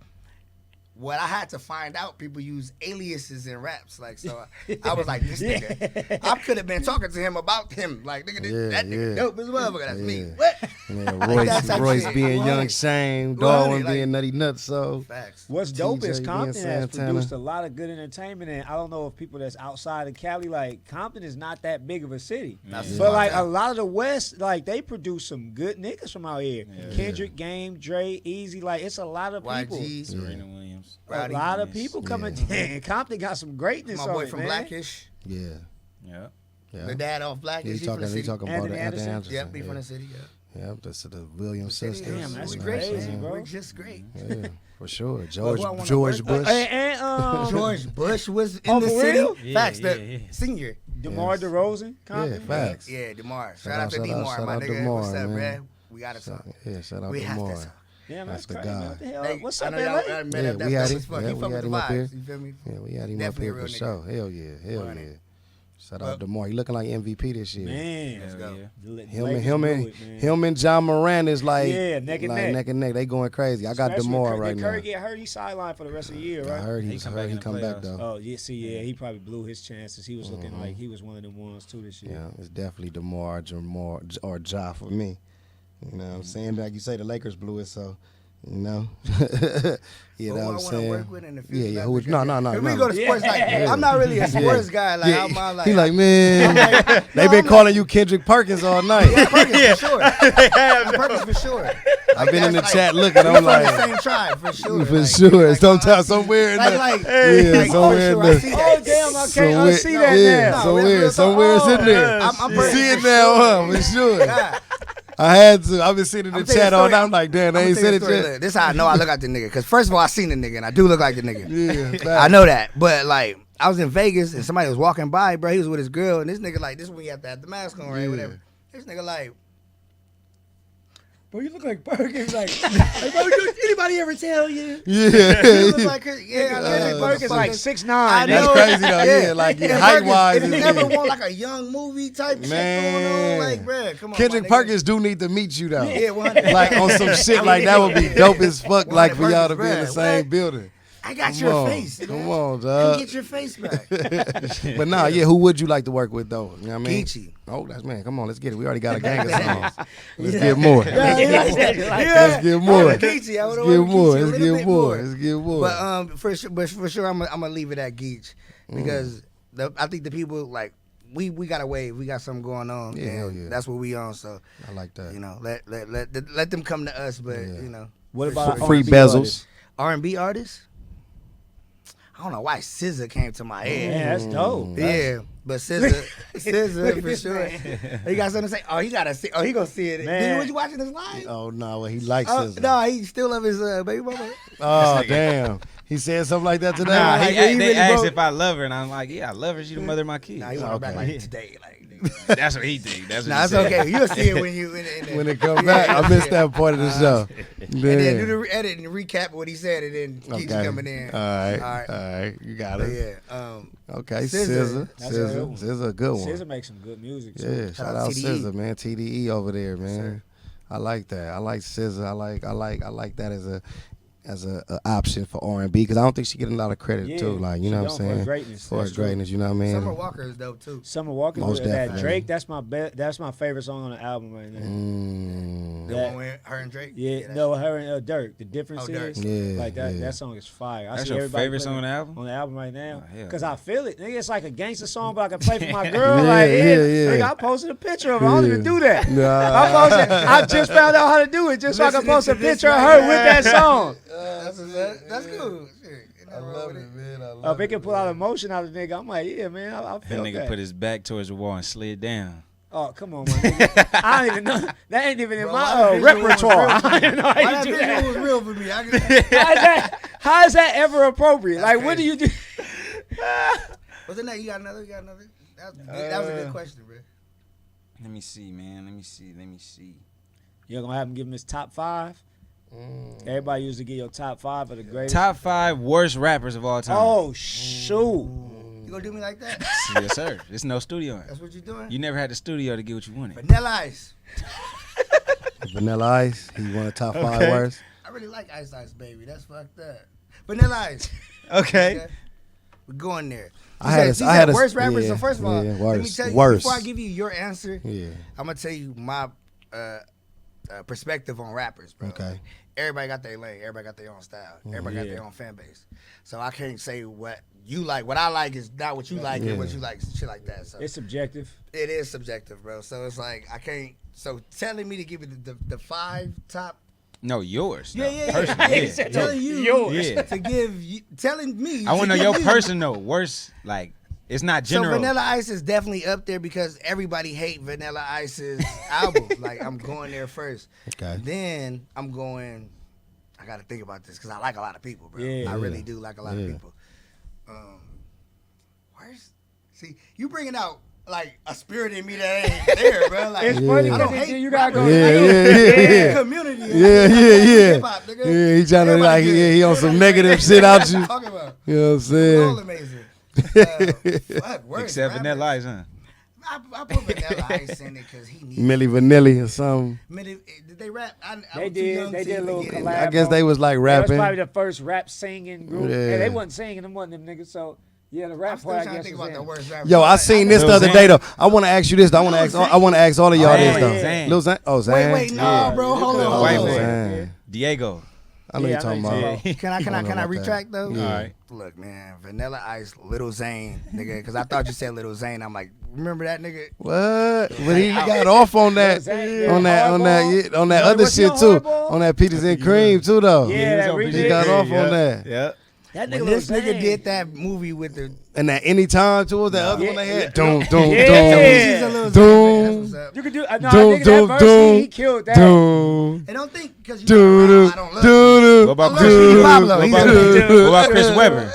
what I had to find out, people use aliases in raps. Like, so I was like, this nigga. I could have been talking to him about him. Like, nigga, that nigga dope as motherfucker. That's me. What? Yeah, Royce being Young Shame, Darwin being Nutty Nutso. Facts. What's dope is TJ Compton being has Santana. produced a lot of good entertainment, and I don't know if people that's outside of Cali, like Compton is not that big of a city. But like a lot of the West, like they produce some good niggas from out here. Kendrick, Game, Dre, Easy, like it's a lot of people. YG. Serena Williams. A lot of people coming. And Compton got some greatness My on boy it, from man. Blackish. Yeah. Yeah. Yeah. The dad off Blackish. He from the city. talking about Anthony Anthony Anderson? Anderson. Yep, he from the city. Yeah. Yep, that's the Williams sisters. Damn, that's You know crazy, what I'm saying? bro. We're just great. Yeah, for sure. who I George wanna work Bush. And George Bush was in Oh, the for city. real? Facts, Yeah, the yeah. senior. DeMar DeRozan, Yeah, Compton. facts. Yeah, DeMar. Shout out, out to shout out, DeMar, shout my out nigga. DeMar, What's up, man. bruh? We gotta talk. Yeah, shout out We to have to Mar. talk. Damn, That's that's the crazy. guy. What the hell? Hey, What's I up, know LA? y'all met Yeah, up. we That's had dope him. as fuck. Yeah, He we fuck had with the him up here. vibes. You feel me? Yeah, we had him Definitely up a here real for nigga. sure. Hell yeah, hell Money. yeah. Shout out to Mar. He looking like MVP this year. Man, Let's go. Him and John Moran is like neck and neck. neck and neck. They going crazy. I got Especially DeMar when right now. Curry get hurt, he sidelined for the rest of the year, I right? heard He he come back in the come back playoffs. though. Oh, yeah, see, yeah, he probably blew his chances. He was looking like he was one of them ones too this year. Yeah, it's definitely DeMar, Jamar, or Ja for me. You know what I'm saying? Like you say, the Lakers blew it, so you know. You know what I'm Who I want to saying? work with in the future. Yeah. Who would, no. If we go to sports, like I'm not really a sports guy. Like I'm like, He like, man, they been calling you Kendrick Perkins all night. Perkins for sure. Perkins for sure. I've been in the That's chat like- looking. we I'm from the like, same tribe for sure. for like, sure. like, Sometimes somewhere in the, like, yeah, like, somewhere oh, in sure, I the. see that. Oh, damn, I somewhere- can't unsee that yeah, now. somewhere it's in there. I'm You Perkins see it for now, sure. huh? For sure. God. I had to. I've been sitting in the I'ma tell you a chat all story. night. I'm like, damn, they I'ma ain't tell said you it a story. yet. Look, this is how I know I look like the nigga. Because first of all, I seen the nigga, and I do look like the nigga. Yeah, I know that. But, like, I was in Vegas, and somebody was walking by, bro. He was with his girl, and this nigga, like, this is when you have to have the mask on, right? Yeah. Whatever. This nigga, like, Bro, you look like Perkins. Like bro, anybody ever tell you? he Yeah. look like, yeah, Kendrick Perkins like 6'9". I That's know. crazy though. Yeah, like And height-wise. Perkins, if you never want, like, a young movie type shit going on, like, bro, come on. Kendrick my nigga. Perkins do need to meet you though. Yeah, 100. Like on some shit like that would be dope as fuck. Like for y'all to be in the Perkins, same bruh. building. I got Come your on. face. Come man. on, Come dog. get your face back. But nah, yeah, who would you like to work with though? You know what I mean? Geechi. Oh, that's man. Come on, let's get it. We already got a gang of songs. Let's get more. Yeah. Let's get more. Geechi, I Let's would've get wanted more. Geechi a Let's little get bit more. Let's get more. But for sure, I'm gonna leave it at Geech because I think the people like we got a wave, we got something going on. Yeah, and hell yeah. That's what we on. So I like that. you know, let them come to us. But Yeah. you know, What about Free R&B bezels. artists? R&B artists. I don't know why SZA came to my head. Man, that's dope. Yeah, but SZA for sure. He got something to say. Oh, he gotta see. Oh, he gonna see it. Man. Was you watching this live? Oh no, well, he likes Oh, SZA. no, he still love his baby mama. Oh damn, he said something like that today. Nah, Like, he, he they really asked broke- if I love her, and I'm like, yeah, I love her. She the mother of my kids. Nah, he want her back like today. Like, That's what he think. That's what nah, he it's said. okay. You'll see it when you When it come back, I missed that part of the show. And then do Damn. the edit and recap what he said, and then keep Okay. coming in. All right. You got But it. yeah. Okay, SZA. That's a good one. SZA, a good one. SZA makes some good music too. Yeah, shout out TDE. SZA, man. TDE over there, man. I like that. I like SZA. I like that as a as a option for R&B because I don't think she getting a lot of credit Yeah, too. Like you she know what don't I'm for her saying? greatness. For her That's true. greatness, you know what I mean? Summer Walker is dope too. Summer Walker, Most that definitely. Drake. That's my favorite song on the album right now. The That- one with her and Drake. Yeah, that's- no, her and Dirk. The difference Oh, Dirk. is, Yeah, like that. yeah. That song is fire. I That's see your everybody favorite play song on it the album? On the album right now, Oh, hell cause yeah. I feel it. Nigga, it's like a gangster song, but I can play for my girl. Yeah, like, yeah, Nigga, yeah. I posted a picture of her. I don't even Yeah. do that. Nah. I just found out how to do it, just so I can Listening post a to this picture of right her with that song. That's cool. Shit, you know, I wrong love with it, man. I If love it can pull out emotion out of the nigga, I'm like, yeah, man, I That feel nigga that. put his back towards the wall and slid down. Oh, come on, my nigga. I don't even know. That ain't even in Bro, my why that visual was repertoire. real I for don't even know how Why you that do visual that. was real for me. I can, How is that ever appropriate? That's Like, what do crazy. you do? wasn't that? You got another? That was a good question, bro. Let me see, man. Let me see. You're gonna have him give him his top 5. Everybody used to get your top 5 of the greatest. Top 5 worst rappers of all time. Oh shoot! You gonna do me like that? Yes, sir. There's no studio. That's what you doing? You never had the studio to get what you wanted. Vanilla Ice. Vanilla Ice. He won a top 5 Okay. worst. I really like Ice Ice Baby. That's fucked up. Vanilla Ice. Okay. We're going there. I had a worst rappers. yeah, So first of all, yeah, let me worst, tell you worst. before I give you your answer. Yeah. I'm gonna tell you my perspective on rappers, bro. Okay. Everybody got their lane. Everybody got their own style. Everybody got their own fan base. So I can't say what you like. What I like is not what you like, and what you like, shit like that. So It's subjective. it is subjective, bro. So it's like I can't. So telling me to give you the 5 top. No, yours. Yeah, no. yeah, Person, yeah. yeah. Telling you Yours. Yeah. to give you, telling me. I want to to know give your you- personal worst. Like, it's not So general. Vanilla Ice is definitely up there because everybody hate Vanilla Ice's album. Like I'm going there first. Okay. Then I'm going. I got to think about this because I like a lot of people, bro. Yeah. I really do like a lot of Yeah. people. See, you bringing out like a spirit in me that ain't there, bro. Like It's funny I don't because hate you gotta go. Yeah, like, yeah. community. Yeah. Hip-hop, nigga. Yeah, he trying to Everybody like, good. yeah, he on some Everybody negative great. shit out What you. you talking about? You know what I'm All saying? amazing. Fuck, worst Except rapper. Vanilla Ice, huh? I put Vanilla Ice in it because he needs. Milli Vanilli or something. Did they rap? I They was too young did. They to did a even little get it. collab. I guess they was like That was rapping. probably the first rap singing group. Yeah. And they wasn't singing. Them wasn't them niggas. So yeah, the rap I'm still part I trying to guess think was about the in. worst rapper. Yo, I seen this the Lil other Xan. day though. I want to ask you this. Though. I want to ask all of y'all Oh, this though. Zan. Lil Xan. Oh, Zan. Wait, no, Yeah. bro, hold Yeah. on. White hold boy. on. Zan. Diego. I know Yeah, you're talking I know about. you're Can I I don't know can I about retract that. though? Yeah. All right. Look, man, Vanilla Ice, Lil Zane, nigga, because I thought you said Lil Zane. I'm like, remember that nigga? What? But he got off on that, Zan, on that Hardball. other Was he shit on too, Hardball? on that Peaches and Cream too though. Yeah, that was on remix. He got Cream, off on that. Yeah. That When nigga this Lil nigga Zane. did that movie with the And that Anytime too was that other one they Yeah. had. Doom, Yeah. She's a Lil Zane Doom. fan, that's what's up. You could do. No, I Doom, think that doom, verse doom, he killed that. doom, And don't think because you doom, know I don't love you. doom, What about I Chris? love Speedy doom, Pablo. What He's about, a- what about Chris Webber?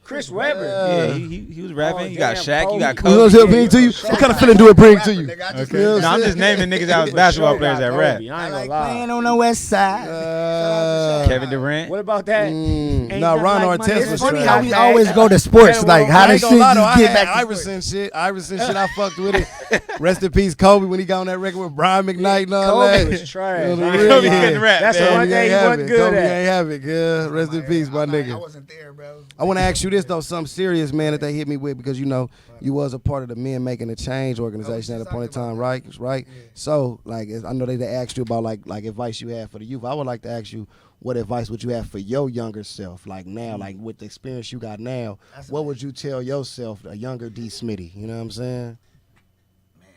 Chris Webber. Yeah, he was rapping. Oh, you got damn, Shaq. You got Kobe. You know Kobe. what bring to you? What kind of feeling do it bring to you? Nigga, I just- Okay. You know what No, I'm I'm just saying? naming niggas out For basketball sure players that got rap. Kobe. I I ain't like gonna lie. playing on the west side. Shout out to Shaq. Kevin Durant. What about that? Ain't Nah, nothing Ron like money. Artest It's was funny trash. how we always go to sports. Like how I this ain't shit gonna lie though, just I get had back to sports. Iverson shit, I fucked with it. Rest in peace, Kobe, when he got on that record with Brian McKnight and all that. Kobe was trash. You know, I ain't the gonna real lie. couldn't rap, That's the man. one thing he wasn't good Kobe at. ain't have it, girl. Rest in peace, my I nigga. wasn't there, bro. I want to ask you this though, something serious, man, that they hit me with because you know you was a part of the Men Making a Change organization at a point in time, right? Right. So, like, I know they asked you about like advice you had for the youth. I would like to ask you, what advice would you have for your younger self, like now, like with the experience you got now? That's What would you tell yourself, a younger D.Smitty? You know what I'm saying? Man,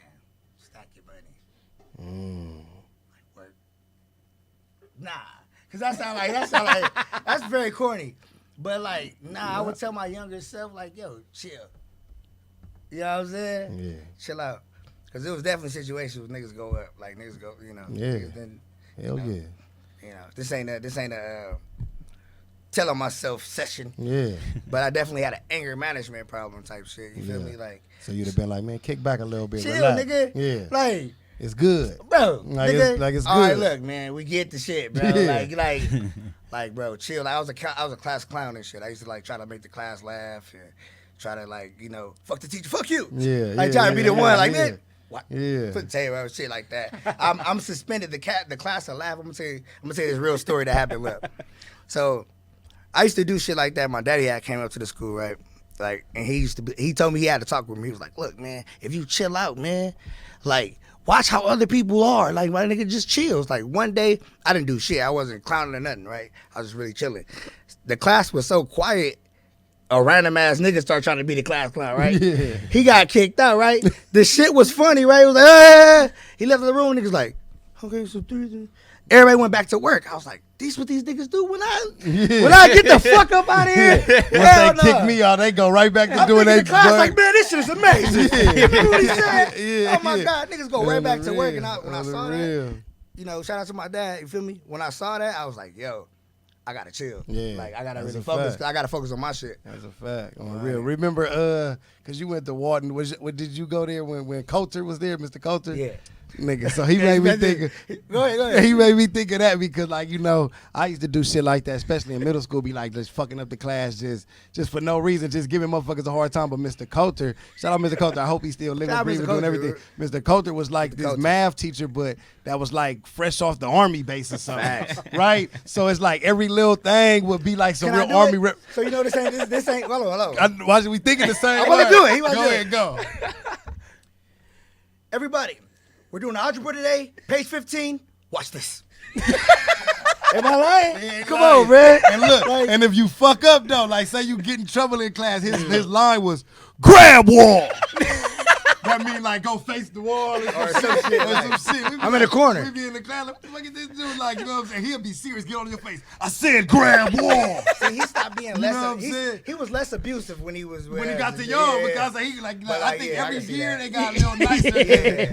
stack your money. Like work. Nah, cause that sound like that's very corny. But like, nah, I would tell my younger self like, yo, chill. You know what I'm saying? Yeah. Chill out. Cause it was definitely situations where niggas go up, like niggas go, you know. Yeah. Niggas then, Hell know, yeah. you know, this ain't a telling myself session. Yeah. But I definitely had an anger management problem type shit. You feel Yeah. me? Like, So you'd have been like, man, kick back a little bit. chill, relax. nigga. Yeah. Like, It's good. bro, Like nigga. it's All right, good. look, man, we get the shit, bro. Yeah. Like, bro, chill. Like, I was a class clown and shit. I used to like try to make the class laugh and try to like, you know, fuck the teacher, fuck you. Yeah. Like yeah, try to be the yeah, one, like yeah. man, What? Yeah. Couldn't tell you about shit like that. I'm suspended the class of laugh. I'm gonna tell you this real story that happened. Look, so I used to do shit like that. My daddy came up to the school, right? Like, and he told me he had to talk with me. He was like, look, man, if you chill out, man, like, watch how other people are. Like, my nigga just chills. Like, one day, I didn't do shit. I wasn't clowning or nothing, right? I was just really chilling. The class was so quiet, a random ass nigga started trying to be the class clown, right? Yeah. He got kicked out, right? The shit was funny, right? He was like, ah! He left the room. Niggas like, okay, so 3. Everybody went back to work. I was like, these what these niggas do when I get the fuck up out of here. Once they kick me out, they go right back to doing their class. Like, man, this shit is amazing. You know what he said? Yeah, Oh my God, niggas go right back to work. And when I saw that, shout out to my dad. You feel me? When I saw that, I was like, yo, I gotta chill. Yeah, like I gotta that's really a focus. fact. I gotta focus on my shit. That's a fact. On real. Remember, cause you went to Walton. Did you go there when Coulter was there, Mr. Coulter? Yeah. Nigga, so he made me think. Go ahead. He made me think of that because, like, I used to do shit like that, especially in middle school. Be like, just fucking up the class, just for no reason, just giving motherfuckers a hard time. But Mr. Coulter, shout out Mr. Coulter. I hope he's still living, Shout out breathing, Mr. doing Coulter, everything. Mr. Coulter was like this Coulter. math teacher, but that was like fresh off the army base or something, right? So it's like every little thing would be like some Can I real do army. it? Rep. So you know this ain't. Hello. Why should we thinking the same? I wanna way? do it. He wanna Go do ahead, it. go. Everybody, we're doing algebra today. Page 15. Watch this. Am I lying? Yeah, Come like- on, man. And look, and if you fuck up though, like say you get in trouble in class, his line was grab wall. That mean like go face the wall or some shit, Or like, some shit. We be I'm in the corner. We be in the class. Like, what the fuck is this dude like? You know what I'm saying? He'll be serious. Get on your face. I said grab wall. See, he stopped being You less. know what I'm saying? He was less abusive when he was When he got to young, because he like But, I think yeah, I every can see year that. they got a little nicer.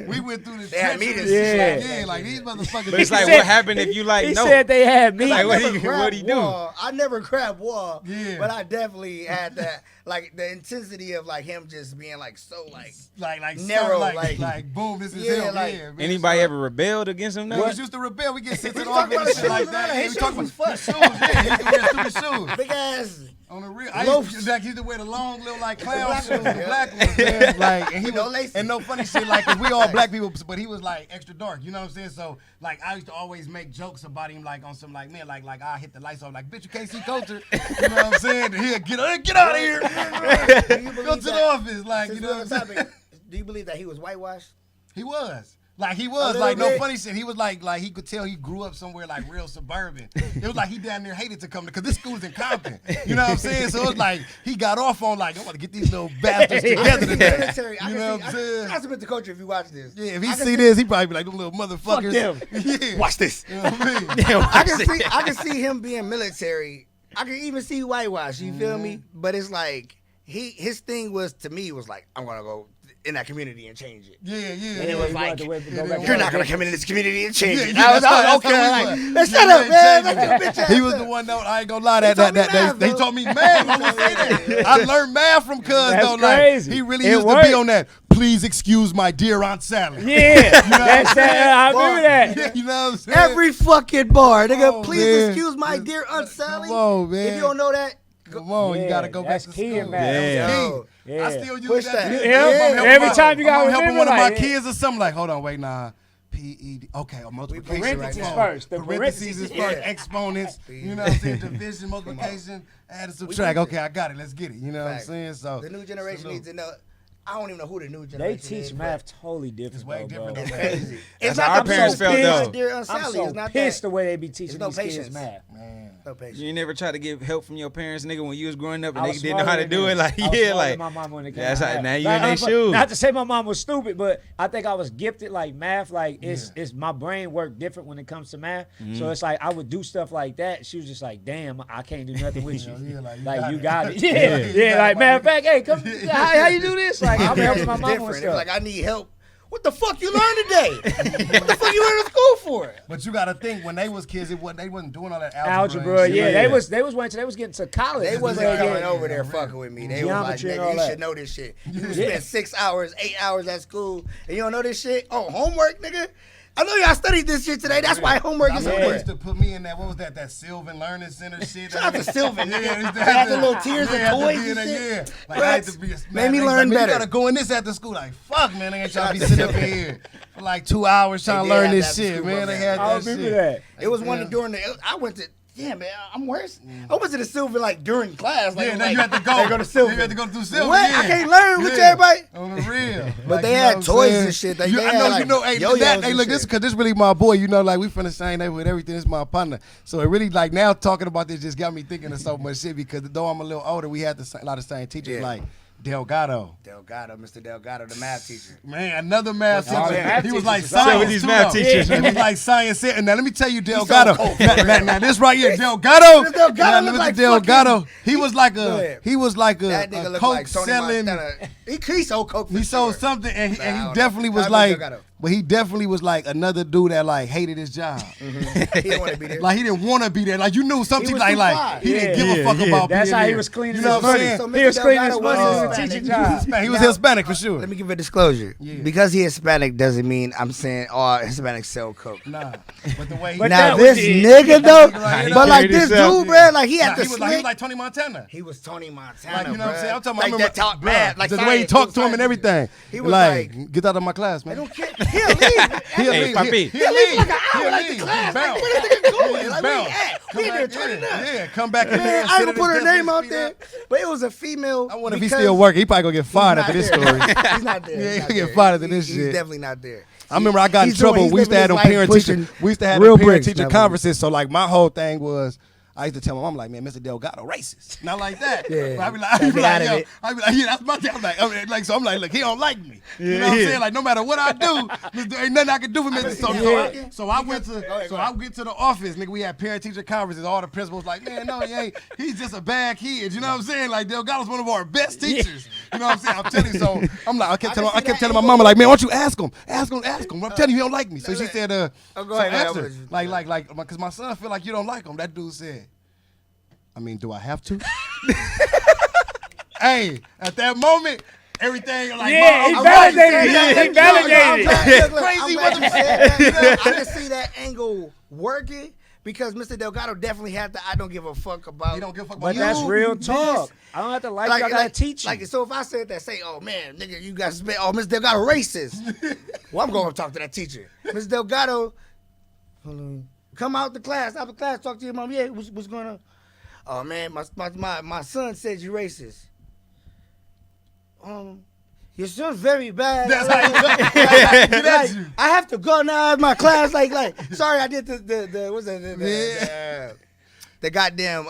Yeah. We went through the They had trenches. meetings and shit. Yeah, like these motherfuckers. But it's like, said- what happened if you like He no? said they had me. Like, I what never he grabbed do? wall. I never grabbed wall. Yeah. But I definitely had that, like the intensity of like him just being like so like like narrow, like boom, this is Yeah, him. like- yeah, man. Anybody ever rebelled against him? Niggas Though? used to rebel. We get sent to the We talk office about and shit his like shoes, that. man. Yeah, His we talk shoes about was his shoes. Yeah, he used to wear stupid shoes. big ass. On the real, I Loafs. used to wear the long little like clown black shoes, ones, the yeah. black ones, man. Like, and he No was, laces. and no funny shit. Like, 'cause we all black people, but he was like extra dark. You know what I'm saying? So, like, I used to always make jokes about him, like on some like, man, like I hit the lights off, like, bitch, you can't see Coulter. You know what I'm saying? And he'll get out of here. Do you Go to believe the that? office, like, Since you we're know on what I'm the saying? topic, do you believe that he was whitewashed? He was. Like he A was little like no bit. funny shit. He was like he could tell he grew up somewhere like real suburban. It was like he down there hated to come because this school's in Compton. You know what I'm saying? So it's like he got off on like I want to get these little bastards together today. Military. You know what I'm saying? I submit the culture if you watch this. Yeah, if he I can see this, he probably be like them little motherfuckers. them. Yeah. Watch this. You know what I mean? I can see him being military. I can even see whitewash. You feel me? But it's like his thing was to me was like I'm gonna go in that community and change it. Yeah. And it was like, You're you're not gonna come into this community and change it. Yeah, I was that's how okay. we Like, was. let's shut up, man. Change Let your bitch ass He was up. the one though. I ain't gonna lie. That taught me math, they bro. taught me math. I'm gonna say that. I learned math from Cuz That's though. Like crazy. he really It used to worked. be on that. Please excuse my dear Aunt Sally. Yeah, that's that. I remember that. Yeah, you know what I'm saying? Every fucking bar, nigga. on, Please man. excuse my dear Aunt Sally. Come on, man. If you don't know that, Come on, you Yeah, gotta go back that's to key school. in math. Yeah. yo, Yeah. I still use Push that. that. to this Yeah. day. If I'm helping Every my- time you gotta I'm helping remember, one of my like, kids or something like, hold on, wait, nah. PED. Okay, multiplication Parentheses right now. first. The Parentheses is parentheses, first. yeah. Exponents. You know what I'm saying? Division, multiplication, add and subtract. Okay, I got it. Let's get it. You know what I'm Fact. saying? So the new generation salute. needs to know. I don't even know who the new They generation is. teach math totally different. It's way though, different bro. than Crazy. That's It's how not our the parents people felt, who though. teach Dear Aunt I'm Sally. so It's not pissed that. the way they be teaching no these kids patience. math. Man. No patience. You ain't never tried to get help from your parents, nigga, when you was growing up and I they was didn't know how to smarter do than it. Like, them. I was yeah, smarter like than my mom when it came that's to how, math. now you Like, in their I'm- shoes. Not to say my mom was stupid, but I think I was gifted. Like math, like it's my brain worked different when it comes to math. So it's like I would do stuff like that. She was just like, "Damn, I can't do nothing with you. Yeah, like, Like you got got it. it. Yeah, yeah. Like matter of fact, hey, come. How you do this? Like I'm My helping parents my was mom with different. It stuff. was like I need help. What the fuck you learned today? What the fuck you went to school for? But you gotta think when they was kids, they wasn't doing all that Algebra, and shit. yeah, they was waiting till they was getting to college. They wasn't Yeah, coming yeah. over there fucking with me. They was like, Geometry and nigga, all you that. should know this shit. You Yeah. spend 6 hours, 8 hours at school, and you don't know this shit? Oh, homework, nigga? I know y'all studied this shit today. That's why homework is They homework. used to put me in that. What was that? That Sylvan Learning Center shit. Shout out to Sylvan. Yeah, They had the little tiers of toys and shit. Yeah, like What? I had to be. Made me they learn like, better. You gotta go in this after school. Like fuck, man. They ain't trying to be Shout out to sitting up Sylvan. here for like 2 hours trying to They did learn have this that shit, school man. They program. had I that remember shit. that. It was one during the. I went to. Yeah, man, I'm worse. I went to the Sylvan like during class. Like, Yeah, then like, you had to go. They go to Sylvan. You had to go through Sylvan. What? Yeah. I can't learn with Yeah. everybody. On the real. But they you know had what I'm toys saying? and shit. They I had, know, like, you know, hey, yo-yos hey, and look, this shit. because this really my boy. You know, like we from the same neighborhood, everything. This is my partner. So it really, like, now talking about this just got me thinking of so much shit because though I'm a little older, we had a lot of same teachers Yeah. like Delgado. Delgado, Mr. Delgado, the math teacher. Man, another math What's teacher. up, man? He was like Math teachers. science So these too, math though. teachers. He was like science. And now let me tell you, so Delgado. cold. now this right here, Delgado. This Delgado look Mr. like Delgado. fucking- He was like Go a ahead. That nigga a look coke like Tony selling. Montana. He sold coke for He sold sure. something, and Nah, I he don't definitely know. was Nah, like, Delgado. but he definitely was like another dude that like hated his job. He didn't want to be there. Like he didn't want to be there. Like you knew something He was like too like fly. he didn't Yeah, give a fuck yeah. about That's being how he there. was cleaning You know his what I'm money. saying? So He was Mr. cleaning his Delgado money was as a Hispanic. teaching job. He was Now- Hispanic for sure. Let me give a disclosure. Yeah. Because he Hispanic doesn't mean I'm saying all Hispanics sell coke. Nah, but the way he But Now that this was it. nigga though, Right here. but like Carried this himself. dude, bro, like he Nah, had the he was slick. like Tony Montana. He was Tony Montana, Like, you know what I'm saying? I'm talking like about that talk mad, like the way he science, talked to him science and everything. He was like, get out of my class, man. I don't care. He'll leave. He'll Hey, leave. Papi. He'll leave leave like an hour, He'll like the leave. class. Like, Bounce. where this nigga going? He's Like, where bounce. he at? Come We in there back turning in. up. Yeah, come back in there. Man, and I sit ain't at gonna put her his desk name with out his there, feet up. but it was a female. I wonder if he because still working. He probably gonna get fired he's after this not story. there. He's not there. Yeah, He's he not gonna get there. fired after this He's shit. definitely not there. I remember I got in He's doing- trouble. he's We used to have them living his parent life teacher. pushing We used to have real them parent bricks, teacher now. conferences. So like my whole thing was, I used to tell my mom like, man, Mr. Delgado racist. Not like that. Yeah. But I be like, Gotta get out of yo, it. I be like, yeah, that's my thing. I'm like, so I'm like, look, he don't like me. You know what I'm saying? Like, no matter what I do, ain't nothing I can do for Mr. So I went to the office, nigga. We had parent teacher conferences. All the principals like, man, no, he ain't. He's just a bad kid. You know what I'm saying? Like Delgado's one of our best teachers. You know what I'm saying? I'm telling you. So I'm like, I kept telling my mama like, man, why don't you ask him? Ask him. I'm telling you, he don't like me. So she said, go so ahead, ask go her. ahead. Like, because my son feel like you don't like him. That dude said, I mean, do I have to? Hey, at that moment, everything like Yeah, he validated. He validated. Crazy I'm glad you motherfucker. said that, because I can see that angle working because Mr. Delgado definitely had the I don't give a fuck about. He don't give a fuck But about that's you. real this. talk. I don't have to like you. I gotta teach you. Like, so if I said that, say, oh man, nigga, you got to spend, oh, Mr. Delgado racist. Well, I'm going to talk to that teacher. Mr. Delgado, hold on, come out the class, after class, talk to your mom. Yeah, what's going on? Oh man, my son said you racist. Your son's very bad. That's how you go. That's you. I have to go now out of my class. Like, sorry, I did the what's that? The goddamn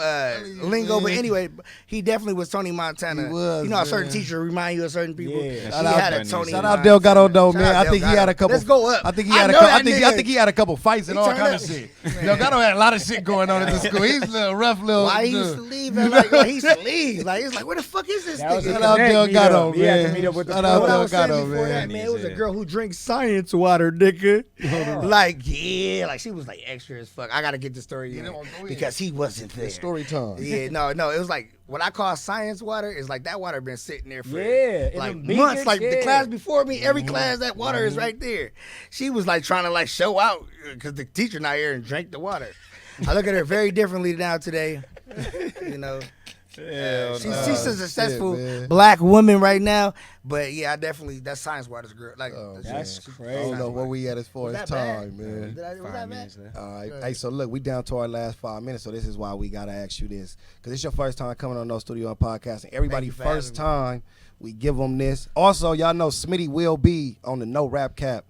lingo, but anyway, he definitely was Tony Montana. He was, you know, a certain man. teacher remind you of certain people. Yeah. He Shout out had a Funny. Tony. Shout Montana. out Delgado though, Shout man. out I think he Delgado. had a couple. Let's go up. I think he I had a know couple. that I think he had a couple fights and all turned kind of up. shit. Delgado had a lot of shit going on at the school. He's a little rough little. Why he used to leave? And like he used to leave. Like it's like, where the fuck is this That was nigga? a Shout out connect Delgado, meetup. He had to man. meet up with the Shout pro. out What I was saying Delgado, before that, man. man, it was a Yeah. girl who drinks science water, nigga. Like, yeah, like she was like extra as fuck. I gotta get the story in go ahead. because he wasn't there. Story time. Yeah, no, it was like what I call science water is like that water been sitting there for Yeah, in like them months. beakers, Like the yeah. class before me, every class that water is right there. She was like trying to like show out because the teacher not here and drank the water. I look at her very differently now today. You know. She's a successful man. black woman right now, but yeah, I definitely that science water's girl. Like That's I crazy. don't know where we at as far Was as that bad? time, man. Was that 5 bad? minutes left. All right. Hey, so look, we down to our last 5 minutes, so this is why we gotta ask you this, because it's your first time coming on No Studio and Podcast, and everybody you for first having time we give them this. Also, y'all know Smitty will be on the No Rap Cap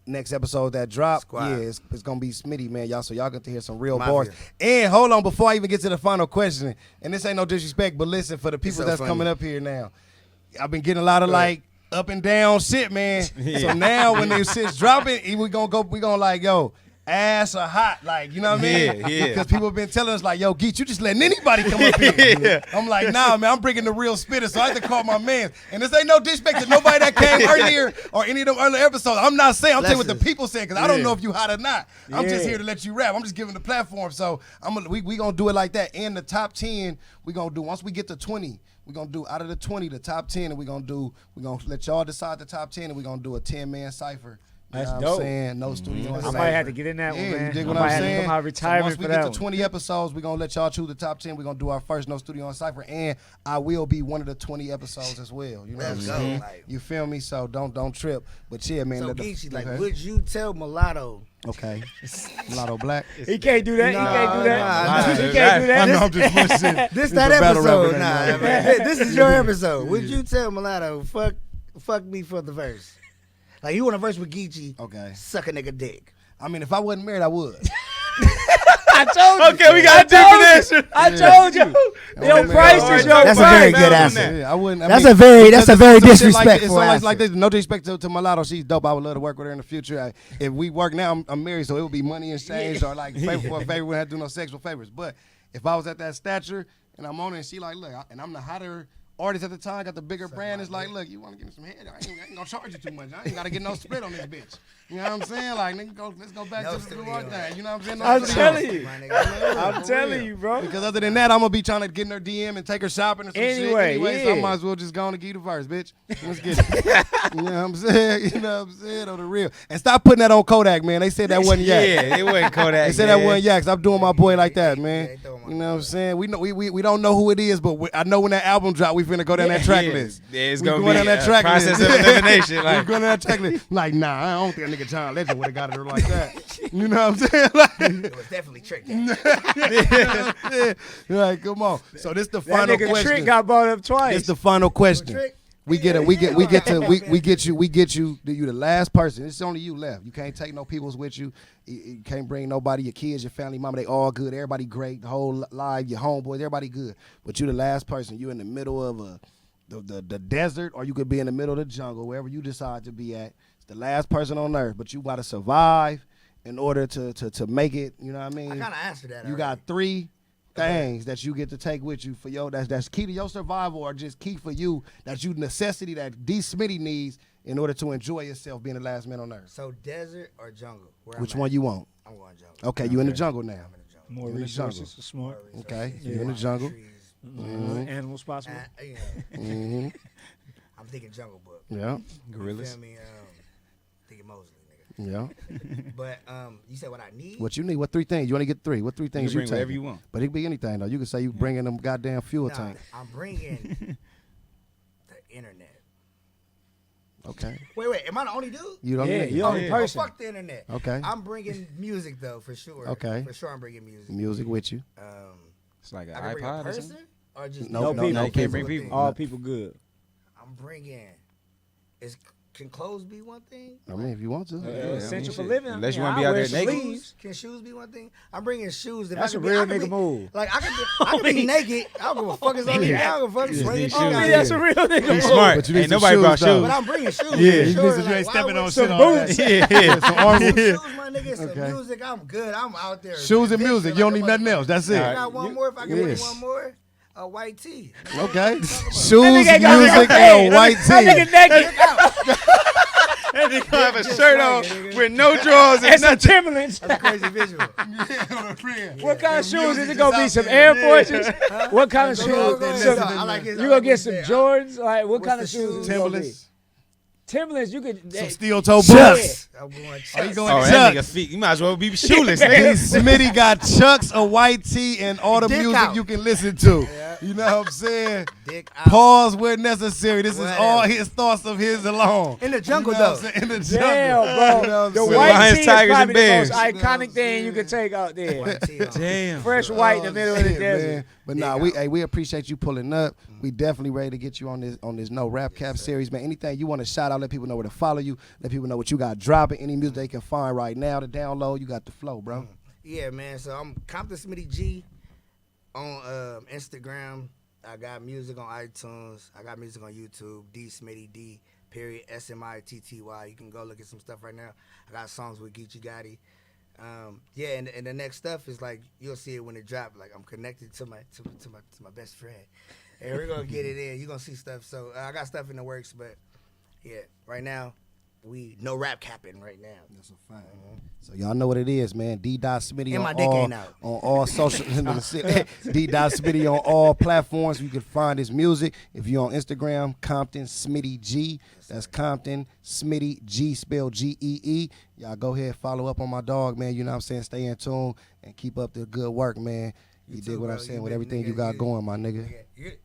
next episode that drop. Squad. Yeah, it's gonna be Smitty, man, y'all. So y'all get to hear some real Mafia. bars. And hold on, before I even get to the final question, and this ain't no disrespect, but listen, for the people so that's funny. coming up here now, I've been getting a lot of like up and down shit, man. So now when these shit's dropping, we gonna like, yo, ass or hot, like, you know what I mean? Yeah. Because people have been telling us like, yo, Geech, you just letting anybody come up here. I'm like, nah, man, I'm bringing the real spitter, so I have to call my man. And this ain't no disrespect to nobody that came earlier or any of them earlier episodes. I'm not saying, I'm telling what the Blessings. people saying, because I don't know if you hot or not. I'm just Yeah. here to let you rap. I'm just giving the platform. So we gonna do it like that. And the top 10, we gonna do, once we get to 20, we're gonna do out of the 20, the top 10, and we're gonna let y'all decide the top 10, and we're gonna do a 10-man cipher. That's know what dope. I'm saying? No studio. I might have to get in that one, Yeah, man. you dig I what might I'm have to saying? come out of retirement once we for get that to one. 20 episodes, we're going to let y'all choose the top 10. We're going to do our first No Studio on Cypher, and I will be one of the 20 episodes as well. You know what I'm Let's go. saying? Like, You feel me? So don't trip. But yeah, man. so let the- Geechi, like, okay. would you tell Mulatto? Okay. Mulatto Black. He can't do that. He can't do that. Nah, He can't do that. I know, I'm just listening. This It's that a battle episode. rapper Nah, named man. This is your episode. Would you tell Mulatto, fuck me for the verse? Like, you want a verse with Geechi, Okay. suck a nigga dick. I mean, if I wasn't married, I would. I told you. Okay, we got a definition. I told you. Your price is your That's a price. very good answer. Yeah, I wouldn't. I That's mean, a very because it's some shit disrespectful Like, answer. like this. No disrespect to Mulatto. She's dope. I would love to work with her in the future. If we work now, I'm married, so it would be money exchange or like favor for a favor. We wouldn't have to do no sexual favors. But if I was at that stature and I'm on it and she like, look, and I'm the hotter artist at the time, got the bigger brand, it's like, look, you want to give me some head? I ain't gonna charge you too much. I ain't gotta get no split on this bitch. You know what I'm saying? Like, nigga, let's go back No to the studio. art thing. You know what I'm saying? No I'm studio. telling you. My nigga. I'm telling you, bro. Because other than that, I'm gonna be trying to get in her DM and take her shopping or some Anyway, shit. So I yeah. might as well just go on and give you the verse, bitch. Let's get it. You know what I'm saying? You know what I'm saying? On the real. And stop putting that on Kodak, man. They said that wasn't Yak. Yeah, it wasn't Kodak. They said that wasn't Yak. Stop doing my boy like that, man. ain't throwing my You know what I'm saying? We know we don't know who it is, but I know when that album drop, we finna go down that track list. Yeah, it's We gonna going be down that a track process list. of elimination. We Like, going down that track list. Like, nah, I don't think that nigga John Legend would have got it like that. You know what I'm saying? Like, It was definitely tricked. like, come on. So this the That final nigga question. Trick got brought up twice. This the final question. Trick? We get you the last person. It's only you left. You can't take no peoples with you. You can't bring nobody, your kids, your family, mama, they all good. Everybody great. The whole live, your homeboys, everybody good. But you the last person. You in the middle of the desert, or you could be in the middle of the jungle, wherever you decide to be at. It's the last person on earth, but you gotta survive in order to make it. You know what I mean? I kind of answered that. You got 3 things that you get to take with you for your that's key to your survival, or just key for you, that you necessity that D.Smitty needs in order to enjoy yourself being the last man on earth. So desert or jungle? Where Which I'm one at? you want? I'm going jungle. Okay, you in the jungle now. I'm in the jungle. More in the resources, smart. Okay, Yeah. you in the jungle. Trees. Animals possible. You know, Mm-hmm. I'm thinking Jungle Book. Yeah, You gorillas. feel me? Thinking Mosley, yeah. nigga. But you said what I need? What you need? What 3 things? You want to get 3? What 3 you things can you bring whatever take? you want. But it could be anything though. You can say you bringing them goddamn fuel Nah, tank. I'm bringing the internet. Okay. Wait. Am I the only dude? You don't Yeah, need you it. only Oh, person. fuck the internet. Okay. I'm bringing music though, for sure. Okay. For sure, I'm bringing music. Music with you. It's like an I can bring a iPod or person something. or just No, No no, people. no, Can't bring people. All people good. I'm bringing. Can clothes be one thing? I mean, if you want to. Essential for shit. living. Unless you I wanna mean, be I out wear there naked. sleeves. Can shoes be one thing? I'm bringing shoes. If That's I a could real be, I could nigga be, move. Like I could be naked. I don't give a fuck. It's on me. I don't give a fuck. Just Swing need it shoes. Oh, down. man, that's a real nigga Be move. smart. But you need Ain't some nobody brought shoes, though. shoes. But I'm bringing shoes. Yeah, for you sure. need some- you Like, ain't why stepping would- on Some shit all boots. day. Yeah. Some armor. Shoes, my nigga. Some Okay. music. I'm good. I'm out there. Shoes and Bitch, music. like You don't a need nothing else. That's I it. got one more. If I can bring Yes. one more, a white tee. Okay. Shoes, That nigga got music, nigga and a paid. white That nigga tee. naked. And they gonna have a Just shirt swing on it, nigga. with no drawers and And some nothing. Timberlands. That's a crazy visual. What kind of shoes? Is music it gonna be just some out Air there. Forces? What kind of Go, shoes? go, go, Some- go. I like his- You I gonna like get his some bed. Jordans? Like what What's kind the of shoes? shoes? is it gonna be? Timberlands. Timberlands. You could. Some steel toe boots. Chucks. I'm going Are you Chucks. going Oh, that nigga Chucks? feet. You might as well be shoeless, nigga. Smitty got Chucks, a white tee, and all the Dick music out. you can listen to. Yeah. You know what I'm saying? Dick out. Pause where necessary. This is Whatever. all his thoughts of his alone. In the jungle, You know what though. I'm saying? In the jungle. Damn, bro. You know what I'm The saying? white Lions, tee is tigers, probably and the most bears. iconic thing you could take out there. White tee on. Damn. Fresh white in the middle of the shit, desert. man. But nah, we appreciate you pulling up. We definitely ready to get you on this no rap cap series, man. Anything you want to shout out, let people know where to follow you, let people know what you got dropping, any music they can find right now to download. You got the flow, bro. Yeah, man. So I'm Compton Smitty G on Instagram. I got music on iTunes. I got music on YouTube. D.Smitty D. Smitty. You can go look at some stuff right now. I got songs with Geechi Gotti. Yeah, and the next stuff is like you'll see it when it drop. Like I'm connected to my best friend, and we're gonna get it in. You're gonna see stuff. So I got stuff in the works, but yeah, right now we no rap capping right now. That's a fact. So y'all know what it is, man. D.Smitty And my on dick all ain't out. on all social. D.Smitty on all platforms. You can find his music if you're on Instagram. Compton Smitty G. That's Compton Smitty G, spelled G-E-E. Y'all go ahead, follow up on my dog, man. You know what I'm saying? Stay in tune and keep up the good work, man. You dig what I'm saying with everything you got going, my nigga.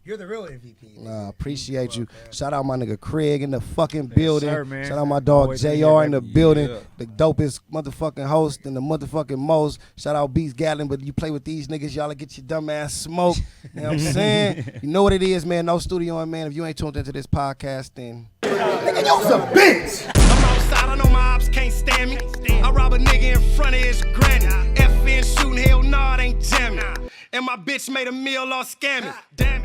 You're the real MVP. Appreciate you. Shout out my nigga Craig in the fucking building. sir, man. Shout out my dog Always been Jayare here, in the baby. building. Yeah. The dopest motherfucking host and the motherfucking most. Shout out Beats Gatlin, but you play with these niggas, y'all get your dumb ass smoked. You know what I'm saying? You know what it is, man. No studio, man. If you ain't tuned into this podcast, then Nigga, you's a bitch. I'm outside, I know my ops can't stand me. I rob a nigga in front of his granny. FN shooting, hell nah, it ain't jamming. And my bitch made a meal all scamming. Damn.